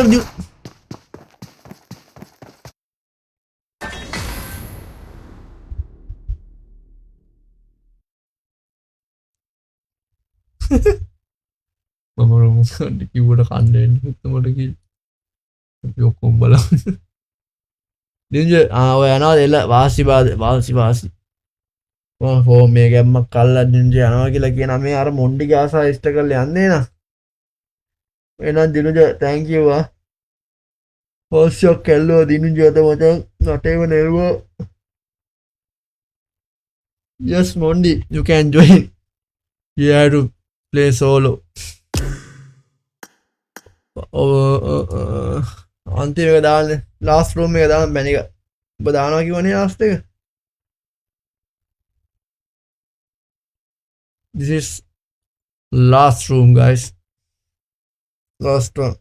මම මොකද කිව්වට කන්නේ මට කිව්ව අපි ඔක්කොම බලමු දින්ජ ඔය යනවා එල වාසි ෆෝම් මේ ගැම්මක් කල්ලා දින්ජ යනවා කියලා කියන මේ අර මොන්ඩිගේ ආසා ඉෂ්ට කරලා යන්නේ නා එහෙනම් දිනුජ thank you පෝස්ට් කැල්ලුවා දිනුජ අද මචං නටේව නෙරුවා yes mondi you can join you have to play solo අන්තිම එක දාන්න ලාස්ට් රූම් එක දාන්න බැන එක ඔබ දානවා කිව්වනේ ලාස්ට් එක this is last room guys last one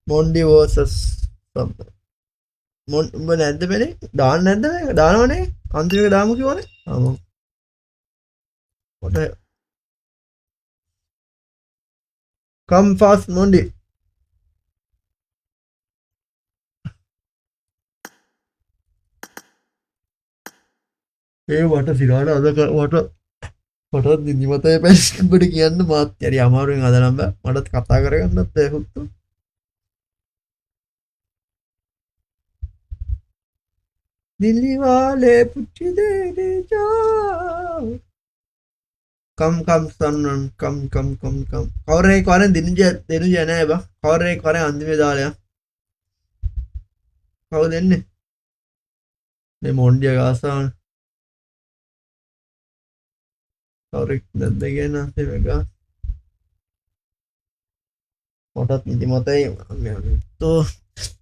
mondi versus something උඹ නැද්ද බැනේ දාන්න නැද්ද මේක දානවනේ අන්තිම එක දාමු කිව්වනේ what come fast mondi වට සිරාට අද මටත් නිදිමතයි පැස්බට කියන්න මාත් යරි අමාරුවෙන් අදනම් මටත් කතා කරගන්නත් ඇහුත්තු दिल्ली वाले पूछ दे जाओ कम सनन कम और एक बार दिनुजा නෑ බා කවර එක කරේ අන්තිමේ දාලයා කවුද එන්නේ මේ මොන්ඩිය ගාසාන කවරෙක් නැද්ද කියන මේක මටත් නිදිමතයි තෝ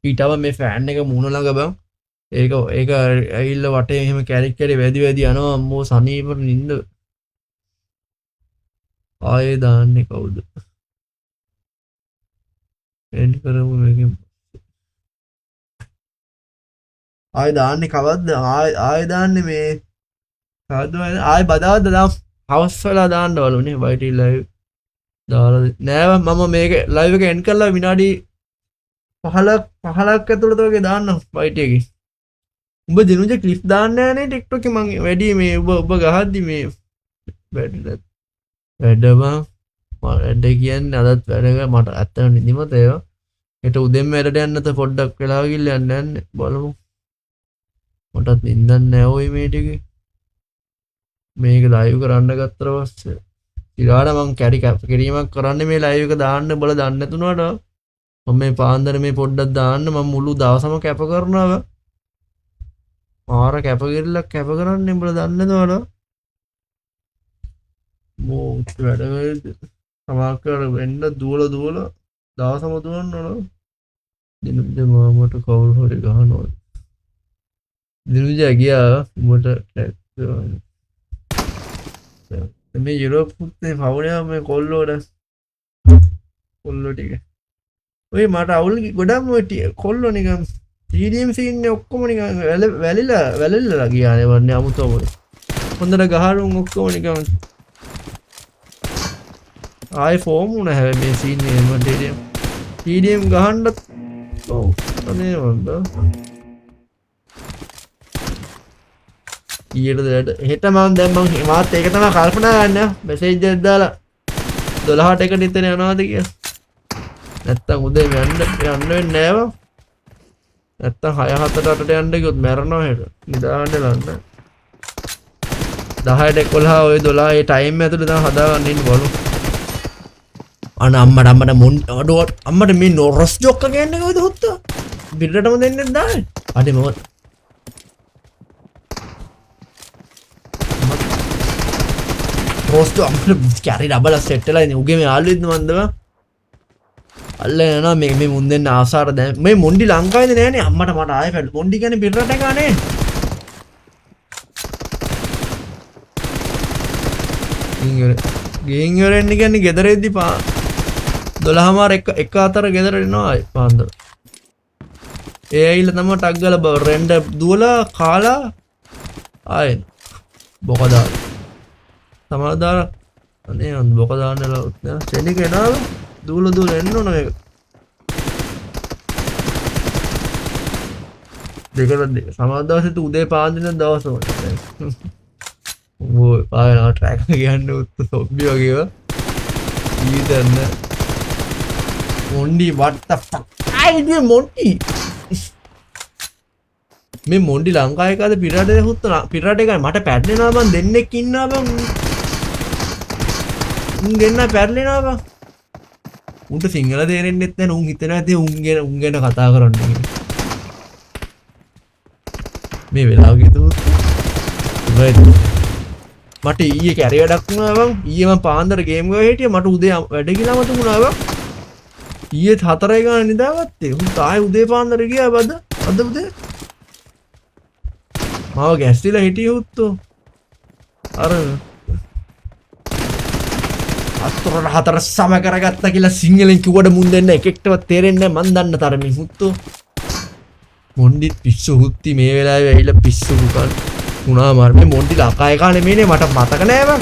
ඊටව මේ ෆෑන් එක මූණ ළඟ බං ඒක ඇවිල්ලා වටේ එහෙම කැරික් කැරි වැදි යනවා අම්මෝ සනීපට නින්ද ආයේ දාන්නේ කවුද එන්ඩ් කරමු මේකෙන් ආයේ දාන්නේ කවද්ද ආයේ දාන්නේ මේ කවද්ද ආයේ බදාවද්ද දාම් හවස් වෙලා දාන්න බලුනේ වයිටි ලයිව් දාලා නෑ මම මේක ලයිව් එක එන්ඩ් කරලා විනාඩි 15ක් ඇතුළත වගේ දාන්න වයිටි එකේ උඹ දිනුජ ක්ලිප් දාන්න නෑනේ ටික්ටොක් එකේ මං වැඩි මේ ඔබ ගහද්දි මේ වැඩ බං වැඩ කියන්නේ අදත් වැඩක මට ඇත්තම නිදිමත ඒවා හෙට උදෙන්ම වැඩට යන්නත පොඩ්ඩක් වෙලා ගිහලා යන්න බලමු මටත් නිින්දක් නෑ ওই මේ ටිකේ මේක ලයිව් කරන්න ගත්තට පස්සේ ඊළාට මං කැරි කැප් කිරීමක් කරන්න මේ ලයිව් එක දාන්න බල දන්නේ නැතුණාට මම මේ පාන්දර මේ පොඩ්ඩක් දාන්න මම මුළු දවසම කැප කරනවා මාර කැප කිරිල්ලක් කැප කරන්නේ බල දන්නේ නැතුණාට මෝත් වැඩ සමාකර වෙන්න දුවල දවසම දුවන්න ඕන දිනුජ මාමට කවුරු හරි ගහනවා දිනුජ ගියා උඹට මේ යුරෝප් පුත්තේ පවුනේ මේ කොල්ලෝ ටික ඔය මට අවුල් ගොඩක් ඔය කොල්ලෝ නිකන් TDM සීන් ඔක්කොම නිකන් වැලිලා ගියානේ වන්නේ අමුතම හොඳට ගහරුන් ඔක්කොම නිකන් ආයි ෆෝම් වුණා හැබැයි මේ සීන් එකේ මට TDM ගහන්නත් ඔව් අනේ වන්ද ඊයේද හෙට මම දැන් මම මාත් ඒක තමයි කල්පනා කරන්නේ මෙසේජ් එකක් දාලා 12ට එකට ඉතින් යනවාද කියලා නැත්තම් උදේ යන්න වෙන්නේ නෑව නැත්තම් 6-7ට යන්න ගියොත් මැරෙනවා හෙට නිදාගන්න ලන්න 10ට 11 ඔය 12 ඒ ටයිම් ඇතුළේ තමයි හදාගන්න ඉන්න බලමු අම්මට අම්මට මේ නොරස් ජොක්ක කියන්නේ කොයිද හොත්තා බිරටම දෙන්නේ දාන්නේ අඩේ මම රෝස්ට් අම්මට කැරි ඩබල් සෙට් වෙලා ඉන්නේ උගේ මේ ආල්ලුවෙද්ද මන්දව අල්ල යනවා මේ මුන් දෙන්න ආසාර දැන් මේ මොන්ඩි ලංකාවේද නෑනේ අම්මට මට ආයෙ පැඩ මොන්ඩි කියන්නේ බිරට එක නේ ගේන් ඉවරෙන්න කියන්නේ ගෙදරෙද්දි 12 එක අතර ගෙදර එනවා පාන්දර ඒ ඇවිල්ලා තමයි ටක් ගාලා රෙන්ඩ දුවලා කාලා ආයෙ බොක දාලා සමාදාන අනේ අන් බොක දාන්නලා නෑ සෙනික එනවා දුවල එන්න ඕන මේක දෙක සමාදාසෙත් උදේ පාන්දර දවස් ඕ පායනා ට්‍රැක් ගන්න උත්තු සොබ්බි වගේව ඊදන්න මොන්ඩි what the fuck අයිද මොන්ඩි මේ මොන්ඩි ලංකාවේ කාද පිරාටේ හුත්ත පිරාට එකයි මට පැටලෙනවා බං දෙන්නෙක් ඉන්නවා බං උන් දෙන්න පැටලෙනවා බං උන්ට සිංහල තේරෙන්නෙත් නැහැ උන් හිතනවා ඇති උන් ගැන කතා කරන්නේ මේ වෙලාව ගියතුත් මට ඊයේ කැරි වැඩක් වුණා බං ඊයේ මම පාන්දර ගේම් ගාව හිටියා මට උදේ වැඩ ගිලා මට වුණා බං ඊයේ 4යි ගාන නිදාගත්තේ උන් තායි උදේ පාන්දර ගියා බද අද උදේ මාව ගැස්සිලා හිටියේ උත්තෝ අර අතරට 4 සම කරගත්තා කියලා සිංහලෙන් කිව්වට මුන් දෙන්න එකෙක්ටවත් තේරෙන්නේ නැහැ මන් දන්න තරමින් උත්තෝ මොන්ඩි පිස්සු හුත්ති මේ වෙලාවේ ඇවිල්ලා පිස්සු පුකල් උනා මාර මේ මොන්ඩි ලකා එකා නෙමෙයිනේ මට මතක නෑ බං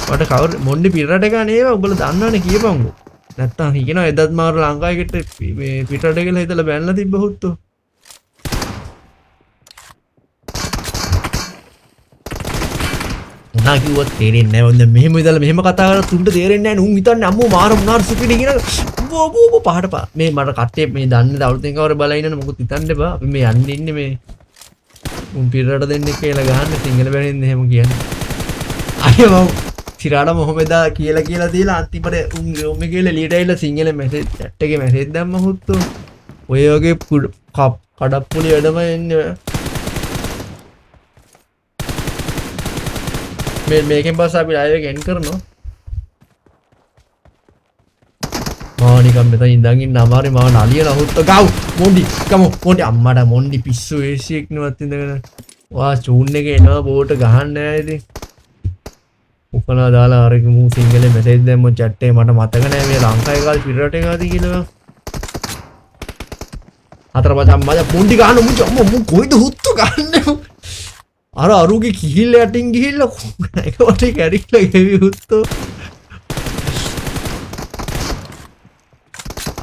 මට කවුරු මොන්ඩි පිටරට එකා නේව උඹලා දන්නවනේ කියපන්කෝ නැත්තම් හිකනවා එදත් මාර ලංකාවේකට මේ පිටරට කියලා හිතලා බැනලා තිබ්බ හුත්තෝ මොනා කිව්වත් තේරෙන්නේ නැහැ. දැන් මෙහෙම ඉඳලා මෙහෙම කතා කරලා තුන්ට තේරෙන්නේ නැහැ. උන් හිතන්නේ අම්මෝ මාර මොනාර සුපිරි කියන බෝ පහට මේ මට කට්ටිය මේ දන්නේ දවල්ෙන් කවර බලලා ඉන්නන මොකද හිතන්න එපා. අපි මේ යන්නේ ඉන්නේ මේ උන් පිරරට දෙන්නේ කියලා ගහන්නේ සිංහල බැරින්නේ එහෙම කියන්නේ. අයියෝ මම සිරාට මොහොමදා කියලා දීලා අන්තිමට උන් රූම් එකේ එළියට ඇවිල්ලා සිංහල මැසේජ් chat එකේ මැසේජ් දැම්ම හුත්තෝ. ඔය වගේ කඩප්පුලි වැඩම එන්නේ. මේකෙන් පස්සේ අපි ලයිව් එක එන්ඩ් කරනවා. මම නිකන් මෙතන ඉඳන් ඉන්න අමාරුයි මම නලියන හුත්ත ගව් මොන්ඩි කමෝ මොන්ඩි අම්මට මොන්ඩි පිස්සු ඒසියෙක් නෙවත් ඉඳගෙන වා චූන් එකේ එනවා බෝට ගහන්න නෑ ඉතින් උපනා දාලා අර මූ සිංහලේ මැසේජ් දැම්ම chat එකේ මට මතක නෑ මේ ලංකාවේ කාලේ පිරට එක ආදී කියලා හතර පහ මම මොන්ඩි ගහන මු කොයිද හුත්තු ගන්නේ අර අරුගේ කිහිල්ල යටින් ගිහිල්ලා එක වටේ කැරික්ලා ගෙවි හුත්තෝ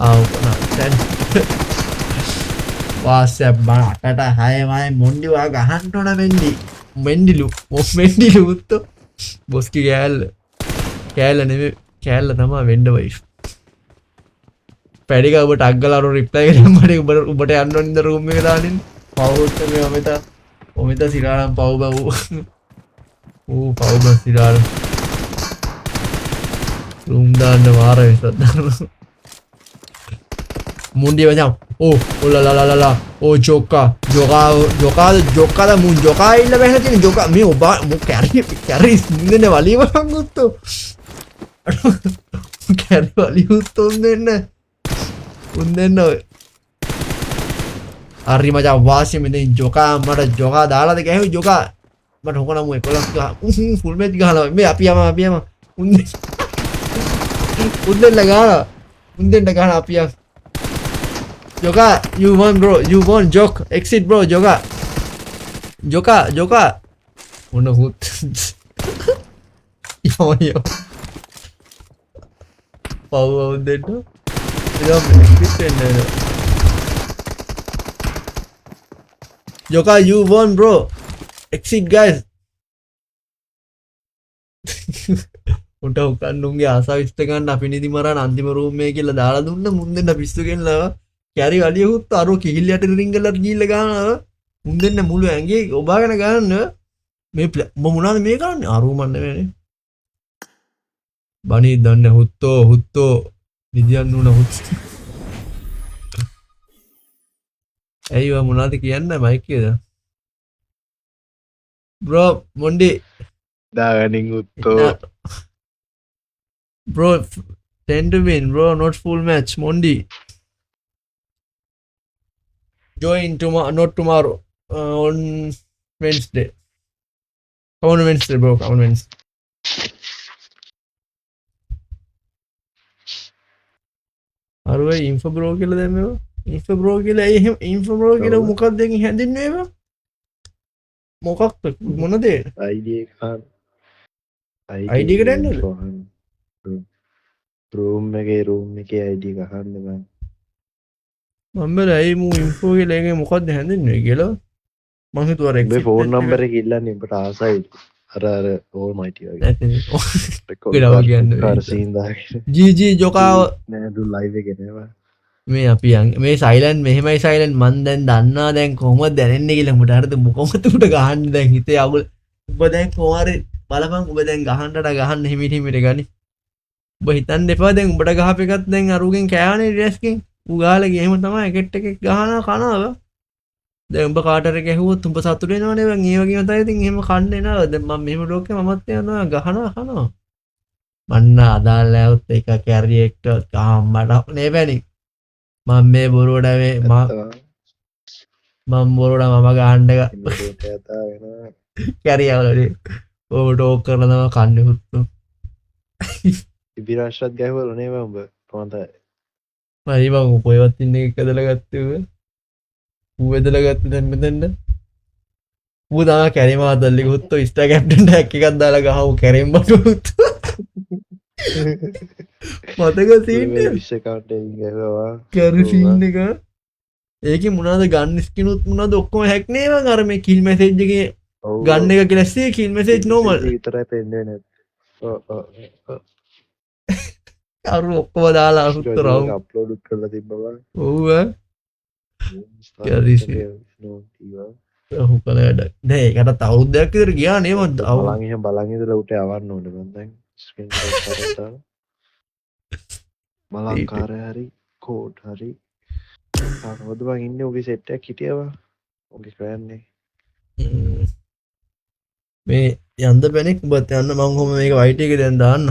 දැන් WhatsApp බාටට 6යි මොන්ඩි වා ගහන්න ඕන මෙන්ඩිලු උත්තෝ බොස්කි කෑල්ල නෙමෙයි කෑල්ල තමයි වෙන්න වයිෆ් පැඩික ඔබට අග්ගලා අර රිප්ලයි කරලා මට ඔබට යන්න ඕන ඉඳ රූම් එක දානින් පවුත් මේ ඔමෙත සිරාලම් පව් බව ඌ පව් බ සිරාල රූම් දාන්න මාර වෙසත් Mundi macam oh la la la la la oh joka da mun joka illa behla තියෙන joka මේ ඔබ මු කැරි ඉන්නේ වලිය වහන් උත්තෝ කැරි වලිය උත්තෝ උන්දෙන්න හරි මචං වාසිය මෙතන joka මට joka දාලාද ගැහුවේ joka මට හොකන මු 11 ගහ ෆුල් මැච් ගහලා මේ අපි යම උන්දෙන්න ගහලා අපි යම Joka, you won bro, you won joke, exit bro, Joka. Una hut. Yo. Power dead. Joka, you won bro. Exit guys. උට උකන්නුන්ගේ ආසාව ඉෂ්ට ගන්න අපි නිදි මරන අන්තිම රූම් එකේ කියලා දාලා දුන්න මුන් දෙන්න පිස්සු ගෙන්නලා කැරි වලිය හුත් අර කිහිල්ලයට රින්ගලට ගිහිල්ලා ගහනවා මුන් දෙන්න මුළු ඇඟේ ඔබාගෙන ගන්න මේ මොනවාද මේ කරන්නේ අරූ මන් නෙවෙයි බණී දන්න හුත්තෝ නිදියන්න උන හුත් ඇයි ඔය මොනවද කියන්නේ මයික් එකද bro මොන්ඩි දාගනින් උත්තෝ bro 10 to win bro not full match Mondi join tomorrow not tomorrow on Wednesday come on Wednesday bro come on Wednesday අරෝ info bro කියලා දැම්මේවා info bro කියලා එහෙම info bro කියලා මොකක්ද දෙකින් හැඳින්වෙන්නේ ඒවා මොකක්ද මොනද ID එක ID එක දැන්නද room එකේ ID එක අහන්න බෑ මම බැලයි මු info කියලා එකේ මොකක්ද හැඳින්වෙන්නේ කියලා මං හිතුවා මේ phone number එක ඉල්ලන්නේ උඹට ආසයි අර almighty වගේ කියලා කියන්නේ අර scene දාගෙන GG ජොකාව නෑ දු live එකේ නේවා මේ අපි මේ සයිලන්ට් මෙහෙමයි සයිලන්ට් මන් දැන් දන්නවා දැන් කොහොමද දැනෙන්නේ කියලා උඹට හරිද කොහොමද උඹට ගහන්න දැන් හිතේ අවුල් උඹ දැන් කොහොමරි බලපන් උඹ දැන් ගහන්න හිමිට ගනි උඹ හිතන්න එපා දැන් උඹට ගහප එකත් දැන් අරුගෙන් කෑවනේ ඩ්‍රෙස්කින් ඌ ගාලා ගියම තමයි එකෙට් එකක් ගහනවා කනවා දැන් උඹ කාටර ගැහුවොත් උඹ සතුට වෙනවනේ මං ඒ වගේම තමයි ඉතින් එහෙම කන්නේ නෑ දැන් මම මෙහෙම ලෝකේ මමත් යනවා ගහනවා කනවා මන්න අදාළ නැවුත් එක කැරි එක්ට ගහම්මට නේ බැනි මම මේ බොරුවට මේ මම බොරුවට මම ගහන්න එක කැරියවලදී ඔබ ටෝක් කරලා තමයි කන්නේ හුත්තු ඉබිරාෂත් ගැහුවල නේ උඹ කොහොමද මයි මම කොහෙවත් ඉන්නේ එක ඇදලා ගත්තේ ඌ ඇදලා ගත්තේ දැන් මෙතෙන්ද ඌ තමයි කැරි මාතල්ලි හුත්තු ඉස්ටා කැප්ටන් ටැග් එකක් දාලා ගහව කැරෙන් බඩු හුත්තු මතක සීන් එක විශ් account එකෙන් ගැහුවා කැරි සීන් එක ඒකේ මොනවාද ගන්න ස්කිනුත් මොනවාද ඔක්කොම හැක් නේ මං අර මේ කිල් මැසේජ් එකේ ගන්න එක කියලා කිල් මෙසේජ් නෝමල් විතරයි පෙන්න්නේ නැත් අරු ඔක්කොම දාලා අරුත්ත රවුම් අප්ලෝඩ් කරලා තිබ්බවා ඔව්ව කැරිසි ඔහු කළ වැඩ නෑ ඒකට අවුරුද්දයක් විතර ගියා නේ මම බලංගිදල උට යවන්න ඕන බන්දැන් මලංකාරය හරි කෝඩ් හරි හොදබන් ඉන්න උගේ සෙට්ටයක් හිටියවා ඔගේ කරන්නේ මේ යන්ද පැනෙක් උබත් යන්න මං හොම මේක වයිට එක දැන් දාන්න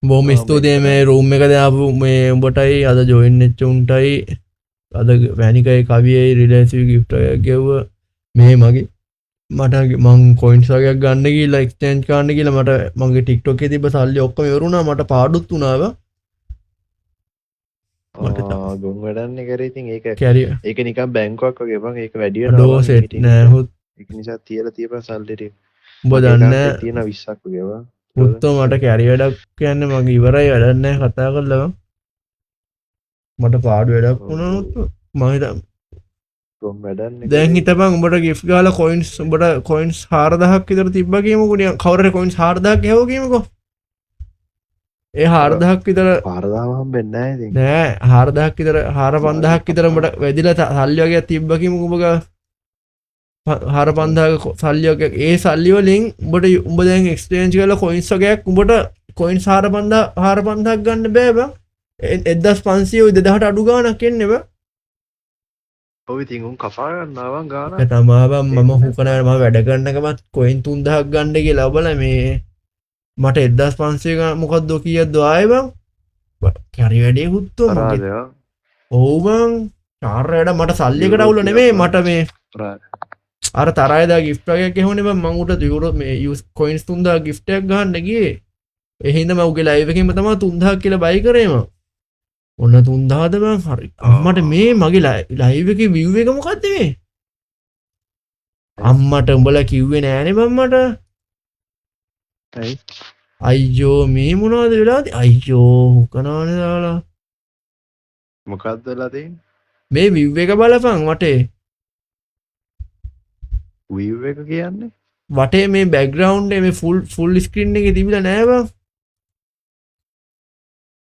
බොහොම ස්තුතියි මේ රූම් එක දාපු මේ උඹටයි අද ජොයින් වෙච්ච උන්ටයි අද වැනිකයි කවියයි රිලේසිව් ගිෆ්ට් එකක් ගෙව්ව මේ මගේ මට මං කොයින්ස් වගේක් ගන්න කියලා එක්ස්චේන්ජ් කරන්න කියලා මට මගේ TikTok එකේ තිබ්බ සල්ලි ඔක්කොම ඉවරුණා මට පාඩුත් වුණාව ගොන් වැඩන්න කර ඉතින් ඒක කැරිය ඒක නිකම් බැංකුවක් වගේ බං ඒක වැඩිය ඩෝ සෙට් නෑ හොත් එක නිසා තියල තියප සල්ලිට උඹ දන්න තියෙන 20ක් වගේවා උත්තෝ මට කැරි වැඩක් කියන්න මගේ ඉවරයි වැඩන්න කතා කරලව මට පාඩු වැඩක් වුණනොත් මහිත ගොන් වැඩන්න දැන් හිතපන් උඹට ගිෆ් ගාල කොයින්ස් උඹට කොයින්ස් 4000ක් විතර තිබ්බ කියමුකෝ නිකන් කවුරුහරි කොයින්ස් 4000ක් ගෙවුව කියමුකෝ ඒ 4000ක් විතර 4000 හම්බෙන්නේ නැහැ ඉතින් නෑ 4000ක් විතර 4000ක් විතර උඹට වැඩිලා සල්ලි වගේ තිබ්බ කියමුකෝ උඹ ගාව 4000ක සල්ලි වගේ ඒ සල්ලි වලින් උඹට උඹ දැන් එක්ස්චේන්ජ් කරලා කොයින්ස් වගේක් උඹට කොයින්ස් 4000ක් ගන්න බෑ බං 1500 ඔය 2000ට අඩු ගාණක් එන්නේ බං ඔව් ඉතින් උන් කපා ගන්නවා ගාන ඒක තමයි බං මම හුකනවා මම වැඩ කරනකමත් කොයින් 3000ක් ගන්න කියලා ඔබලා මේ මට 1500 ගන්න මොකද්ද කීයක්ද ආයේ බං කැරි වැඩේ හුත්තෝ මගේ ඔව් බං චාර් වැඩ මට සල්ලි එකට අවුල නෙමෙයි මට මේ අර තරයදා ගිෆ්ට් එකක් ගෙහුනේ බං මම උට යුරෝ මේ කොයින්ස් 3000 ගිෆ්ට් එකක් ගහන්න ගියේ ඒ හින්දා මම උගේ ලයිව් එකේම තමයි 3000ක් කියලා බයි කරේ මම ඔන්න 3000ද බං හරි අම්මට මේ මගේ ලයිව් එකේ view එක මොකද්ද මේ අම්මට උඹලා කිව්වේ නෑනේ බං මට අයියෝ මේ මොනවද වෙලාද අයියෝ කනවනේ දාලා මොකක්ද වෙලා තියෙන්නේ මේ view එක බලපන් වටේ view එක කියන්නේ වටේ මේ බෑග්ග්‍රවුන්ඩ් එක මේ ෆුල් ස්ක්‍රීන් එකේ තිබිලා නෑ බං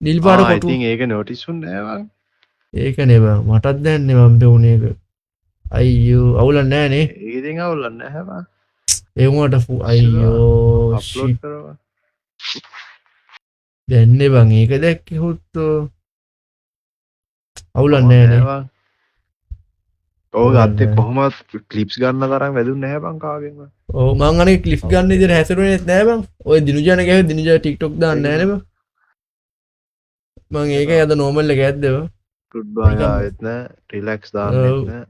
නිල් පාට කොටු ඉතින් ඒක නොටිස් වුන්නේ නෑ බං ඒක නේ බං මටත් දැනන්නේ මම පෙවුනේ ඒක අයියෝ අවුල නෑ නේ ඒක ඉතින් අවුල නැහැ බං ඒ වුණාට අයියෝ අප්ලෝඩ් කරවා දැන්නේ බං ඒක දැක්කේ හොත්තෝ අවුල නෑ නේ ඔව් ගත්තේ කොහොමත් ක්ලිප්ස් ගන්න තරම් වැදුන්නේ නැහැ බං කාගෙන්වත් ඔව් මං අනේ ක්ලිප් ගන්න විදිහට හැසිරුණේත් නෑ බං ඔය දිනුජාන ගෑවේ දිනුජා TikTok දාන්නේ නෑ නේ බං මං ඒක අද නෝමල් එක ඇද්දව ගුඩ් බයි ආවෙත් නෑ රිලැක්ස් දාන්නෙත් නෑ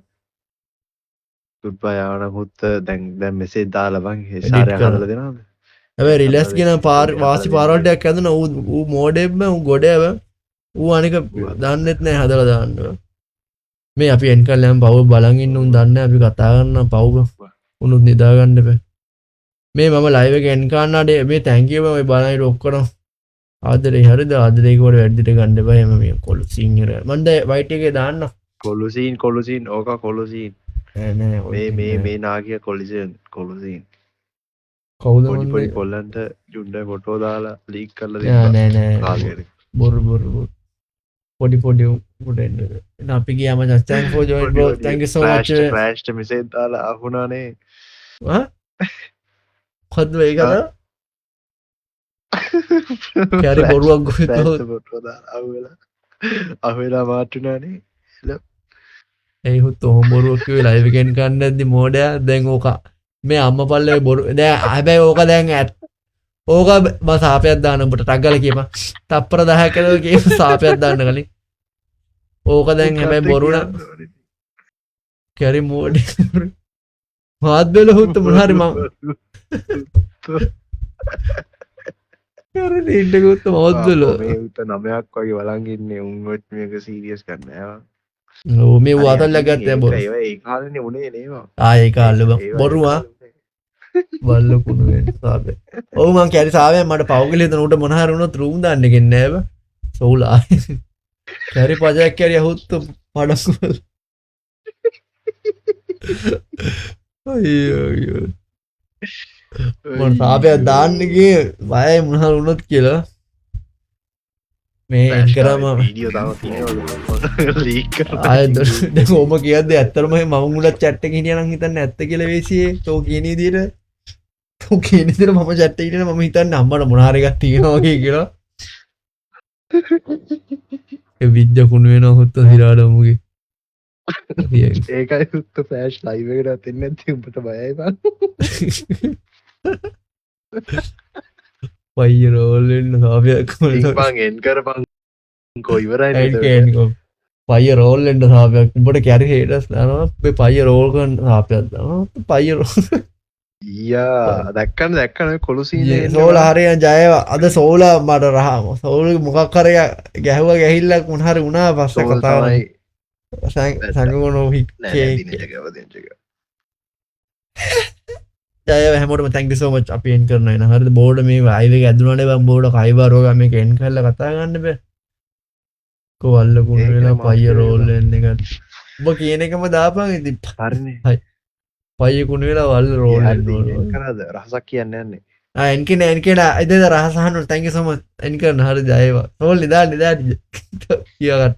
ගුඩ් බයි ආවන හුත්ත දැන් මෙසේජ් දාලා බං හේසාරය හදලා දෙනවද හැබැයි රිලැක්ස් කියන වාසි පාරවල්ටයක් ඇදුන ඌ මෝඩෙබ්බ ඌ ගොඩේව ඌ අනික දන්නෙත් නෑ හදලා දාන්න මේ අපි එන් කරලා යම් පව් බලන් ඉන්න උන් දන්නේ අපි කතා කරන පව් උනුත් නිදා ගන්න බෑ මේ මම ලයිව් එක එන් කරනාට මේ තැන්ක් යූ මම බලන්නේ ඔක්කොම ආදරේ හරිද ආදරේ කොට වැඩිට ගන්න බෑ එම මේ කොළු සීන් එක මම දැන් වයිට් එකේ දාන්න කොළු සීන් ඕක කොළු සීන් මේ නාගිය කොලිසන් කොළු සීන් කවුද පොඩි කොල්ලන්ට ජුන්ඩ ෆොටෝ දාලා ලීක් කරලා නෑ නෑ බොරු පොඩි උඩ එන්න අපි ගියාම just thank for join bro thank you so much flash message දාලා අහුණානේ කොහොමද මේකද කැරි බොරුවක් ගොතෝ අහුවෙලා මාටුනානේ ඒ හුත් ඔහොම බොරුවක් කිව්වේ ලයිව් එකෙන් ගන්න නැද්දි මෝඩයා දැන් ඕක මේ අම්මා පල්ලේ බොරු දැන් හැබැයි ඕක දැන් ඕක මම සාපයක් දාන්න උඹට ටක් ගාලා කියපන් තප්පර 10ක් කියලා කියපන් සාපයක් දාන්න කලින් ඕක දැන් හැබැයි බොරු නම් කැරි මෝඩේ මාත් බෙල හුත් මොන හරි මම කැරි දෙන්න ගොත්ත මාත් බෙල මේ උත 9ක් වගේ බලන් ඉන්නේ උන් ඔත් මේක සීරියස් ගන්න නෑ ඕ මේ වාතල්ලා ගත්තේ බොරු ඒ කාලේනේ උනේ නේවා ඒ කාලේ බොරුවා බල්ල කුණු වෙන්න සාපේ ඔව් මං කැරි සාවෙන් මට පවුගලේ එතන උට මොන හරි වුණොත් රූම් දාන්න ගෙන්නේ නෑ බා සෝලා කැරි පජයක් කැරි අහුත් මඩස්කෝල් අයියෝ මට තාපයක් දාන්න ගියේ බයයි මොනවා වුණොත් කියලා මේ කරම වීඩියෝ තාම තියෙනවා ලීක් කරලා ආය දැන් ඕම කියද්ද ඇත්තටම මම මුලත් chat එකේ හිටියා නම් හිතන්නේ ඇත්ත කියලා වෙසියේ තෝ කියන විදිහට තෝ කියන විදිහට මම chat එකේ හිටියා මම හිතන්නේ අම්මට මොන හරි එකක් තියෙනවා වගේ කියලා ඒ විද්‍ය කුණු වෙනවා හොත්ත හිරාඩමුගේ ඒකයි උත්ත ෆ්ලෑෂ් ලයිව් එකට එන්නේ නැති උඹට බයයි බං පයිය රෝල් වෙන්න සාපයක් බං එන් කරපන් කොයිවරයි පයිය රෝල් වෙන්න සාපයක් උඹට කැරි හේටස් දානවා මේ පයිය රෝල් කරන සාපයක් දානවා පයිය රෝල් ඊයා දැක්කන කොළු සීනේ සෝල හරිය ජය අද සෝල මට රහම සෝල මොකක් හරි ගැහුවා ගැහිල්ලක් මොන හරි වුණා පස්සේ කතා සංගුණෝ හික්කේ ජය හැමෝටම thank you so much අපි එන් කරනවා එන හරිද බෝඩ් මේ ලයිව් එක ඇදුණානේ බම් බෝඩ් කයිබා රෝග මේක එන් කරලා කතා ගන්න බෑ කොල්ල කුණු වෙලා පයිය රෝල් වෙන්න එක ඔබ කියන එකම දාපන් ඉතින් හරිනේ පයිය කුණු වෙලා වල් රෝල් වෙන්න ඕන කරාද රහසක් කියන්න යන්නේ එන්කෙන ඉදද රහසහන්න thank you so much එන් කරන හරිද ජයවා රෝල් නිදා කියාගත්ත